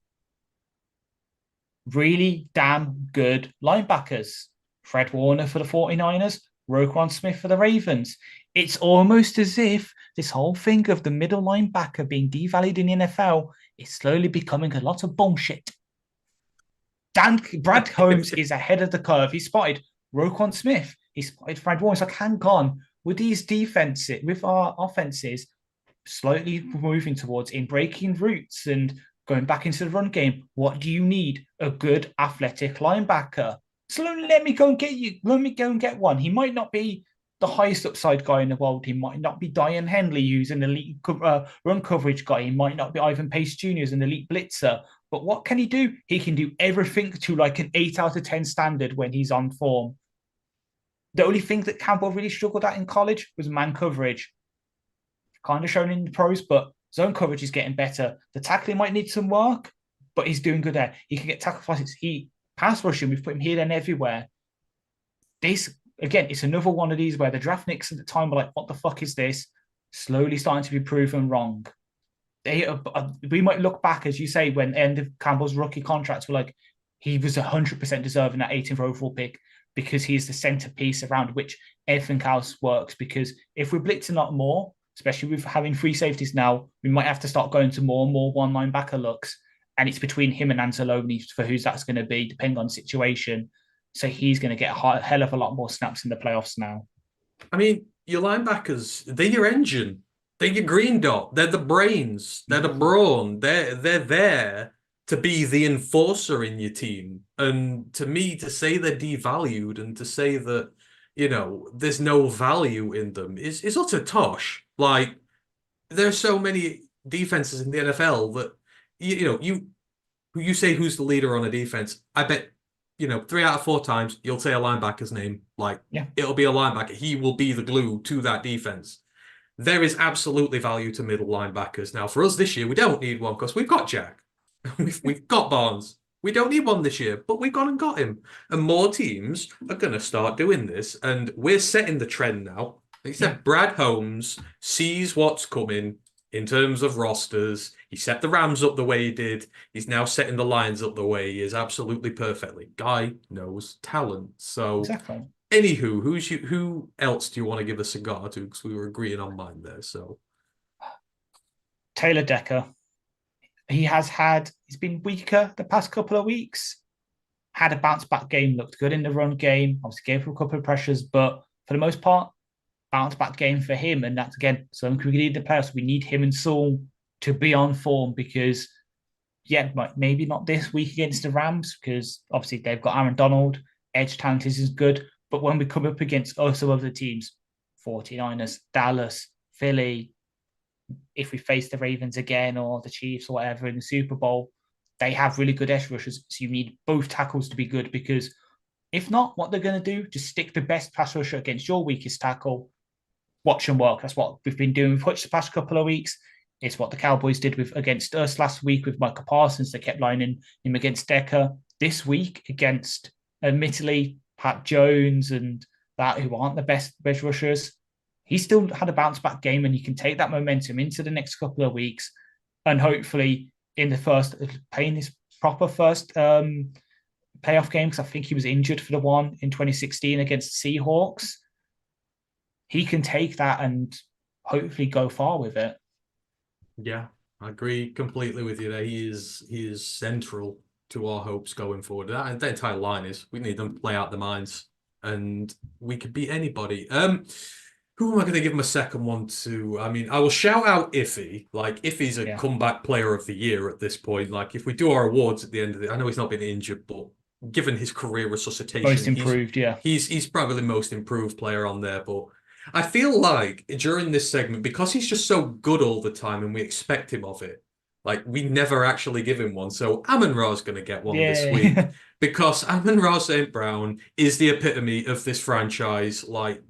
really damn good linebackers? Fred Warner for the 49ers, Roquan Smith for the Ravens. It's almost as if this whole thing of the middle linebacker being devalued in the NFL is slowly becoming a lot of bullshit. Brad Holmes is ahead of the curve. He spotted Roquan Smith. He spotted Fred Warner. It's like, hang on, with these defenses, with our offenses slightly moving towards in breaking routes and going back into the run game, what do you need? A good athletic linebacker. So let me go and get you. Let me go and get one. He might not be the highest upside guy in the world. He might not be Diane Henley, who's an elite run coverage guy. He might not be Ivan Pace Jr., who's an elite blitzer. But what can he do? He can do everything to like an 8 out of 10 standard when he's on form. The only thing that Campbell really struggled at in college was man coverage. Kind of shown in the pros, but zone coverage is getting better. The tackling might need some work, but he's doing good there. He can get tackle flashes. He pass rushing. We've put him here and everywhere. This again, it's another one of these where the draft nicks at the time were like, "What the fuck is this?" Slowly starting to be proven wrong. We might look back, as you say, when end of Campbell's rookie contracts were like, he was 100% deserving that 18th overall pick because he's the centerpiece around which everything else works. Because if we're blitzing a lot more, especially with having free safeties now, we might have to start going to more and more one linebacker looks. And it's between him and Anzalone for whose that's going to be, depending on the situation. So he's going to get a hell of a lot more snaps in the playoffs now. I mean, your linebackers, they're your engine. They're your green dot. They're the brains. They're the brawn. They're there to be the enforcer in your team. And to me, to say they're devalued and to say that, there's no value in them is utter tosh. Like, there's so many defenses in the NFL that you say who's the leader on a defense. I bet 3 out of 4 times you'll say a linebacker's name. Like Yeah, it'll be a linebacker. He will be the glue to that defense. There is absolutely value to middle linebackers. Now, for us this year, we don't need one because we've got Jack. We've got Barnes. We don't need one this year, but we've gone and got him. And more teams are going to start doing this. And we're setting the trend now. Like you said, Brad Holmes sees what's coming in terms of rosters. He set the Rams up the way he did. He's now setting the Lions up the way he is absolutely perfectly. Guy knows talent. So, exactly. anywho, who else do you want to give a cigar to? Because we were agreeing on mine there. So, Taylor Decker. He's been weaker the past couple of weeks. Had a bounce back game, looked good in the run game. Obviously, gave him a couple of pressures, but for the most part, bounce back game for him. And that's again, so we need the players. We need him and Saul to be on form because, maybe not this week against the Rams because obviously they've got Aaron Donald. Edge talent is good. But when we come up against also other teams, 49ers, Dallas, Philly, if we face the Ravens again or the Chiefs or whatever in the Super Bowl, they have really good edge rushers. So you need both tackles to be good because if not, what they're going to do, just stick the best pass rusher against your weakest tackle. Watch them work. That's what we've been doing with Hutch the past couple of weeks. It's what the Cowboys did against us last week with Micah Parsons. They kept lining him against Decker. This week against, admittedly, Pat Jones and that who aren't the best edge rushers. He still had a bounce back game, and you can take that momentum into the next couple of weeks, and hopefully in the first playing his proper first playoff game, because I think he was injured for the one in 2016 against the Seahawks. He can take that and hopefully go far with it. Yeah, I agree completely with you there. He is central to our hopes going forward. The entire line is we need them to play out the minds, and we could beat anybody. Who am I going to give him a second one to? I mean, I will shout out Iffy. Like, Iffy's a Yeah. comeback player of the year at this point. Like, if we do our awards at the end of it, I know he's not been injured, but given his career resuscitation, Most improved, yeah. he's probably the most improved player on there. But I feel like during this segment, because he's just so good all the time and we expect him of it, like we never actually give him one. So Amon Ra's going to get one this week Yeah. because Amon Ra St. Brown is the epitome of this franchise. Like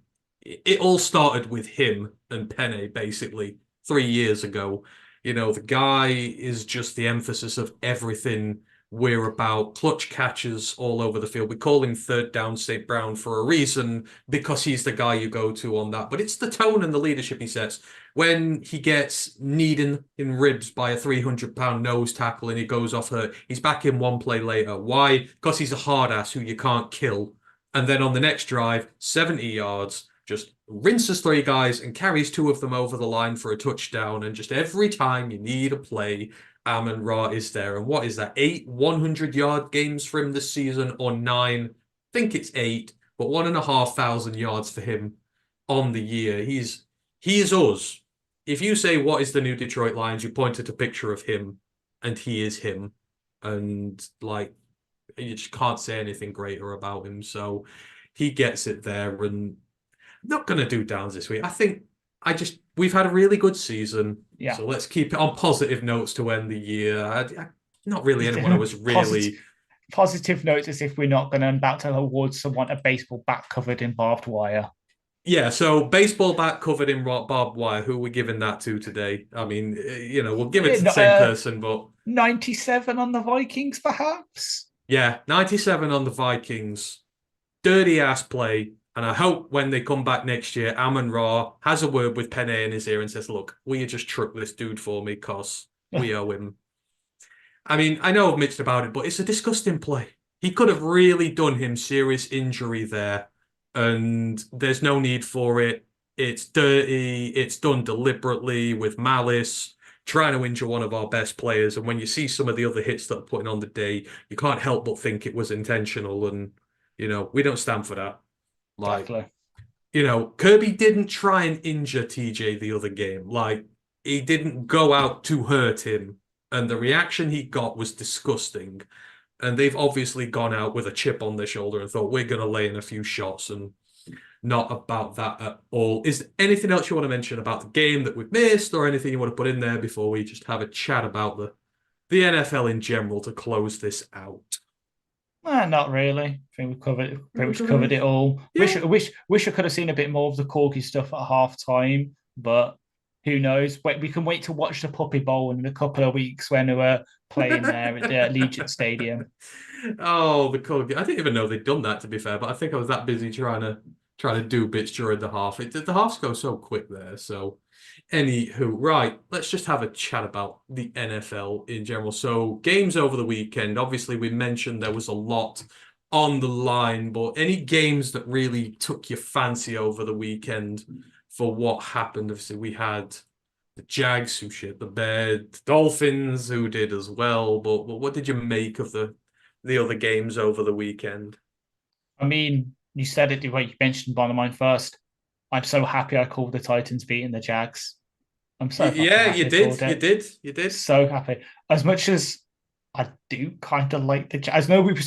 it all started with him and Penne basically 3 years ago. You know, the guy is just the emphasis of everything we're about. Clutch catches all over the field. We call him third down St. Brown for a reason because he's the guy you go to on that. But it's the tone and the leadership he sets. When he gets kneed in ribs by a 300-pound nose tackle and he goes off hurt, he's back in one play later. Why? Because he's a hard ass who you can't kill. And then on the next drive, 70 yards, just rinses three guys and carries two of them over the line for a touchdown. And just every time you need a play, Amon Ra is there. And what is that? 8 100-yard games for him this season, or 9? I think it's 8, but 1,500 yards for him on the year. He is us. If you say what is the new Detroit Lions, you point at a picture of him, and he is him. And like you just can't say anything greater about him. So he gets it there, and not going to do downs this week. I think we've had a really good season. Yeah. So let's keep it on positive notes to end the year. Not really anyone I was really positive notes as if we're not going to about to award someone a baseball bat covered in barbed wire. Yeah, so baseball bat covered in barbed wire. Who are we giving that to today? I mean, we'll give it to the same person, but 97 on the Vikings, perhaps. Yeah, 97 on the Vikings. Dirty ass play. And I hope when they come back next year, Amon Ra has a word with Penne in his ear and says, look, will you just truck this dude for me? Because we owe him. I mean, I know I've mentioned about it, but it's a disgusting play. He could have really done him serious injury there. And there's no need for it. It's dirty. It's done deliberately with malice, trying to injure one of our best players. And when you see some of the other hits that are putting on the day, you can't help but think it was intentional. And, we don't stand for that. Like, Definitely. Kirby didn't try and injure TJ the other game. Like, he didn't go out to hurt him. And the reaction he got was disgusting. And they've obviously gone out with a chip on their shoulder and thought, we're going to lay in a few shots, and not about that at all. Is there anything else you want to mention about the game that we've missed, or anything you want to put in there before we just have a chat about the NFL in general to close this out? Not really. I think we've pretty much covered it all. Yeah. Wish I could have seen a bit more of the Corgi stuff at halftime, but who knows? We can wait to watch the Puppy Bowl in a couple of weeks when we're playing there at the Allegiant Stadium. Oh, the Corgi! I didn't even know they'd done that. To be fair, but I think I was that busy trying to do bits during the half. The halves go so quick there. So, anywho, right, let's just have a chat about the NFL in general. So, games over the weekend. Obviously, we mentioned there was a lot on the line, but any games that really took your fancy over the weekend for what happened? Obviously, we had the Jags who shit the bed, the Dolphins who did as well. But what did you make of the other games over the weekend? I mean, you said it, you mentioned one of mine first. I'm so happy I called the Titans beating the Jags. I'm so fucking Yeah, happy you I did. called it. You did. So happy. As much as I do kind of like the Jags. No, we're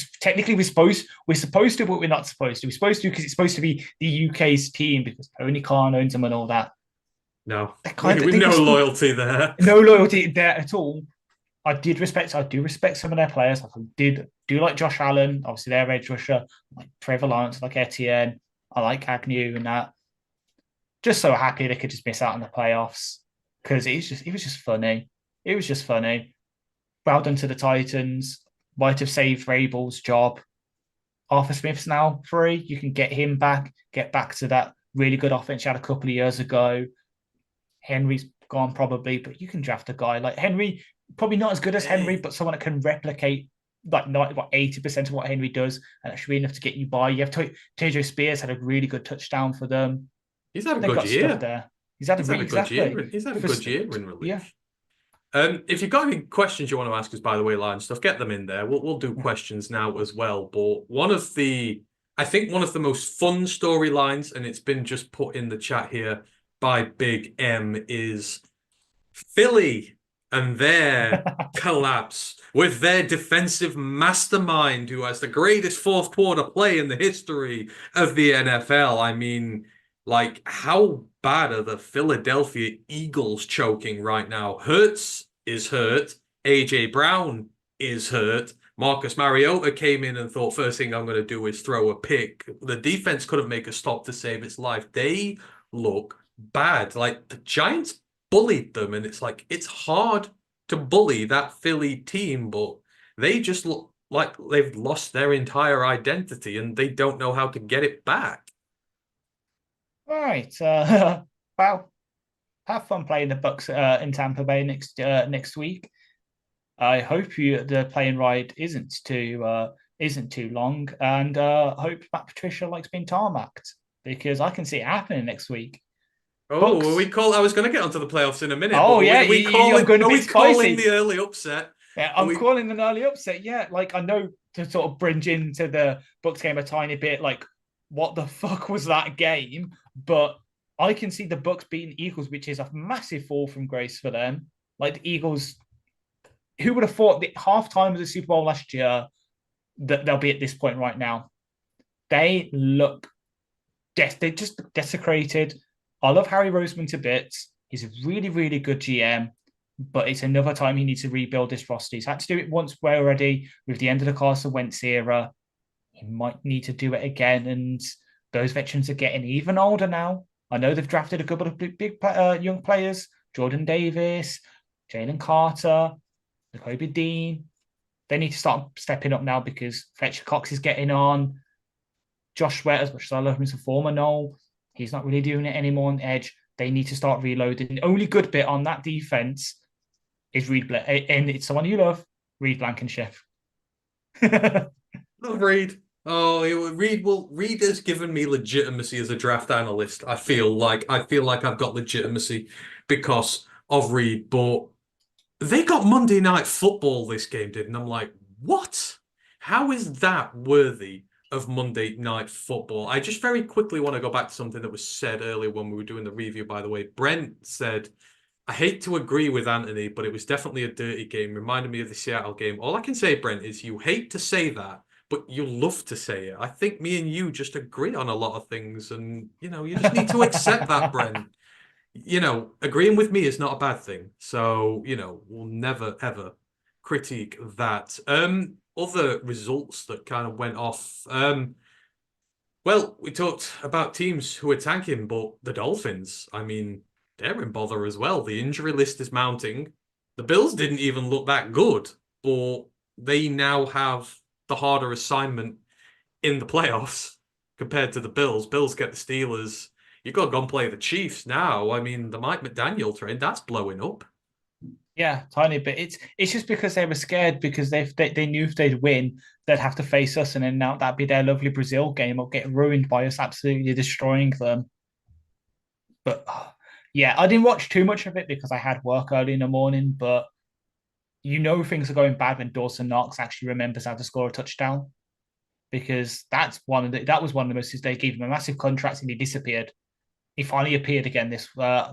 supposed to, but we're not supposed to. We're supposed to because it's supposed to be the UK's team because Tony Khan owns them and all that. No, with no loyalty there. No loyalty there at all. I do respect some of their players. I do like Josh Allen, obviously their edge rusher, like Trevor Lawrence, like Etienne. I like Agnew and that. Just so happy they could just miss out on the playoffs because it was just funny. It was just funny. Well done to the Titans. Might have saved Vrabel's job. Arthur Smith's now free. You can get him back, get back to that really good offense you had a couple of years ago. Henry's gone probably, but you can draft a guy like Henry, probably not as good as Henry, but someone that can replicate like 80% of what Henry does, and that should be enough to get you by. You have Tejo Spears had a really good touchdown for them. He's had a They've good got stuff year. there. He's had a really Good exactly. year. He's had a good year in relief. Yeah. If you've got any questions you want to ask us, by the way, line stuff, get them in there. We'll do questions now as well. But I think one of the most fun storylines, and it's been just put in the chat here by Big M, is Philly and their collapse with their defensive mastermind, who has the greatest fourth quarter play in the history of the NFL. I mean, like, how bad are the Philadelphia Eagles choking right now? Hurts is hurt. AJ Brown is hurt. Marcus Mariota came in and thought, first thing I'm going to do is throw a pick. The defense couldn't make a stop to save its life. They look bad. Like, the Giants bullied them, and it's like, it's hard to bully that Philly team, but they just look like they've lost their entire identity and they don't know how to get it back. All right. Well, have fun playing the Bucks in Tampa Bay next week. I hope the plane ride isn't too long, and hope Matt Patricia likes being tarmacked, because I can see it happening next week. Oh, I was going to get onto the playoffs in a minute. Oh, yeah. Are we calling the early upset? Yeah, I'm calling an early upset. Yeah, like, I know, to sort of bridge into the Bucks game a tiny bit, like, what the fuck was that game? But I can see the Bucks beating the Eagles, which is a massive fall from grace for them. Like, the Eagles, who would have thought the halftime of the Super Bowl last year that they'll be at this point right now? They look they're just desecrated. I love Harry Roseman to bits. He's a really, really good GM, but it's another time he needs to rebuild this roster. He's had to do it once already with the end of the Carson Wentz era. He might need to do it again, and those veterans are getting even older now. I know they've drafted a couple of big young players, Jordan Davis, Jalen Carter, Nakobe Dean. They need to start stepping up now, because Fletcher Cox is getting on. Josh Sweat, as much as I love him as a former Knoll, he's not really doing it anymore on edge. They need to start reloading. The only good bit on that defense is Reed, and it's someone you love, Reed Blankenship. Love Reed. Oh, Reed has given me legitimacy as a draft analyst. I feel like I've got legitimacy because of Reed, but they got Monday Night Football this game, didn't? I'm like, what? How is that worthy of Monday Night Football? I just very quickly want to go back to something that was said earlier when we were doing the review, by the way. Brent said, I hate to agree with Anthony, but it was definitely a dirty game. Reminded me of the Seattle game. All I can say, Brent, is you hate to say that, but you love to say it. I think me and you just agree on a lot of things, and, you just need to accept that, Brent. Agreeing with me is not a bad thing. So, we'll never, ever critique that. Other results that kind of went off. Well, we talked about teams who are tanking, but the Dolphins, I mean, they're in bother as well. The injury list is mounting. The Bills didn't even look that good, but they now have the harder assignment in the playoffs compared to the Bills. Bills get the Steelers. You got to go and play the Chiefs now. I mean, the Mike McDaniel train, that's blowing up. Yeah, tiny bit. It's just because they were scared, because they knew if they'd win, they'd have to face us, and then now that'd be their lovely Brazil game or get ruined by us absolutely destroying them. But yeah, I didn't watch too much of it because I had work early in the morning, but things are going bad when Dawson Knox actually remembers how to score a touchdown, because that was one of the most. They gave him a massive contract and he disappeared. He finally appeared again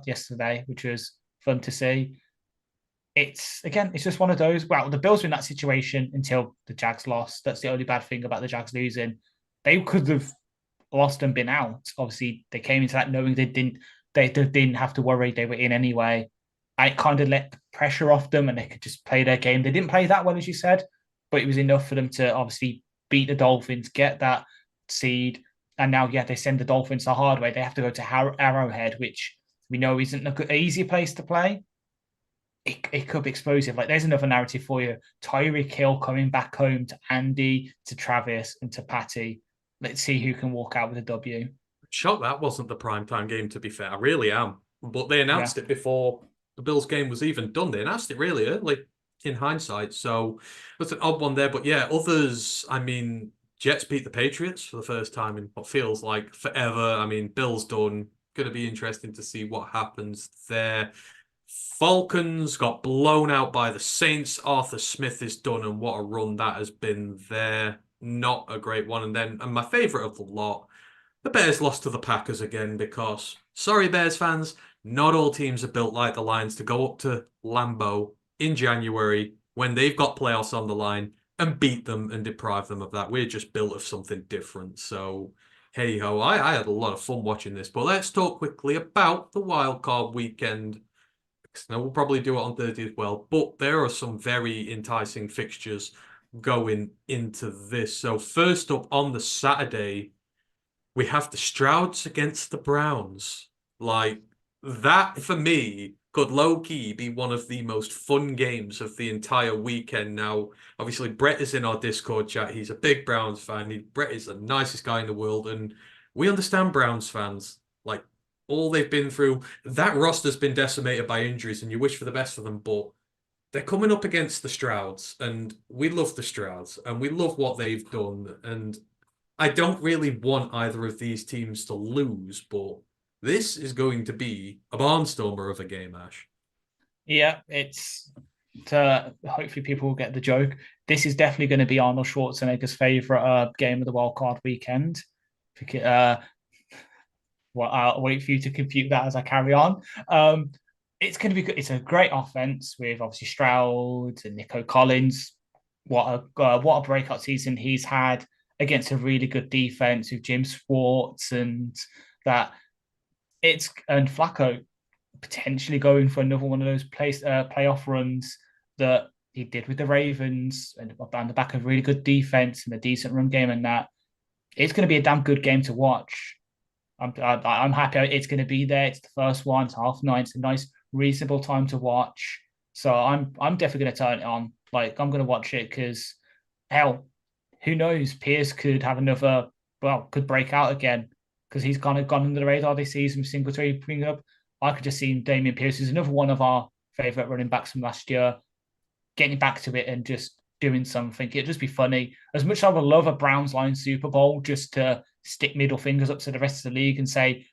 yesterday, which was fun to see. It's just one of those. Well, the Bills were in that situation until the Jags lost. That's the only bad thing about the Jags losing. They could have lost and been out. Obviously, they came into that knowing they didn't have to worry. They were in anyway. And it kind of let the pressure off them, and they could just play their game. They didn't play that well, as you said, but it was enough for them to obviously beat the Dolphins, get that seed. And now, they send the Dolphins the hard way. They have to go to Arrowhead, which we know isn't an easy place to play. it could be explosive. Like there's another narrative for you. Tyreek Hill coming back home to Andy, to Travis, and to Patty. Let's see who can walk out with a W. Shocked that wasn't the primetime game, to be fair. I really am. But they Yeah. announced it before the Bills game was even done. They announced it really early in hindsight. So that's an odd one there. But yeah, others, I mean, Jets beat the Patriots for the first time in what feels like forever. I mean, Bills done. Going to be interesting to see what happens there. Falcons got blown out by the Saints. Arthur Smith is done, and what a run that has been there. Not a great one. And my favorite of the lot, the Bears lost to the Packers again because, sorry, Bears fans, not all teams are built like the Lions to go up to Lambeau in January when they've got playoffs on the line and beat them and deprive them of that. We're just built of something different. So, hey ho, I had a lot of fun watching this. But let's talk quickly about the wild card weekend. Now, we'll probably do it on Thursday as well, but there are some very enticing fixtures going into this. So, first up on the Saturday, we have the Strouds against the Browns. Like, that for me could low key be one of the most fun games of the entire weekend. Now, obviously, Brett is in our Discord chat. He's a big Browns fan. Brett is the nicest guy in the world, and we understand Browns fans. Like, all they've been through, that roster's been decimated by injuries, and you wish for the best for them, but they're coming up against the Strouds, and we love the Strouds, and we love what they've done. And I don't really want either of these teams to lose, but this is going to be a barnstormer of a game, Ash. Yeah, it's hopefully people will get the joke. This is definitely going to be Arnold Schwarzenegger's favorite game of the wild card weekend. Well, I'll wait for you to compute that as I carry on. It's going to be good. It's a great offense with obviously Stroud and Nico Collins. What a breakout season he's had against a really good defense with Jim Schwartz and that. And Flacco potentially going for another one of those playoff runs that he did with the Ravens and on the back of really good defense and a decent run game and that. It's going to be a damn good game to watch. I'm happy it's going to be there. It's the first one. It's 9:30. It's a nice, reasonable time to watch. So I'm definitely going to turn it on. Like I'm going to watch it because hell, who knows? Pierce could have another. Well, could break out again because he's kind of gone under the radar this season with Singletary bringing up. I could just see Damian Pierce, who's another one of our favorite running backs from last year, getting back to it and just doing something. It'd just be funny. As much as I would love a Browns Lions Super Bowl just to stick middle fingers up to the rest of the league and say,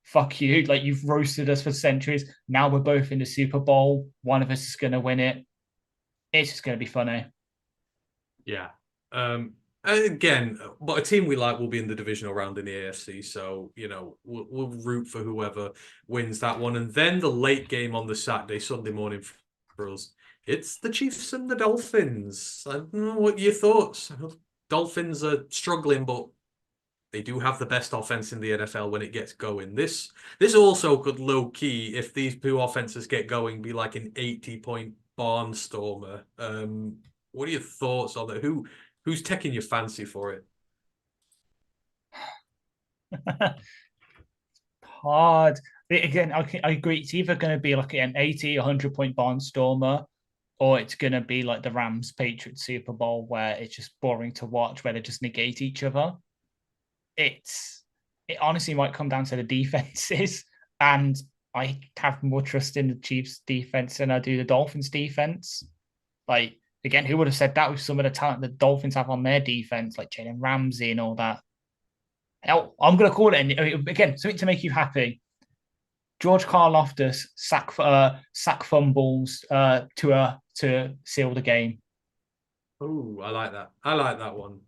fuck you, like you've roasted us for centuries. Now we're both in the Super Bowl. One of us is going to win it. It's just going to be funny. Yeah. Again, but a team we like will be in the divisional round in the AFC. So, we'll root for whoever wins that one. And then the late game on the Sunday morning for us. It's the Chiefs and the Dolphins. I don't know what your thoughts. Dolphins are struggling, but they do have the best offense in the NFL when it gets going. This also could low key, if these two offenses get going, be like an 80-point barnstormer. What are your thoughts on that? Who's taking your fancy for it? Hard. Again, I agree. It's either going to be like an 80, 100-point barnstormer, or it's going to be like the Rams Patriots Super Bowl where it's just boring to watch, where they just negate each other. It honestly might come down to the defenses, and I have more trust in the Chiefs defense than I do the Dolphins defense. Like again, who would have said that with some of the talent the Dolphins have on their defense, like Jalen Ramsey and all that? Hell, I'm going to call it. And again, something to make you happy. George Karlaftis sack fumbles to seal the game. Oh, I like that. I like that one.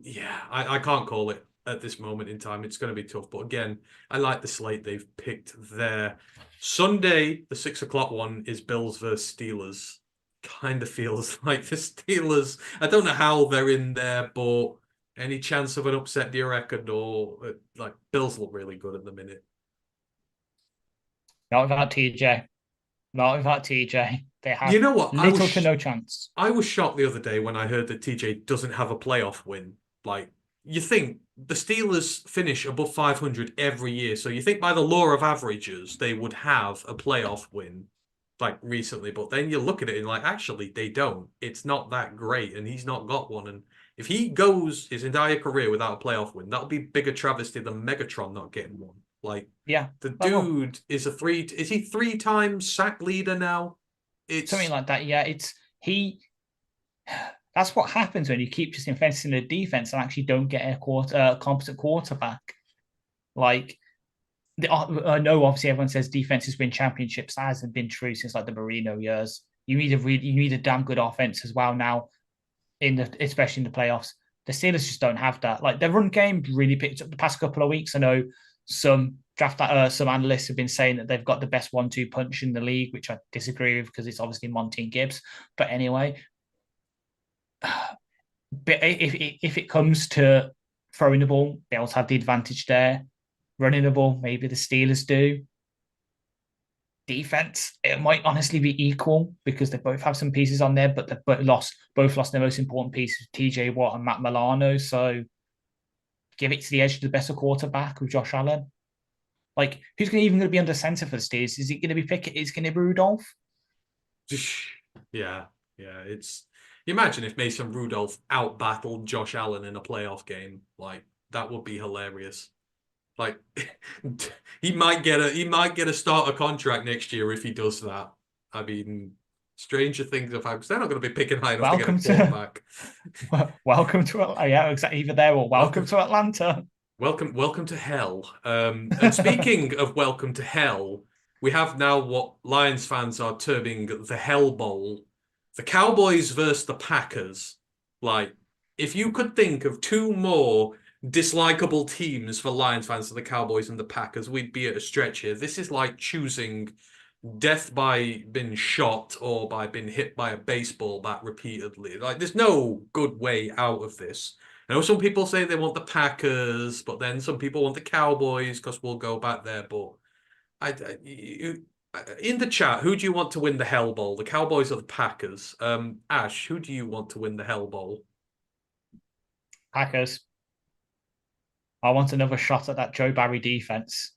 Yeah, I can't call it at this moment in time. It's going to be tough. But again, I like the slate they've picked there. Sunday, the 6 o'clock one is Bills versus Steelers. Kind of feels like the Steelers. I don't know how they're in there, but any chance of an upset, do you reckon? Or like Bills look really good at the minute. Not without TJ. Not without TJ. They have You know what? little to no chance. I was shocked the other day when I heard that TJ doesn't have a playoff win. Like, you think the Steelers finish above 500 every year, so you think by the law of averages they would have a playoff win. like recently, but then you look at it and like, actually, they don't. It's not that great, and he's not got one. And if he goes his entire career without a playoff win, that'll be bigger travesty than Megatron not getting one. Like Yeah, the well, dude is he 3 times sack leader now? something It's like that. Yeah, it's he. That's what happens when you keep just investing in the defense and actually don't get a competent quarterback. Like I know, obviously, everyone says defenses win championships. That hasn't been true since like the Marino years. You need a damn good offense as well now especially in the playoffs. The Steelers just don't have that. Like their run game really picked up the past couple of weeks. I know some analysts have been saying that they've got the best 1-2 punch in the league, which I disagree with because it's obviously Monty and Gibbs. But anyway, but if it comes to throwing the ball, they also have the advantage there. Running the ball, maybe the Steelers do. Defense, it might honestly be equal because they both have some pieces on there, but they both lost their most important pieces, TJ Watt and Matt Milano. So give it to the edge to the better quarterback with Josh Allen. Like, who's even going to be under center for the Steelers? Is it going to be Pickett? Is it going to be Rudolph? yeah, yeah. It's you imagine if Mason Rudolph out battled Josh Allen in a playoff game, like that would be hilarious. Like he might get a starter contract next year if he does that. I mean, stranger things have happened. They're not going to be picking high enough to get a Welcome to quarterback. welcome to yeah, exactly, either there or welcome Welcome, to Atlanta. welcome to hell. And speaking of welcome to hell, we have now what Lions fans are terming the Hell Bowl. The Cowboys versus the Packers. Like, if you could think of two more dislikable teams for Lions fans than the Cowboys and the Packers, we'd be at a stretch here. This is like choosing death by being shot or by being hit by a baseball bat repeatedly. Like, there's no good way out of this. I know some people say they want the Packers, but then some people want the Cowboys because we'll go back there. But in the chat, who do you want to win the Hell Bowl? The Cowboys or the Packers? Ash, who do you want to win the Hell Bowl? Packers. I want another shot at that Joe Barry defense.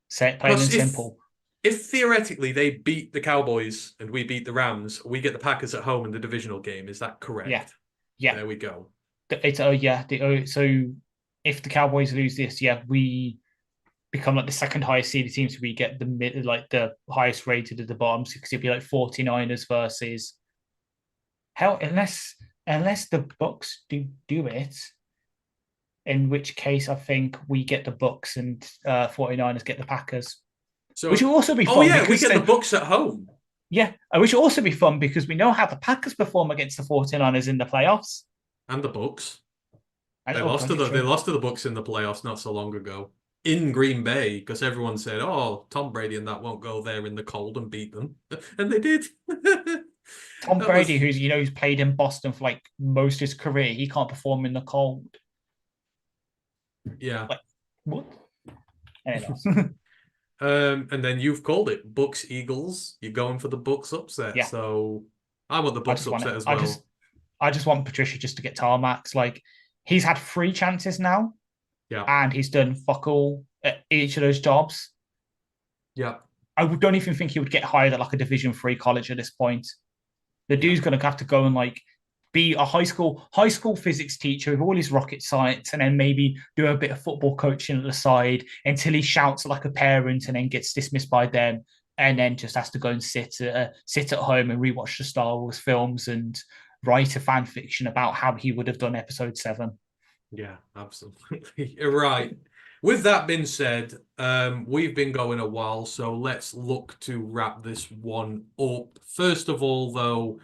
Say it plain and Because simple. if theoretically they beat the Cowboys and we beat the Rams, we get the Packers at home in the divisional game. Is that Yeah, correct? yeah. There we go. It's so if the Cowboys lose this, yeah, we become like the second highest seeded team, so we get the highest rated at the bottom. So it'd be like 49ers versus hell, unless the Bucks do it, in which case I think we get the Bucks and 49ers get the Packers. So, Which will also be fun. oh yeah, we because get the Bucks at home. Yeah, which will also be fun because we know how the Packers perform against the 49ers in the playoffs. And the Bucks. And, They lost to the Bucks in the playoffs not so long ago in Green Bay because everyone said, "Oh, Tom Brady and that won't go there in the cold and beat them," and they did. Tom That Brady, was who's played in Boston for like most of his career, he can't perform in the cold. yeah. Like what? Anyway. And then you've called it Bucks Eagles. You're going for the Bucks upset, Yeah, so I want the Bucks upset as well. I just want Patricia just to get tarmacs. Like he's had 3 chances now, Yeah, and he's done fuck all at each of those jobs. yeah, I don't even think he would get hired at like a Division 3 college at this point. The yeah. dude's gonna have to go and like be a high school physics teacher with all his rocket science, and then maybe do a bit of football coaching at the side until he shouts like a parent, and then gets dismissed by them, and then just has to go and sit at home and rewatch the Star Wars films and write a fan fiction about how he would have done Episode 7. Yeah, absolutely. You're right. With that being said, we've been going a while, so let's look to wrap this one up. First of all, though,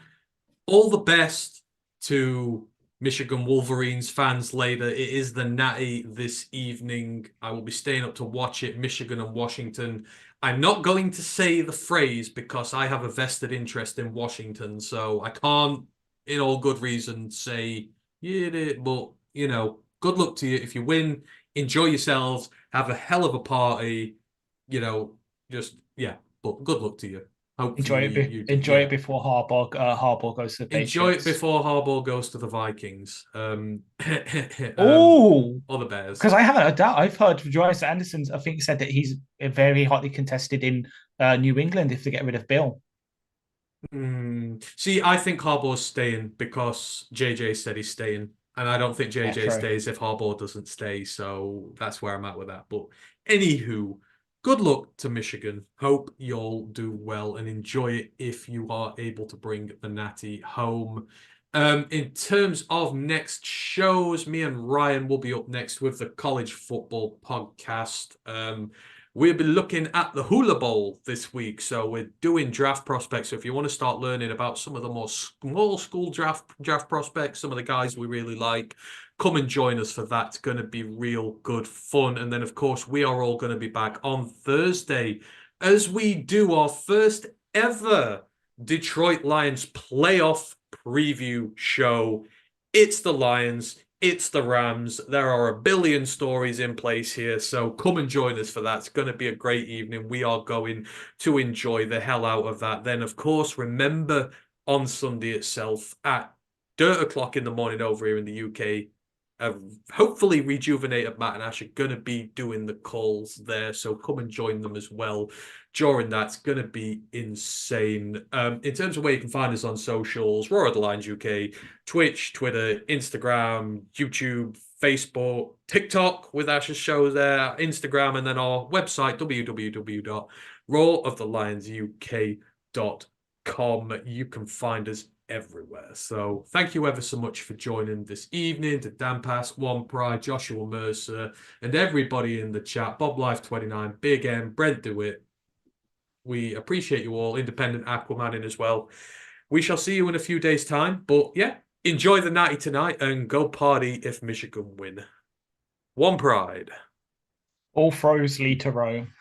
all the best to Michigan Wolverines fans later. It is the Natty this evening. I will be staying up to watch it, Michigan and Washington. I'm not going to say the phrase because I have a vested interest in Washington, so I can't, in all good reason, say, yeah, but, good luck to you. If you win, enjoy yourselves, have a hell of a party, but good luck to you. Hopefully you do. Enjoy it before Harbaugh goes to the Enjoy it Patriots. before Harbaugh goes to the Vikings. Oh, or the Bears. because I haven't heard that. I've heard Joyce Anderson, I think, said that he's very hotly contested in New England if they get rid of Bill. See, I think Harbaugh's staying because JJ said he's staying. And I don't think Yeah, JJ true. stays if Harbaugh doesn't stay. So that's where I'm at with that. But anywho, good luck to Michigan. Hope you'll do well and enjoy it if you are able to bring the Natty home. In terms of next shows, me and Ryan will be up next with the college football podcast. We'll be looking at the Hula Bowl this week. So we're doing draft prospects. So if you want to start learning about some of the more small school draft prospects, some of the guys we really like, come and join us for that. It's going to be real good fun. And then, of course, we are all going to be back on Thursday as we do our first ever Detroit Lions playoff preview show. It's the Lions. It's the Rams. There are a billion stories in place here, so come and join us for that. It's going to be a great evening. We are going to enjoy the hell out of that. Then, of course, remember on Sunday itself at dirt o'clock in the morning over here in the UK, hopefully rejuvenated Matt and Ash are going to be doing the calls there, so come and join them as well during that. It's going to be insane. In terms of where you can find us on socials, Roar of the Lions UK, Twitch, Twitter, Instagram, YouTube, Facebook, TikTok with Ash's show there, Instagram, and then our website, www.roarofthelionsuk.com. You can find us everywhere. So thank you ever so much for joining this evening, to Dan Pass, One Pride, Joshua Mercer, and everybody in the chat, Bob Life 29, Big M, Brent DeWitt. We appreciate you all, Independent Aquamanin as well. We shall see you in a few days' time. But yeah, enjoy the natty tonight and go party if Michigan win. One Pride. All throws lead to Rome.